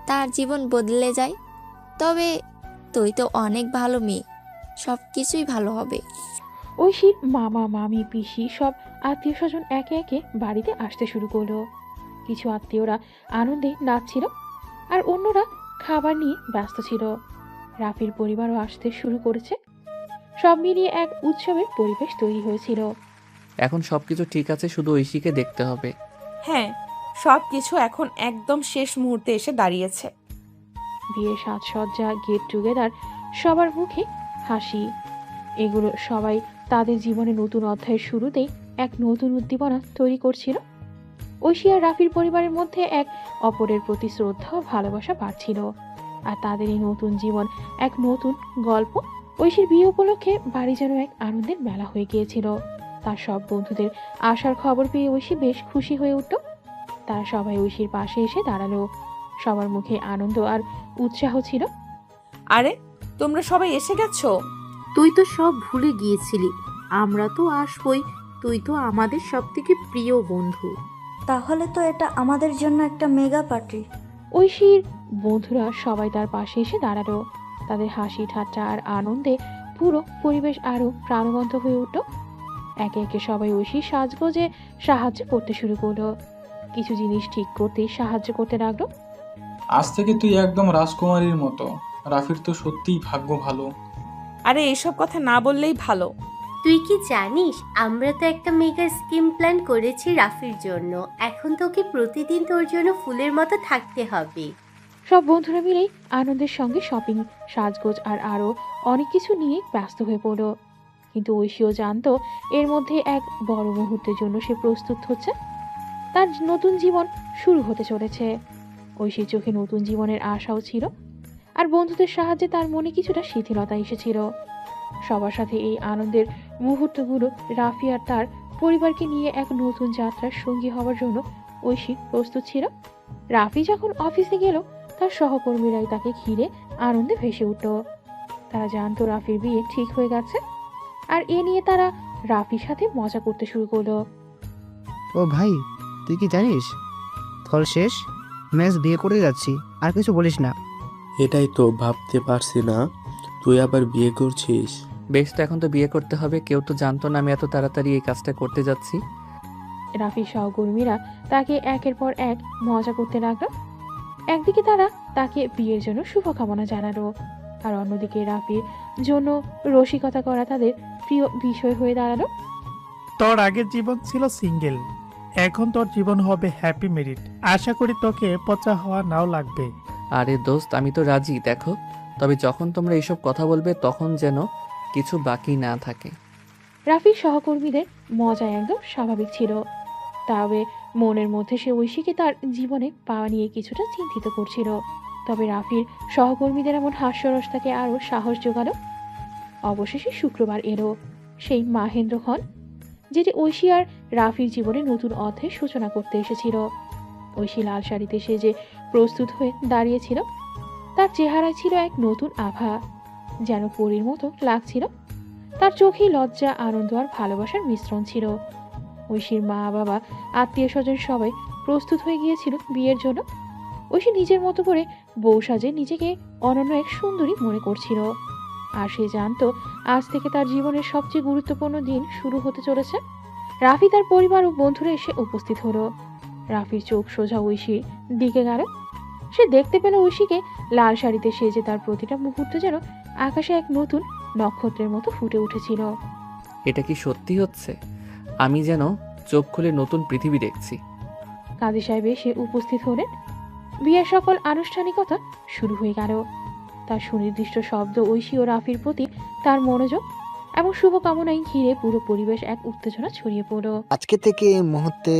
তার জীবন বদলে যায়। তবে তুই তো অনেক ভালো মেয়ে, সব কিছুই ভালো হবে। ঐশীর মামা মামি পিসি সব আত্মীয় স্বজন একে একে বাড়িতে আসতে শুরু করলো। কিছু আত্মীয়রা আনন্দে নাচছিল, আর অন্যরা খাবার নিয়ে ব্যস্ত ছিল। রাফির পরিবারও আসতে শুরু করেছে। সব মিলিয়ে এক উৎসবের পরিবেশ তৈরি হয়েছিল। এখন সবকিছু ঠিক আছে, শুধু ঐশীকে দেখতে হবে। হ্যাঁ, সব কিছু এখন একদম শেষ মুহূর্তে এসে দাঁড়িয়েছে। বিয়ের সাজসজ্জা, গেট টুগেদার, সবার মুখে হাসি, এগুলো সবাই তাদের জীবনে নতুন অধ্যায়ের শুরুতেই এক নতুন উদ্দীপনা তৈরি করছিল। ঐশী আর রাফির পরিবারের মধ্যে এক অপরের প্রতি শ্রদ্ধা ও ভালোবাসা বাড়ছিল, আর তাদের এই নতুন জীবন এক নতুন গল্প। ঐশীর বিয়ে উপলক্ষে বাড়ি যেন এক আনন্দের মেলা হয়ে গিয়েছিল। তার সব বন্ধুদের আসার খবর পেয়ে ঐশী বেশ খুশি হয়ে উঠল। তারা সবাই ঐশীর পাশে এসে দাঁড়ালো। সবার মুখে আনন্দ আর উৎসাহ ছিল। আরে, তোমরা সবাই এসে গেছো? তুই তো সব ভুলে গিয়েছিলি, আমরা তো আসবই, তুই তো আমাদের সবথেকে প্রিয় বন্ধু। তাহলে তো এটা আমাদের জন্য একটা মেগা পার্টি। ঐশীর বন্ধুরা সবাই তার পাশে এসে দাঁড়ালো। তাদের হাসি ঠাট্টা আর আনন্দে পুরো পরিবেশ আরো প্রাণবন্ত হয়ে উঠল। একে একে সবাই ঐশীর সাজগোজে সাহায্য করতে শুরু করলো। কিছু জিনিস ঠিক করতে সাহায্য করতে লাগলো। আজ থেকে তুই একদম রাজকুমারীর মতো। রাফির তো সত্যিই ভাগ্য ভালো। আরে এসব কথা না বললেই ভালো। তুই কি জানিস আমরা তো একটা মেগা স্কিম প্ল্যান করেছি রাফির জন্য। এখন তোকে প্রতিদিন তোর জন্য ফুলের মতো থাকতে হবে। সব বন্ধুরা মিলেই আনন্দের সঙ্গে শপিং, সাজগোজ আর আরো অনেক কিছু নিয়ে ব্যস্ত হয়ে পড়ল। কিন্তু ঐশীও জানতো এর মধ্যে এক বড় মুহূর্তের জন্য সে প্রস্তুত হচ্ছে। তার নতুন জীবন শুরু হতে চলেছে। ঐশীর চোখে নতুন জীবনের আশাও ছিল, আর বন্ধুদের সাহায্যে তার মনে কিছুটা শিথিলতা এসেছিল। সবার সাথে এই আনন্দের মুহূর্তগুলো রাফি আর তার পরিবারকে নিয়ে এক নতুন যাত্রার সঙ্গী হওয়ার জন্য ঐশী প্রস্তুত ছিল। রাফি যখন অফিসে গেল, তার সহকর্মীরাই তাকে ঘিরে আনন্দে ভেসে উঠল। তারা জানতো রাফির বিয়ে ঠিক হয়ে গেছে, আর এ নিয়ে তারা রাফির সাথে মজা করতে শুরু করলো। ও ভাই, তুই কি জানিস ফল শেষ, ম্যাচ বিয়ে করে যাচ্ছি, আর কিছু বলিস না। এটাই তো ভাবতে পারছি না, তুই আবার বিয়ে করছিস। বেশ, তো এখন তো বিয়ে করতে হবে। কেউ তো জানতো না আমি এত তাড়াতাড়ি এই কাজটা করতে যাচ্ছি। রাফির সহকর্মীরা তাকে একের পর এক মজা করতে লাগলো। একদিকে তারা তাকে বিয়ের জন্য শুভকামনা জানালো, আর অন্যদিকে রাফির জন্য রসিকতা করা তাদের প্রিয় বিষয় হয়ে দাঁড়ালো। তোর আগের জীবন ছিল সিঙ্গেল, এখন তোর জীবন হবে হ্যাপি মেরিড। আশা করি তোকে পচা হওয়া নাও লাগবে। আরে দোস্ত, আমি তো রাজি। দেখো, তবে যখন তোমরা এইসব কথা বলবে তখন যেন কিছু বাকি না থাকে। রাফির সহকর্মীদের মজা একদম স্বাভাবিক ছিল, তবে মনের মধ্যে সে ঐশীকে তার জীবনে পাওয়া নিয়ে কিছুটা চিন্তিত করছিল। তবে রাফির সহকর্মীদের এমন হাস্যরস তাকে আরও সাহস জোগালো। অবশেষে শুক্রবার এলো, সেই মাহেন্দ্রক্ষণ, যেটি ঐশী আর রাফির জীবনে নতুন অধ্যায়ের সূচনা করতে এসেছিল। ঐশী লাল শাড়িতে সেজে প্রস্তুত হয়ে দাঁড়িয়েছিল। তার চেহারায় ছিল এক নতুন আভা, যেন পরীর মতো লাগছিল। তার চোখে লজ্জা, আনন্দ আর ভালোবাসার মিশ্রণ ছিল। ঐশীর মা বাবা, আত্মীয় স্বজন সবাই প্রস্তুত হয়ে গিয়েছিল বিয়ের জন্য। ঐশী নিজের মতো করে বউ সাজে নিজেকে অনন্য এক সুন্দরী মনে করছিল, আর সে জানতো আজ থেকে তার জীবনের সবচেয়ে গুরুত্বপূর্ণ দিন শুরু হতে চলেছে। রাফি তার পরিবার ও বন্ধুরা এসে উপস্থিত হলো। রাফির চোখ সোজা ঐশীর দিকে গেল। সে দেখতে পেল ঐশীকে লাল শাড়িতে সেজে। তার প্রতিটা মুহূর্ত যেন আকাশে এক নতুন নক্ষত্রের মতো ফুটে উঠেছিল। এটা কি সত্যি হচ্ছে? আমি যেন চোখ খুলে নতুন পৃথিবী দেখছি। কাজী সাহেব এসে উপস্থিত হলেন। বিয়ের সকল আনুষ্ঠানিকতা শুরু হয়ে গেল। তার সুনির্দিষ্ট শব্দ ঐশী ও রাফির প্রতি তার মনোযোগ এবং শুভকামনায় ঘিরে পুরো পরিবেশ এক উত্তেজনা ছড়িয়ে পড়ল। আজকে থেকে এই মুহূর্তে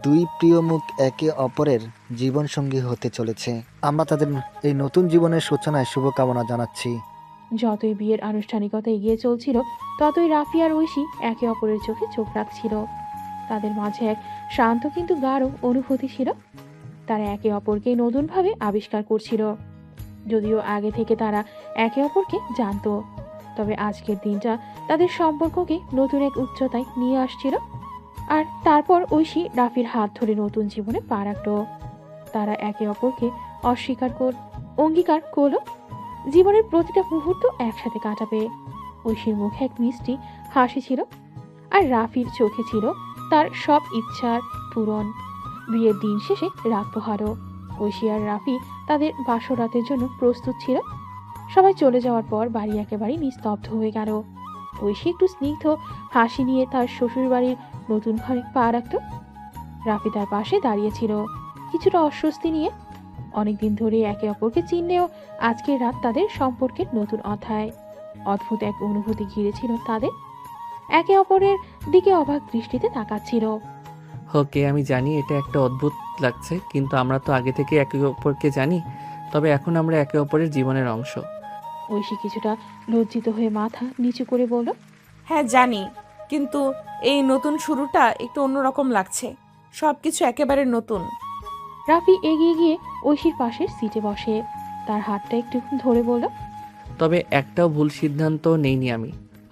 দুই প্রিয় মুখ একে অপরের জীবন সঙ্গী হতে চলেছে। আমরা তাদের এই নতুন জীবনের সূচনায় শুভকামনা জানাচ্ছি। যতই বিয়ের আনুষ্ঠানিকতা এগিয়ে চলছিল, ততই রাফি আর ঐশী একে অপরের চোখে চোখ রাখছিল। তাদের মাঝে এক শান্ত কিন্তু গাঢ় অনুভূতি ছিল। তারা একে অপরকে নতুনভাবে আবিষ্কার করছিল। যদিও আগে থেকে তারা একে অপরকে জানতো, তবে আজকের দিনটা তাদের সম্পর্ককে নতুন এক উচ্চতায় নিয়ে আসছিল। আর তারপর ঐশী রাফির হাত ধরে নতুন জীবনে পা রাখল। তারা একে অপরকে অঙ্গীকার করল জীবনের প্রতিটা মুহূর্ত একসাথে কাটাবে। ঐশীর মুখে এক মিষ্টি হাসি ছিল, আর রাফির চোখে ছিল তার সব ইচ্ছার পূরণ। বিয়ের দিন শেষে রাত পোহালো। ঐশী আর রাফি তাদের বাসর রাতের জন্য প্রস্তুত ছিল। সবাই চলে যাওয়ার পর বাড়ি একেবারে নিস্তব্ধ হয়ে গেল। ঐশী একটু স্নিগ্ধ হাসি নিয়ে তার শ্বশুর বাড়ির নতুন ঘরে পা রাখত। রাফি তার পাশে দাঁড়িয়েছিল, কিছুটা অস্বস্তি নিয়ে। অনেকদিন ধরে একে অপরকে চিনলেও আজকের রাত তাদের সম্পর্কের নতুন অধ্যায়। অদ্ভুত এক অনুভূতি ঘিরেছিল তাদের। একে অপরের দিকে অবাক দৃষ্টিতে তাকাচ্ছিল। ওকে, আমি জানি এটা একটা অদ্ভুত লাগছে, কিন্তু আমরা তো আগে থেকে একে অপরকে জানি। তবে এখন আমরা একে অপরের জীবনের অংশ। ঐশী কিছুটা লজ্জিত হয়ে মাথা নিচু করে বলল, হ্যাঁ জানি, কিন্তু এই নতুন শুরুটা একটু অন্যরকম লাগছে। সবকিছু একেবারে নতুন। রাফি এগিয়ে গিয়ে ঐশীর পাশের সিটে বসে তার হাতটা একটু ধরে বলল, তবে একটাও ভুল সিদ্ধান্ত নেইনি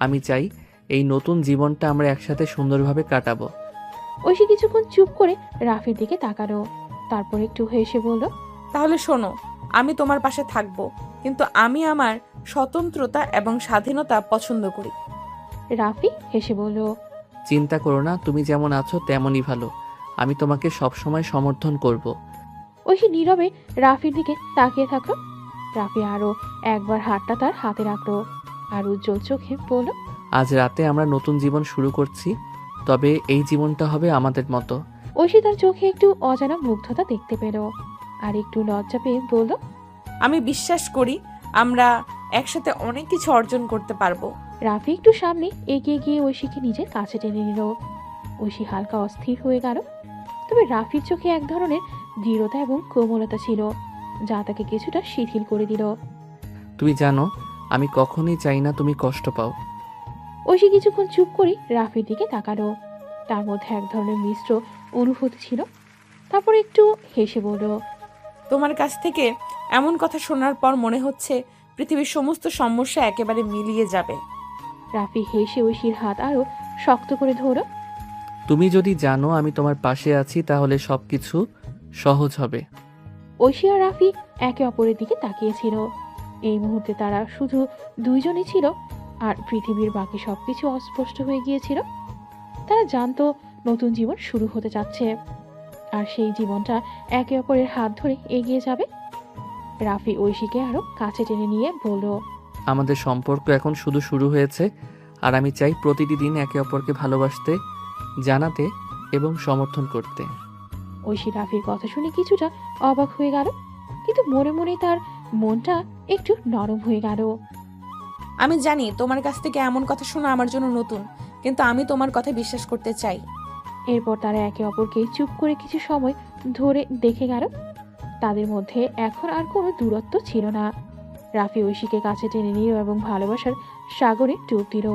আমি চাই এই নতুন জীবনটা আমরা একসাথে সুন্দরভাবে কাটাবো। ঐশী কিছুক্ষণ চুপ করে রাফির দিকে তাকালো, তারপর একটু হেসে বলল, তাহলে শোনো, আমি তোমার পাশে থাকবো। কিন্তু আমি আমার স্বতন্ত্রতা এবং স্বাধীনতা পছন্দ করি। রাফি হেসে বলল, চিন্তা করো না, তুমি যেমন আছো তেমনই ভালো। আমি তোমাকে সবসময় সমর্থন করব। ঐশী নীরবে রাফির দিকে তাকিয়ে থাকলো। রাফি আরো একবার হাতটা তার হাতে রাখলো আর উজ্জ্বল চোখে বলল, আজ রাতে আমরা নতুন জীবন শুরু করছি, তবে এই জীবনটা হবে আমাদের মতো। ঐশী তার চোখে একটু অজানা মুগ্ধতা দেখতে পেল আর একটু লজ্জা পেয়ে বলল, আমি বিশ্বাস করি আমরা একসাথে অনেক কিছু অর্জন করতে পারবো। রাফি একটু সামনে এগিয়ে গিয়ে ঐশীকে নিজের কাছে টেনে নিল। ঐশী হালকা অস্থির হয়ে গেল, তবে রাফির চোখে এক ধরনের দৃঢ়তা এবং কোমলতা ছিল যা তাকে কিছুটা শিথিল করে দিল। তুমি জানো, আমি কখনোই চাই না তুমি কষ্ট পাও। ঐশী কিছুক্ষণ চুপ করে রাফির দিকে তাকালো। তার মধ্যে এক ধরনের মিশ্র অনুভূতি ছিল। তারপর একটু হেসে বলল, তোমার কাছ থেকে এমন কথা শোনার পর মনে হচ্ছে পৃথিবীর সমস্ত সমস্যা একেবারে মিলিয়ে যাবে। রাফি হেসে ঐশীর হাত আরো শক্ত করে ধরল। তুমি যদি জানো আমি তোমার পাশে আছি, তাহলে সবকিছু সহজ হবে। ঐশী আর রাফি একে অপরের দিকে তাকিয়েছিল। এই মুহূর্তে তারা শুধু দুইজনই ছিল, আর পৃথিবীর বাকি সবকিছু অস্পষ্ট হয়ে গিয়েছিল। তারা জানতো নতুন জীবন শুরু হতে যাচ্ছে, আর সেই জীবনটা একে অপরের হাত ধরে এগিয়ে যাবে। রাফি ঐশীকে আরো কাছে টেনে নিয়ে বলল, আমাদের সম্পর্ক এখন শুধু শুরু হয়েছে, আর আমি চাই প্রতিটি দিন একে অপরকে ভালোবাসতে, জানাতে এবং সমর্থন করতে। ঐশী রাফির কথা শুনে কিছুটা অবাক হয়ে গেল, কিন্তু মনে মনে তার মনটা একটু নরম হয়ে গেল। আমি জানি তোমার কাছ থেকে এমন কথা শোনা আমার জন্য নতুন, কিন্তু আমি তোমার কথা বিশ্বাস করতে চাই। এরপর তারা একে অপরকে চুপ করে কিছু সময় ধরে দেখে গেল। তাদের মধ্যে এখন আর কোনো দূরত্ব ছিল না। রাফি ঐশীকে কাছে টেনে নিল এবং ভালোবাসার সাগরে ডুব দিল।